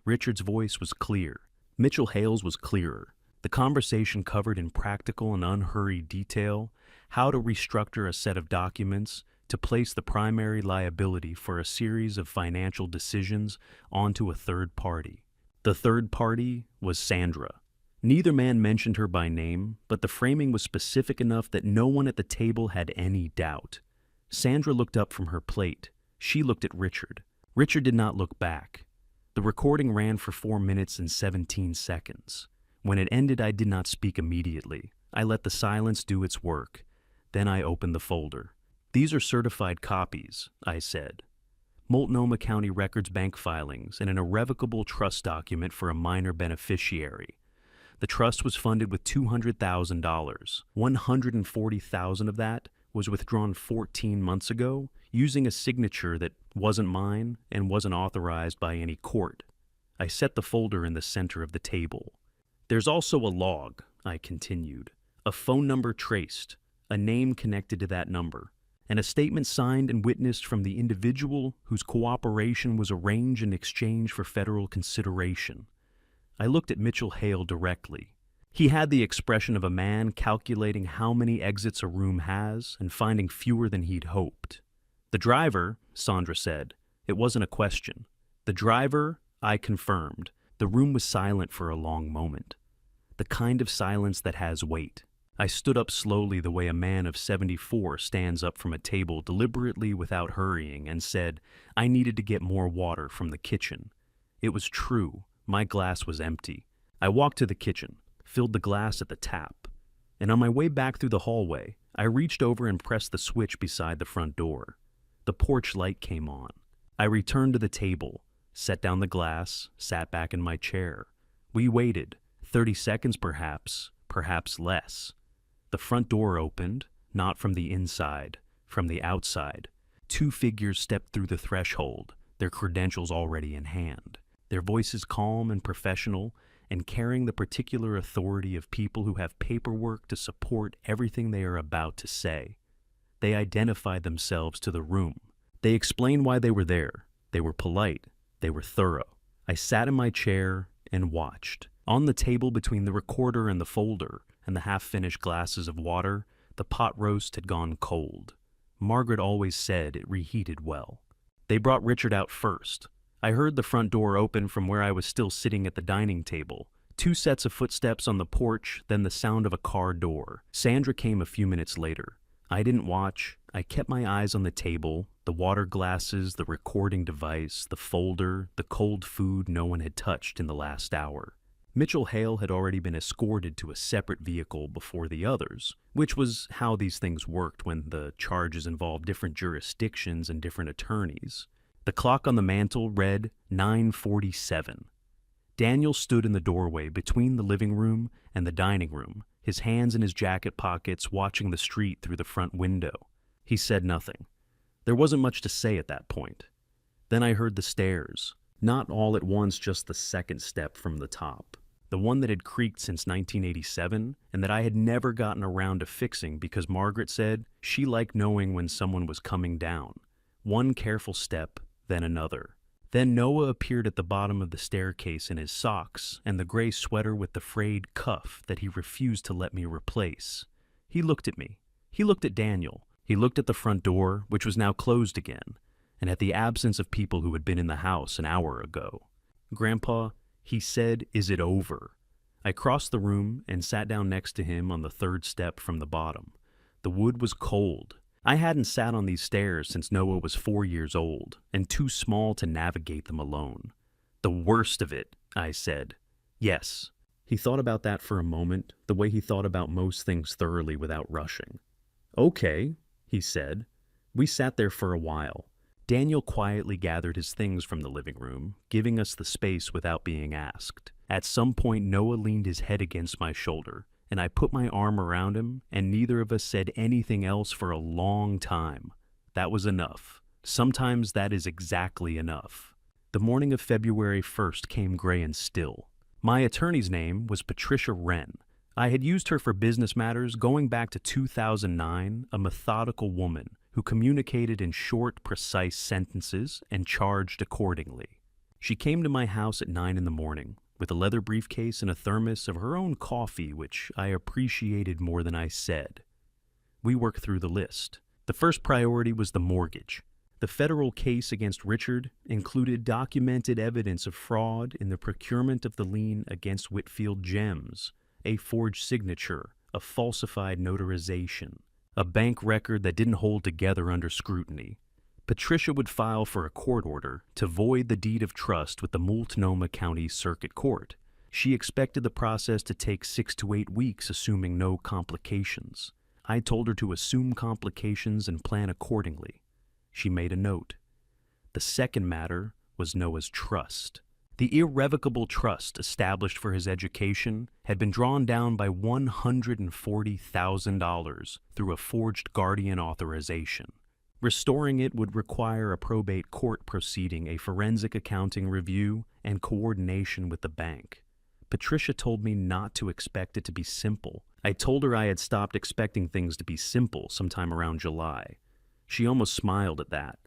Richard's voice was clear. Mitchell Hale's was clearer. The conversation covered in practical and unhurried detail how to restructure a set of documents to place the primary liability for a series of financial decisions onto a third party. The third party was Sandra. Neither man mentioned her by name, but the framing was specific enough that no one at the table had any doubt. Sandra looked up from her plate. She looked at Richard. Richard did not look back. The recording ran for 4 minutes and 17 seconds. When it ended, I did not speak immediately. I let the silence do its work. Then I opened the folder. "These are certified copies," I said. "Multnomah County Records bank filings and an irrevocable trust document for a minor beneficiary. The trust was funded with $200,000. $140,000 of that was withdrawn 14 months ago using a signature that wasn't mine and wasn't authorized by any court." I set the folder in the center of the table. "There's also a log," I continued, "a phone number traced, a name connected to that number, and a statement signed and witnessed from the individual whose cooperation was arranged in exchange for federal consideration." I looked at Mitchell Hale directly. He had the expression of a man calculating how many exits a room has and finding fewer than he'd hoped. "The driver," Sandra said. It wasn't a question. "The driver," I confirmed. The room was silent for a long moment. The kind of silence that has weight. I stood up slowly the way a man of 74 stands up from a table deliberately without hurrying and said, "I needed to get more water from the kitchen." It was true. My glass was empty. I walked to the kitchen, filled the glass at the tap, and on my way back through the hallway, I reached over and pressed the switch beside the front door. The porch light came on. I returned to the table, set down the glass, sat back in my chair. We waited, 30 seconds perhaps less. The front door opened, not from the inside, from the outside. Two figures stepped through the threshold, their credentials already in hand, their voices calm and professional and carrying the particular authority of people who have paperwork to support everything they are about to say. They identified themselves to the room. They explained why they were there. They were polite. They were thorough. I sat in my chair and watched. On the table between the recorder and the folder and the half-finished glasses of water, the pot roast had gone cold. Margaret always said it reheated well. They brought Richard out first. I heard the front door open from where I was still sitting at the dining table. 2 sets of footsteps on the porch, then the sound of a car door. Sandra came a few minutes later. I didn't watch. I kept my eyes on the table, the water glasses, the recording device, the folder, the cold food no one had touched in the last hour. Mitchell Hale had already been escorted to a separate vehicle before the others, which was how these things worked when the charges involved different jurisdictions and different attorneys. The clock on the mantel read 9:47. Daniel stood in the doorway between the living room and the dining room, his hands in his jacket pockets, watching the street through the front window. He said nothing. There wasn't much to say at that point. Then I heard the stairs, not all at once, just the second step from the top. The one that had creaked since 1987 and that I had never gotten around to fixing because Margaret said she liked knowing when someone was coming down. One careful step, then another. Then Noah appeared at the bottom of the staircase in his socks and the gray sweater with the frayed cuff that he refused to let me replace. He looked at me. He looked at Daniel. He looked at the front door, which was now closed again, and at the absence of people who had been in the house an hour ago. "Grandpa," he said, "is it over?" I crossed the room and sat down next to him on the third step from the bottom. The wood was cold. I hadn't sat on these stairs since Noah was 4 years old and too small to navigate them alone. "The worst of it," I said. "Yes." He thought about that for a moment, the way he thought about most things thoroughly without rushing. "Okay," he said. We sat there for a while. Daniel quietly gathered his things from the living room, giving us the space without being asked. At some point, Noah leaned his head against my shoulder, and I put my arm around him, and neither of us said anything else for a long time. That was enough. Sometimes that is exactly enough. The morning of February 1st came gray and still. My attorney's name was Patricia Wren. I had used her for business matters going back to 2009, a methodical woman who communicated in short, precise sentences and charged accordingly. She came to my house at 9 in the morning with a leather briefcase and a thermos of her own coffee, which I appreciated more than I said. We worked through the list. The first priority was the mortgage. The federal case against Richard included documented evidence of fraud in the procurement of the lien against Whitfield Gems, a forged signature, a falsified notarization, a bank record that didn't hold together under scrutiny. Patricia would file for a court order to void the deed of trust with the Multnomah County Circuit Court. She expected the process to take 6 to 8 weeks, assuming no complications. I told her to assume complications and plan accordingly. She made a note. The second matter was Noah's trust. The irrevocable trust established for his education had been drawn down by $140,000 through a forged guardian authorization. Restoring it would require a probate court proceeding, a forensic accounting review, and coordination with the bank. Patricia told me not to expect it to be simple. I told her I had stopped expecting things to be simple sometime around July. She almost smiled at that.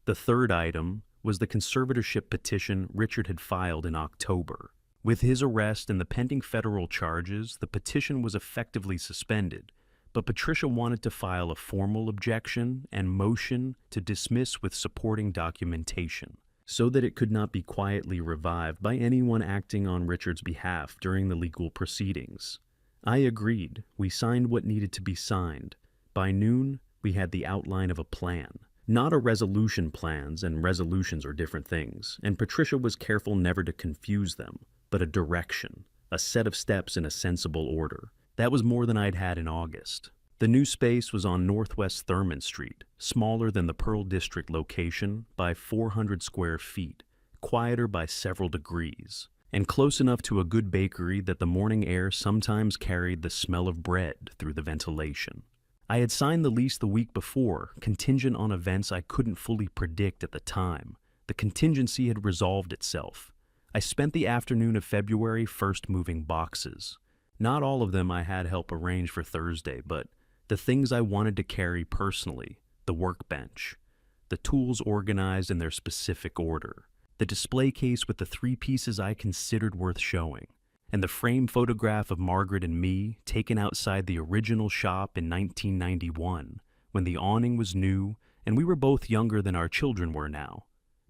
The third item was the conservatorship petition Richard had filed in October. With his arrest and the pending federal charges, the petition was effectively suspended, but Patricia wanted to file a formal objection and motion to dismiss with supporting documentation, so that it could not be quietly revived by anyone acting on Richard's behalf during the legal proceedings. I agreed. We signed what needed to be signed. By noon, we had the outline of a plan. Not a resolution. Plans and resolutions are different things, and Patricia was careful never to confuse them, but a direction, a set of steps in a sensible order. That was more than I'd had in August. The new space was on Northwest Thurman Street, smaller than the Pearl District location by 400 square feet, quieter by several degrees, and close enough to a good bakery that the morning air sometimes carried the smell of bread through the ventilation. I had signed the lease the week before, contingent on events I couldn't fully predict at the time. The contingency had resolved itself. I spent the afternoon of February 1st moving boxes. Not all of them I had help arrange for Thursday, but the things I wanted to carry personally, the workbench, the tools organized in their specific order, the display case with the 3 pieces I considered worth showing, and the frame photograph of Margaret and me taken outside the original shop in 1991, when the awning was new and we were both younger than our children were now.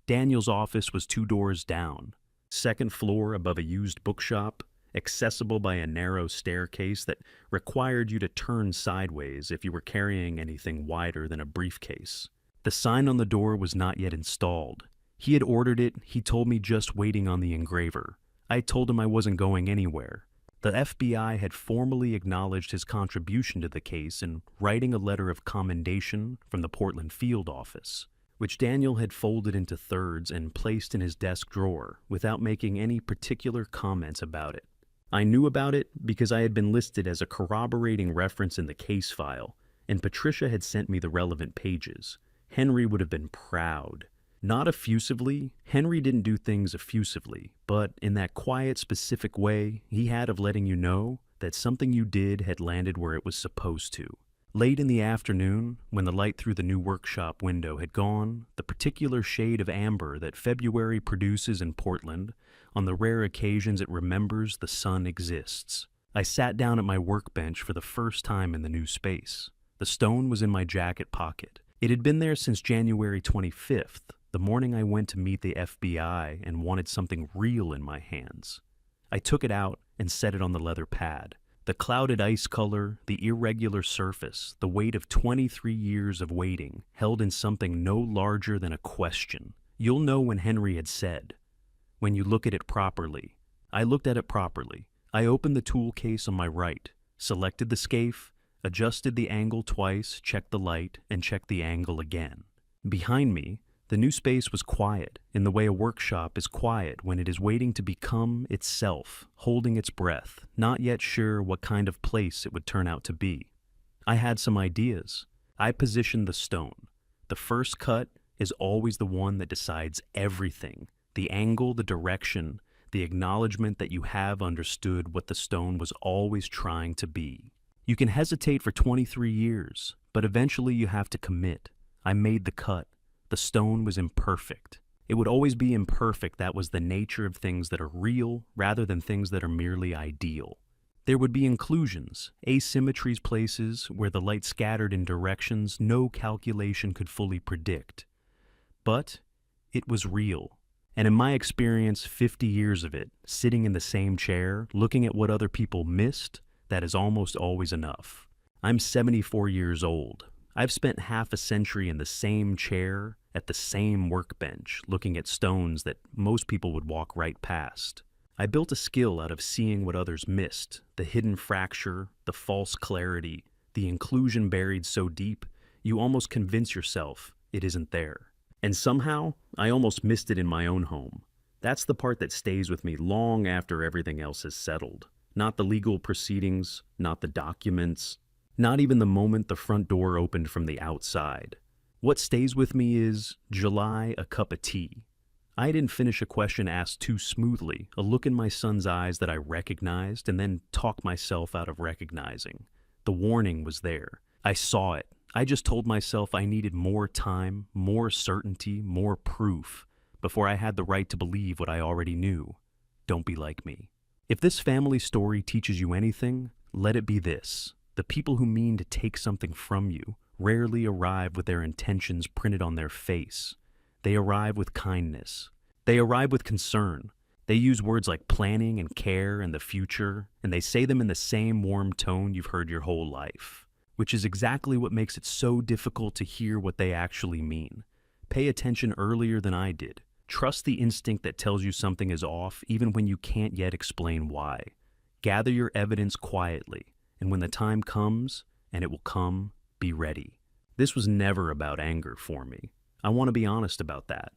Daniel's office was 2 doors down, 2nd floor above a used bookshop, accessible by a narrow staircase that required you to turn sideways if you were carrying anything wider than a briefcase. The sign on the door was not yet installed. He had ordered it, he told me, just waiting on the engraver. I told him I wasn't going anywhere. The FBI had formally acknowledged his contribution to the case in writing a letter of commendation from the Portland field office, which Daniel had folded into thirds and placed in his desk drawer without making any particular comments about it. I knew about it because I had been listed as a corroborating reference in the case file, and Patricia had sent me the relevant pages. Henry would have been proud. Not effusively, Henry didn't do things effusively, but in that quiet, specific way he had of letting you know that something you did had landed where it was supposed to. Late in the afternoon, when the light through the new workshop window had gone, the particular shade of amber that February produces in Portland, on the rare occasions it remembers the sun exists, I sat down at my workbench for the first time in the new space. The stone was in my jacket pocket. It had been there since January 25th, the morning I went to meet the FBI and wanted something real in my hands. I took it out and set it on the leather pad. The clouded ice color, the irregular surface, the weight of 23 years of waiting, held in something no larger than a question. You'll know when Henry had said, "When you look at it properly." I looked at it properly. I opened the tool case on my right, selected the scaife, adjusted the angle twice, checked the light, and checked the angle again. Behind me, the new space was quiet, in the way a workshop is quiet when it is waiting to become itself, holding its breath, not yet sure what kind of place it would turn out to be. I had some ideas. I positioned the stone. The first cut is always the one that decides everything. The angle, the direction, the acknowledgement that you have understood what the stone was always trying to be. You can hesitate for 23 years, but eventually you have to commit. I made the cut. The stone was imperfect. It would always be imperfect. That was the nature of things that are real rather than things that are merely ideal. There would be inclusions, asymmetries, places where the light scattered in directions no calculation could fully predict. But it was real. And in my experience, 50 years of it, sitting in the same chair, looking at what other people missed, that is almost always enough. I'm 74 years old. I've spent half a century in the same chair, at the same workbench, looking at stones that most people would walk right past. I built a skill out of seeing what others missed, the hidden fracture, the false clarity, the inclusion buried so deep, you almost convince yourself it isn't there. And somehow, I almost missed it in my own home. That's the part that stays with me long after everything else is settled. Not the legal proceedings, not the documents, not even the moment the front door opened from the outside. What stays with me is July, a cup of tea. I didn't finish a question asked too smoothly, a look in my son's eyes that I recognized and then talked myself out of recognizing. The warning was there. I saw it. I just told myself I needed more time, more certainty, more proof before I had the right to believe what I already knew. Don't be like me. If this family story teaches you anything, let it be this. The people who mean to take something from you rarely arrive with their intentions printed on their face. They arrive with kindness. They arrive with concern. They use words like planning and care and the future, and they say them in the same warm tone you've heard your whole life, which is exactly what makes it so difficult to hear what they actually mean. Pay attention earlier than I did. Trust the instinct that tells you something is off even when you can't yet explain why. Gather your evidence quietly. And when the time comes, and it will come, be ready. This was never about anger for me. I want to be honest about that.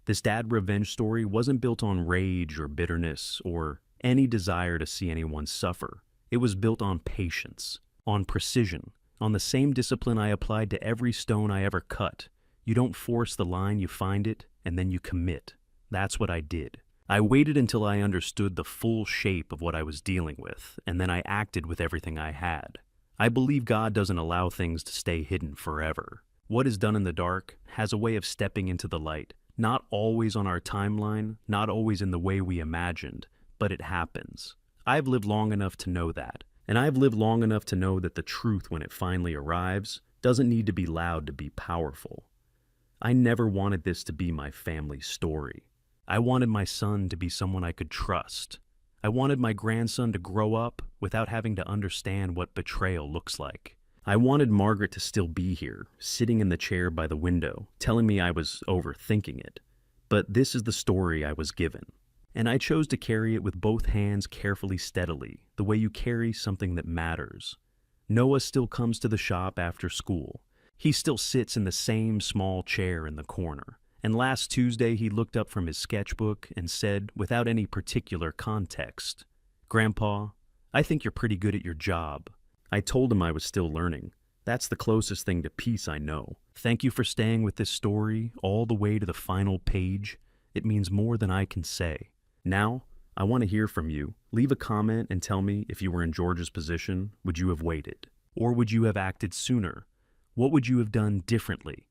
This dad revenge story wasn't built on rage or bitterness or any desire to see anyone suffer. It was built on patience, on precision, on the same discipline I applied to every stone I ever cut. You don't force the line, you find it, and then you commit. That's what I did. I waited until I understood the full shape of what I was dealing with, and then I acted with everything I had. I believe God doesn't allow things to stay hidden forever. What is done in the dark has a way of stepping into the light, not always on our timeline, not always in the way we imagined, but it happens. I've lived long enough to know that, and I've lived long enough to know that the truth, when it finally arrives, doesn't need to be loud to be powerful. I never wanted this to be my family story. I wanted my son to be someone I could trust. I wanted my grandson to grow up without having to understand what betrayal looks like. I wanted Margaret to still be here, sitting in the chair by the window, telling me I was overthinking it. But this is the story I was given. and I chose to carry it with both hands carefully steadily, the way you carry something that matters. Noah still comes to the shop after school. He still sits in the same small chair in the corner. And last Tuesday he looked up from his sketchbook and said, without any particular context, "Grandpa, I think you're pretty good at your job." I told him I was still learning. That's the closest thing to peace I know. Thank you for staying with this story all the way to the final page. It means more than I can say. Now, I want to hear from you. Leave a comment and tell me, if you were in George's position, would you have waited? Or would you have acted sooner? What would you have done differently?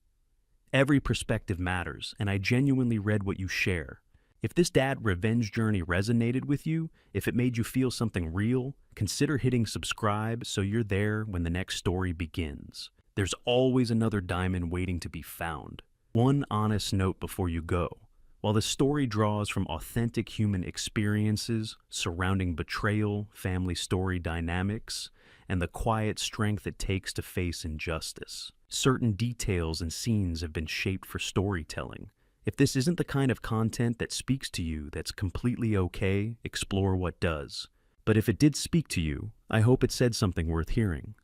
Every perspective matters, and I genuinely read what you share. If this dad revenge journey resonated with you, if it made you feel something real, consider hitting subscribe so you're there when the next story begins. There's always another diamond waiting to be found. One honest note before you go. While the story draws from authentic human experiences surrounding betrayal, family story dynamics, and the quiet strength it takes to face injustice, certain details and scenes have been shaped for storytelling. If this isn't the kind of content that speaks to you, that's completely okay. Explore what does. But if it did speak to you, I hope it said something worth hearing.